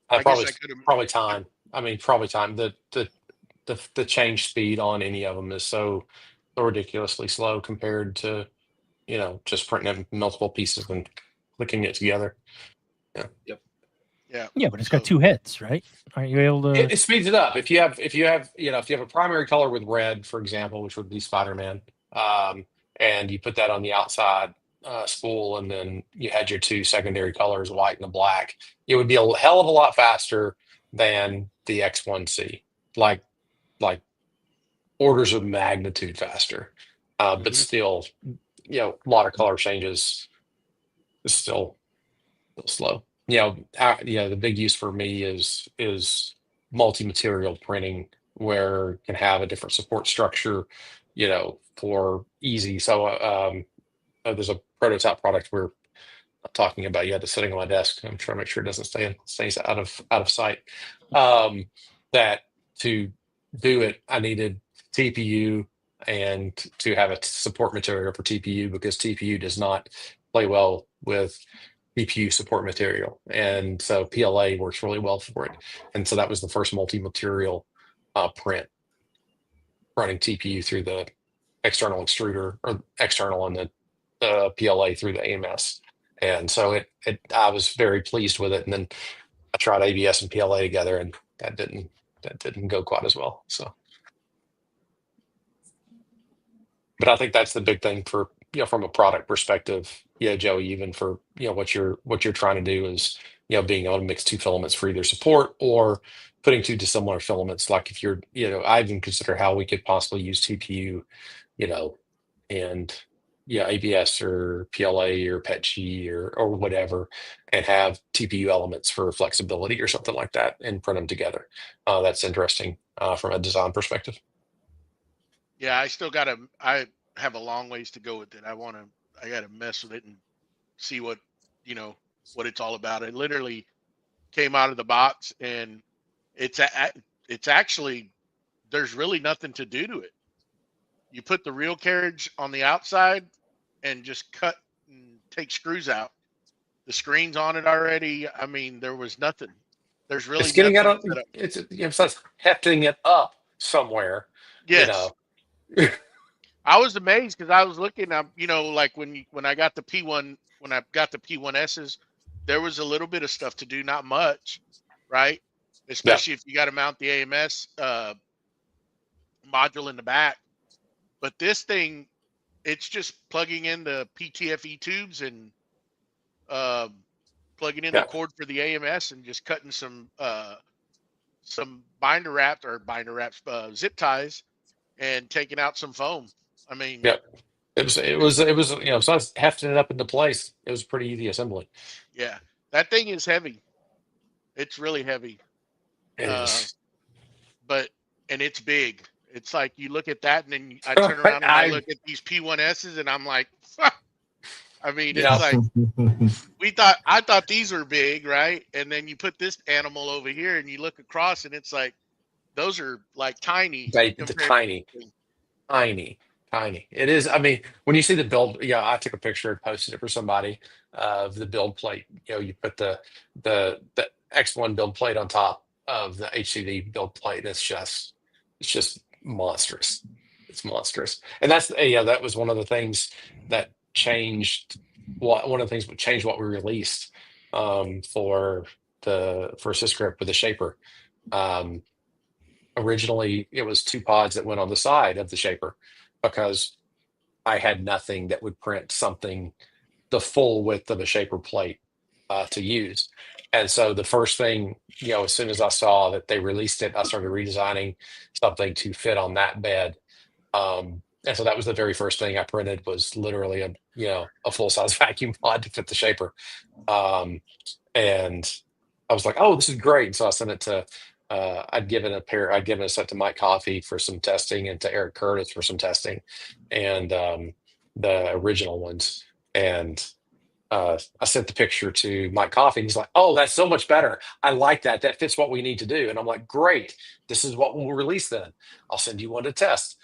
M: Probably time. I mean, probably time. The change speed on any of them is so ridiculously slow compared to just printing in multiple pieces and clicking it together. Yeah.
E: Yep.
B: Yeah, but it's got two heads, right? Aren't you able to?
M: It speeds it up. If you have a primary color with red, for example, which would be Spider-Man, and you put that on the outside spool, and then you had your two secondary colors, white and the black, it would be a hell of a lot faster than the X1C, like orders of magnitude faster. But still, a lot of color changes is still slow. The big use for me is multi-material printing, where you can have a different support structure, for easy. So there's a prototype product we're talking about. Yeah, that's sitting on my desk. I'm trying to make sure it doesn't stays out of sight. That to do it, I needed TPU and to have a support material for TPU, because TPU does not play well with TPU support material, and so PLA works really well for it. And so that was the first multi-material print, running TPU through the external extruder, or external, and the PLA through the AMS. And so I was very pleased with it. And then I tried ABS and PLA together, and that didn't go quite as well. So, but I think that's the big thing for, from a product perspective. Yeah, Joey, even for, what you're trying to do is, being able to mix two filaments for either support or putting two dissimilar filaments. Like if you're, I even consider how we could possibly use TPU, and ABS or PLA or PETG or whatever, and have TPU elements for flexibility or something like that, and print them together. That's interesting from a design perspective.
A: Yeah, I have a long ways to go with it. I got to mess with it and see what it's all about. It literally came out of the box, and it's actually, there's really nothing to do to it. You put the reel carriage on the outside and just cut and take screws out. The screen's on it already. I mean, there was nothing. There's really
M: it's getting
A: nothing.
M: It's hefting it up somewhere.
A: Yes. I was amazed, because I was looking up, like when I got the P1, when I got the P1Ss, there was a little bit of stuff to do, not much, right? Especially if you got to mount the AMS module in the back. But this thing, it's just plugging in the PTFE tubes and plugging in the cord for the AMS, and just cutting some binder wraps, zip ties, and taking out some foam. I mean,
M: it was besides hefting it up into place, it was pretty easy assembly.
A: Yeah, that thing is heavy. It's really heavy.
M: It is.
A: And it's big. It's like you look at that, and then I turn around and I look at these P1Ss, and I'm like, I mean, it's like I thought these were big, right? And then you put this animal over here, and you look across, and it's like those are like tiny.
M: Tiny. It is. I mean, when you see the build, I took a picture and posted it for somebody of the build plate. You put the X1 build plate on top of the HCD build plate, and it's just monstrous. It's monstrous. And that's that was one of the things that changed. One of the things that changed what we released for SysGrip with the shaper. Originally, it was two pods that went on the side of the shaper, because I had nothing that would print something the full width of a shaper plate to use. And so the first thing, as soon as I saw that they released it, I started redesigning something to fit on that bed. And so that was the very first thing I printed, was literally a full-size vacuum pod to fit the shaper. And I was like, oh, this is great. And so I sent it to I'd given a set to Mike Coffey for some testing, and to Eric Curtis for some testing, and the original ones. And I sent the picture to Mike Coffey, and he's like, oh, that's so much better. I like that. That fits what we need to do. And I'm like, great. This is what we'll release then. I'll send you one to test.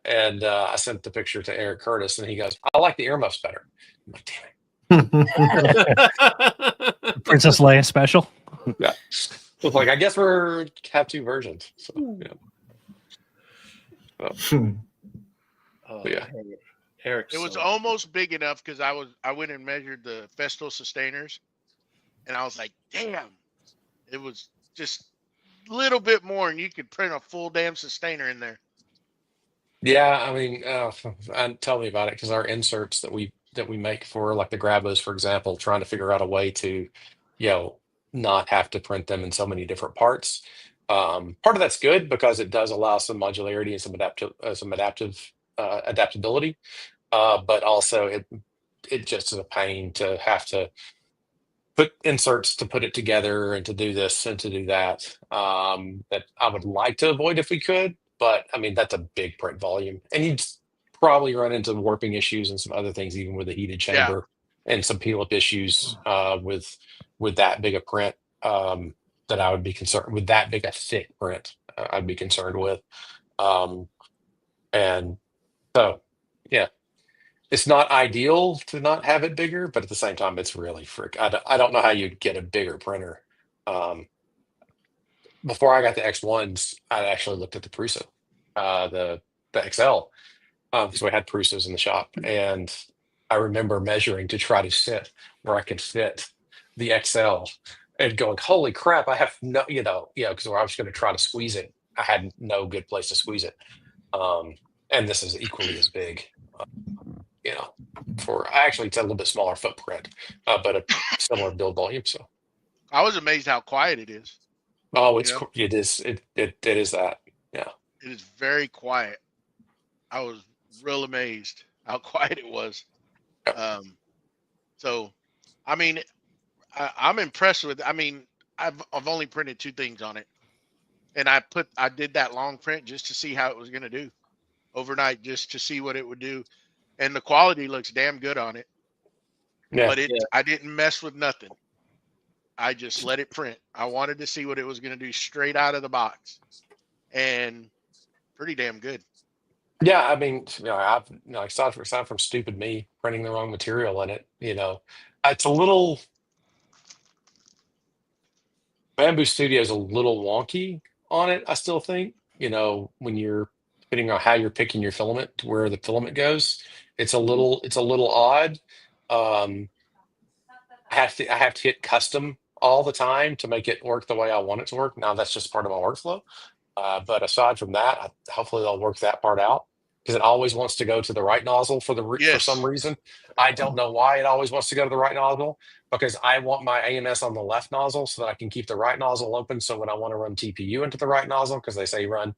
M: And I sent the picture to Eric Curtis, and he goes, I like the earmuffs better. I'm like, damn
B: it. Princess Leia special.
M: Yeah. So I guess we're have two versions. So, yeah.
E: Eric's
A: It was
E: so-
A: almost big enough because I went and measured the Festool sustainers, and I was like, damn, it was just a little bit more, and you could print a full damn sustainer in there.
M: Yeah, I mean, and tell me about it, because our inserts that we make for like the Grabos, for example, trying to figure out a way to, not have to print them in so many different parts. Part of that's good because it does allow some modularity and some adaptability. But also it just is a pain to have to put inserts to put it together and to do this and to do that. That I would like to avoid if we could, but I mean that's a big print volume, and you'd probably run into warping issues and some other things, even with a heated
A: Yeah.
M: chamber, and some peel up issues with that big a print. That I would be concerned with, that big a thick print. I'd be concerned with, and so yeah. It's not ideal to not have it bigger, but at the same time, it's really I don't know how you'd get a bigger printer. Before I got the X1s, I actually looked at the Prusa, the XL, because we had Prusas in the shop, and I remember measuring to try to sit where I could fit the XL, and going, "Holy crap! I have no, because I was going to try to squeeze it. I had no good place to squeeze it." And this is equally as big. For actually it's a little bit smaller footprint, but a similar build volume. So
A: I was amazed how quiet it is.
M: it is that. Yeah.
A: It is very quiet. I was real amazed how quiet it was. So, I mean, I'm impressed with. I mean, I've only printed 2 things on it, and I did that long print just to see how it was going to do overnight, just to see what it would do, and the quality looks damn good on it.
M: Yeah.
A: But I didn't mess with nothing. I just let it print. I wanted to see what it was going to do straight out of the box, and pretty damn good.
M: Yeah, I mean, aside from stupid me printing the wrong material in it, it's a little. Bamboo Studio is a little wonky on it, I still think. When you're depending on how you're picking your filament to where the filament goes, it's a little odd. I have to hit custom all the time to make it work the way I want it to work. Now that's just part of my workflow. But aside from that, hopefully they'll work that part out, because it always wants to go to the right nozzle for some reason. I don't know why it always wants to go to the right nozzle, because I want my AMS on the left nozzle so that I can keep the right nozzle open. So when I want to run TPU into the right nozzle, because they say run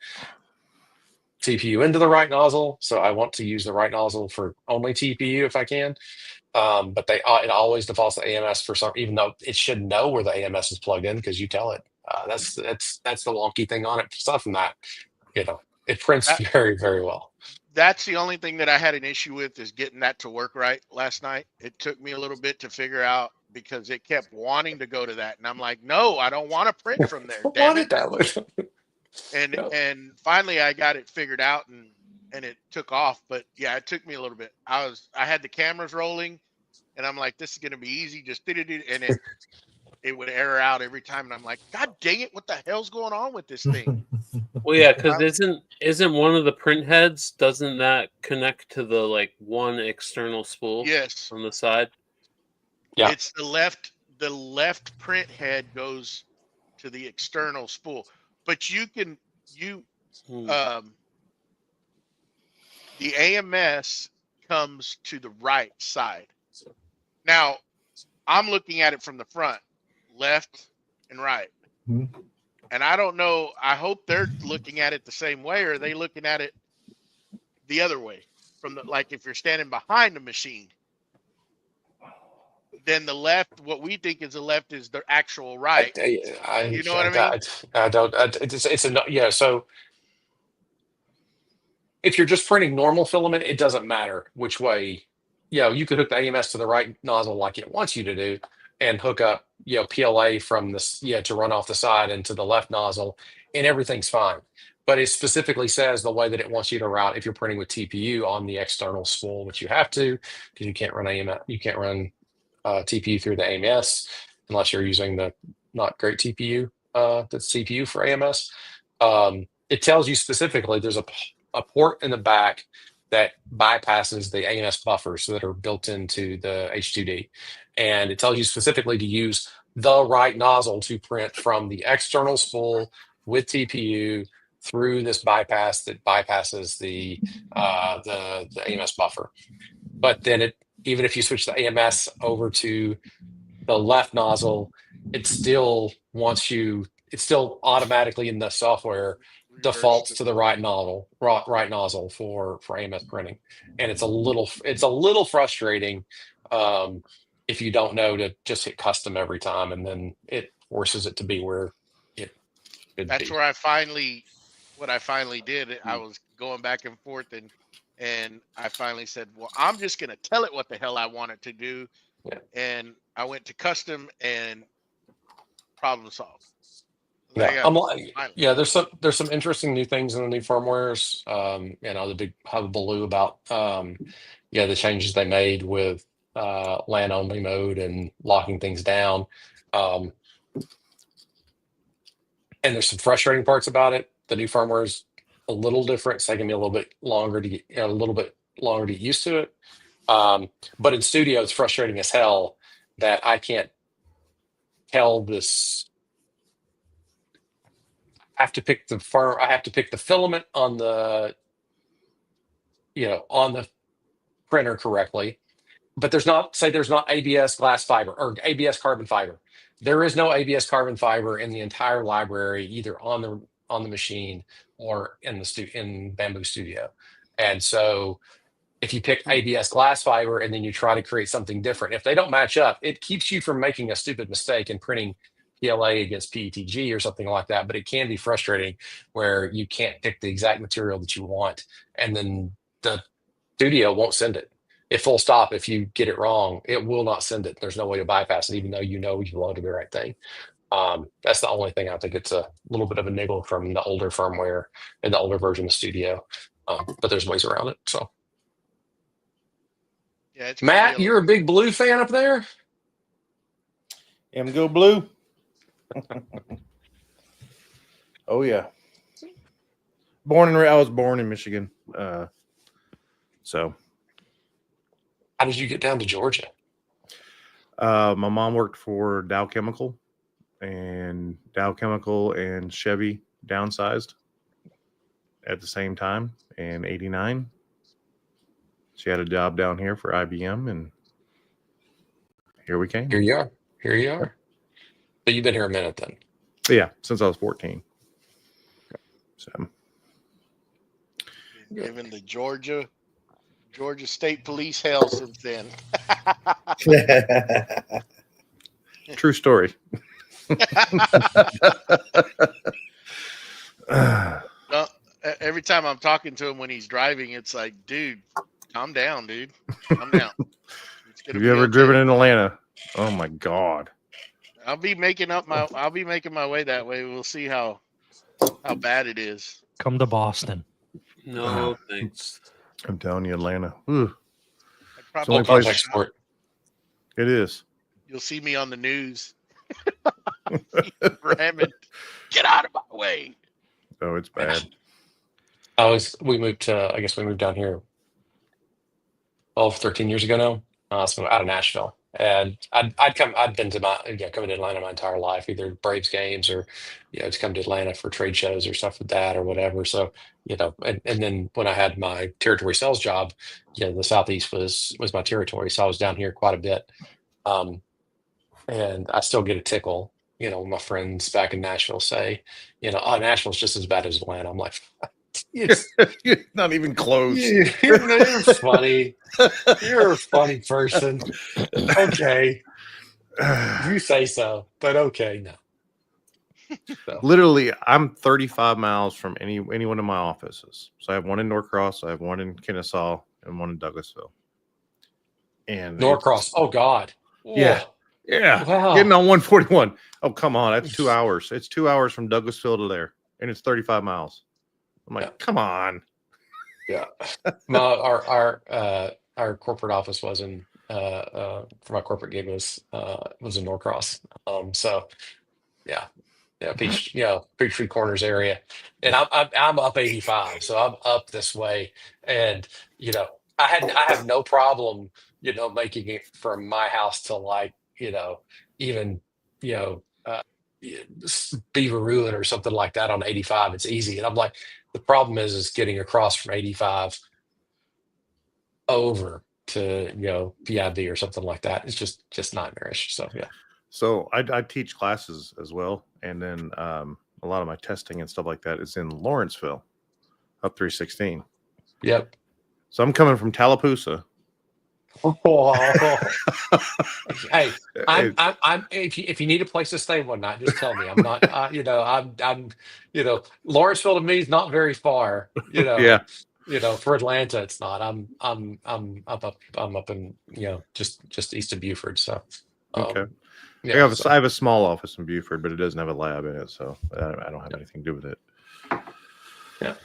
M: TPU into the right nozzle, so I want to use the right nozzle for only TPU if I can. But it always defaults to AMS for some, even though it should know where the AMS is plugged in because you tell it. That's the wonky thing on it. Aside from that, it prints very, very well.
A: That's the only thing that I had an issue with, is getting that to work right last night. It took me a little bit to figure out, because it kept wanting to go to that, and I'm like, no, I don't want to print from there. Damn it.
M: That way.
A: And finally I got it figured out, and it took off. But yeah, it took me a little bit. I had the cameras rolling, and I'm like, this is going to be easy. Just did it. And it would error out every time. And I'm like, God dang it. What the hell's going on with this thing?
E: Well, yeah, because isn't one of the print heads, doesn't that connect to the one external spool?
A: Yes.
E: On the side?
M: Yeah.
A: It's the left print head goes to the external spool. But the AMS comes to the right side. Now, I'm looking at it from the front, left and right.
J: Mm-hmm.
A: And I don't know, I hope they're looking at it the same way, or are they looking at it the other way? If you're standing behind the machine, then the left, what we think is the left, is the actual right. You know what I mean?
M: I don't. So if you're just printing normal filament, it doesn't matter which way. You could hook the AMS to the right nozzle like it wants you to do, and hook up PLA from this to run off the side into the left nozzle, and everything's fine. But it specifically says the way that it wants you to route if you're printing with TPU on the external spool, which you have to, because you can't run TPU through the AMS unless you're using the not great TPU, that's CPU for AMS. It tells you specifically there's a port in the back that bypasses the AMS buffers that are built into the H2D. And it tells you specifically to use the right nozzle to print from the external spool with TPU through this bypass that bypasses the AMS buffer. But then even if you switch the AMS over to the left nozzle, it still automatically in the software defaults to the right nozzle for AMS printing. And it's a little frustrating if you don't know to just hit custom every time, and then it forces it to be where it should
A: That's
M: be.
A: where what I finally did. I was going back and forth, and I finally said, well, I'm just going to tell it what the hell I want it to do.
M: Yeah.
A: And I went to custom and problem solved.
M: Yeah, there's some interesting new things in the new firmwares. The big hullabaloo about the changes they made with LAN only mode and locking things down. And there's some frustrating parts about it. The new firmware is a little different. It's taking me a little bit longer to get used to it. But in studio, it's frustrating as hell that I can't tell this. I have to pick the filament on the printer correctly, but there's not ABS glass fiber or ABS carbon fiber. There is no ABS carbon fiber in the entire library, either on the machine or in Bamboo Studio. And so if you pick ABS glass fiber and then you try to create something different, if they don't match up, it keeps you from making a stupid mistake and printing PLA against PETG or something like that. But it can be frustrating where you can't pick the exact material that you want, and then the studio won't send it. If full stop, if you get it wrong, it will not send it. There's no way to bypass it, even though you loaded the right thing. That's the only thing I think it's a little bit of a niggle from the older firmware and the older version of Studio. But there's ways around it. So,
A: yeah,
M: Matt, you're a big Blue fan up there?
J: Go Blue. Oh yeah. I was born in Michigan. So
M: how did you get down to Georgia?
F: My mom worked for Dow Chemical, and Chevy downsized at the same time in '89. She had a job down here for IBM, and here we came.
M: Here you are. But you've been here a minute then.
F: Yeah, since I was 14. So,
A: given the Georgia State Police hell since then.
F: True story.
A: Every time I'm talking to him when he's driving, it's like, dude, calm down, dude. Calm down.
F: Have you ever driven in Atlanta? Oh my God.
A: I'll be making my way that way. We'll see how bad it is.
B: Come to Boston.
E: No, thanks.
F: I'm telling you, Atlanta. Ooh.
A: It's
F: the only place sport. It is.
A: You'll see me on the news. Ramming. Get out of my way.
F: Oh, it's bad.
M: We moved down here 13 years ago now. So out of Nashville. And I'd been to coming to Atlanta my entire life, either Braves games or, to come to Atlanta for trade shows or stuff like that or whatever. So, and then when I had my territory sales job, the Southeast was my territory. So I was down here quite a bit. And I still get a tickle, when my friends back in Nashville say, Nashville's just as bad as Atlanta. I'm like,
F: it's not even close.
M: You're funny. You're a funny person. Okay. You say so, but okay, no.
F: So. Literally, I'm 35 miles from any one of my offices. So I have one in Norcross, I have one in Kennesaw, and one in Douglasville. And
M: Norcross, oh God.
F: Yeah. Yeah.
M: Wow.
F: Getting on 141. Oh, come on. That's 2 hours. It's 2 hours from Douglasville to there. And it's 35 miles. I'm like, come on.
M: Yeah. Our corporate office was in for my corporate gig was in Norcross. So yeah. Peachtree Corners area, and I'm up 85, so I'm up this way, and I have no problem making it from my house to like even Beaver Ruin or something like that on 85. It's easy, and I'm like, the problem is getting across from 85 over to PID or something like that. It's just nightmarish. So yeah.
F: So I teach classes as well, and then a lot of my testing and stuff like that is in Lawrenceville, up 316.
M: Yep.
F: So I'm coming from Tallapoosa.
M: Oh. Hey, I'm if you need a place to stay one night, just tell me. I'm not I'm Lawrenceville to me is not very far,
F: Yeah.
M: for Atlanta it's not. I'm up in just east of Beaufort, so
F: Okay.
M: yeah,
F: I have a small office in Beaufort, but it doesn't have a lab in it, so I don't have anything to do with it.
M: Yeah.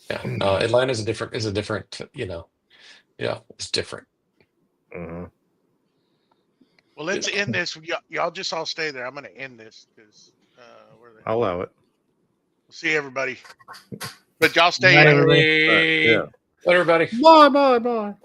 M: Atlanta is a different it's different.
F: Mm-hmm.
A: Well, let's end this. Y'all just all stay there. I'm going to end this because
F: I'll allow it.
A: We'll see everybody. But y'all stay.
B: Night, everybody.
F: Yeah.
M: Everybody.
F: Bye.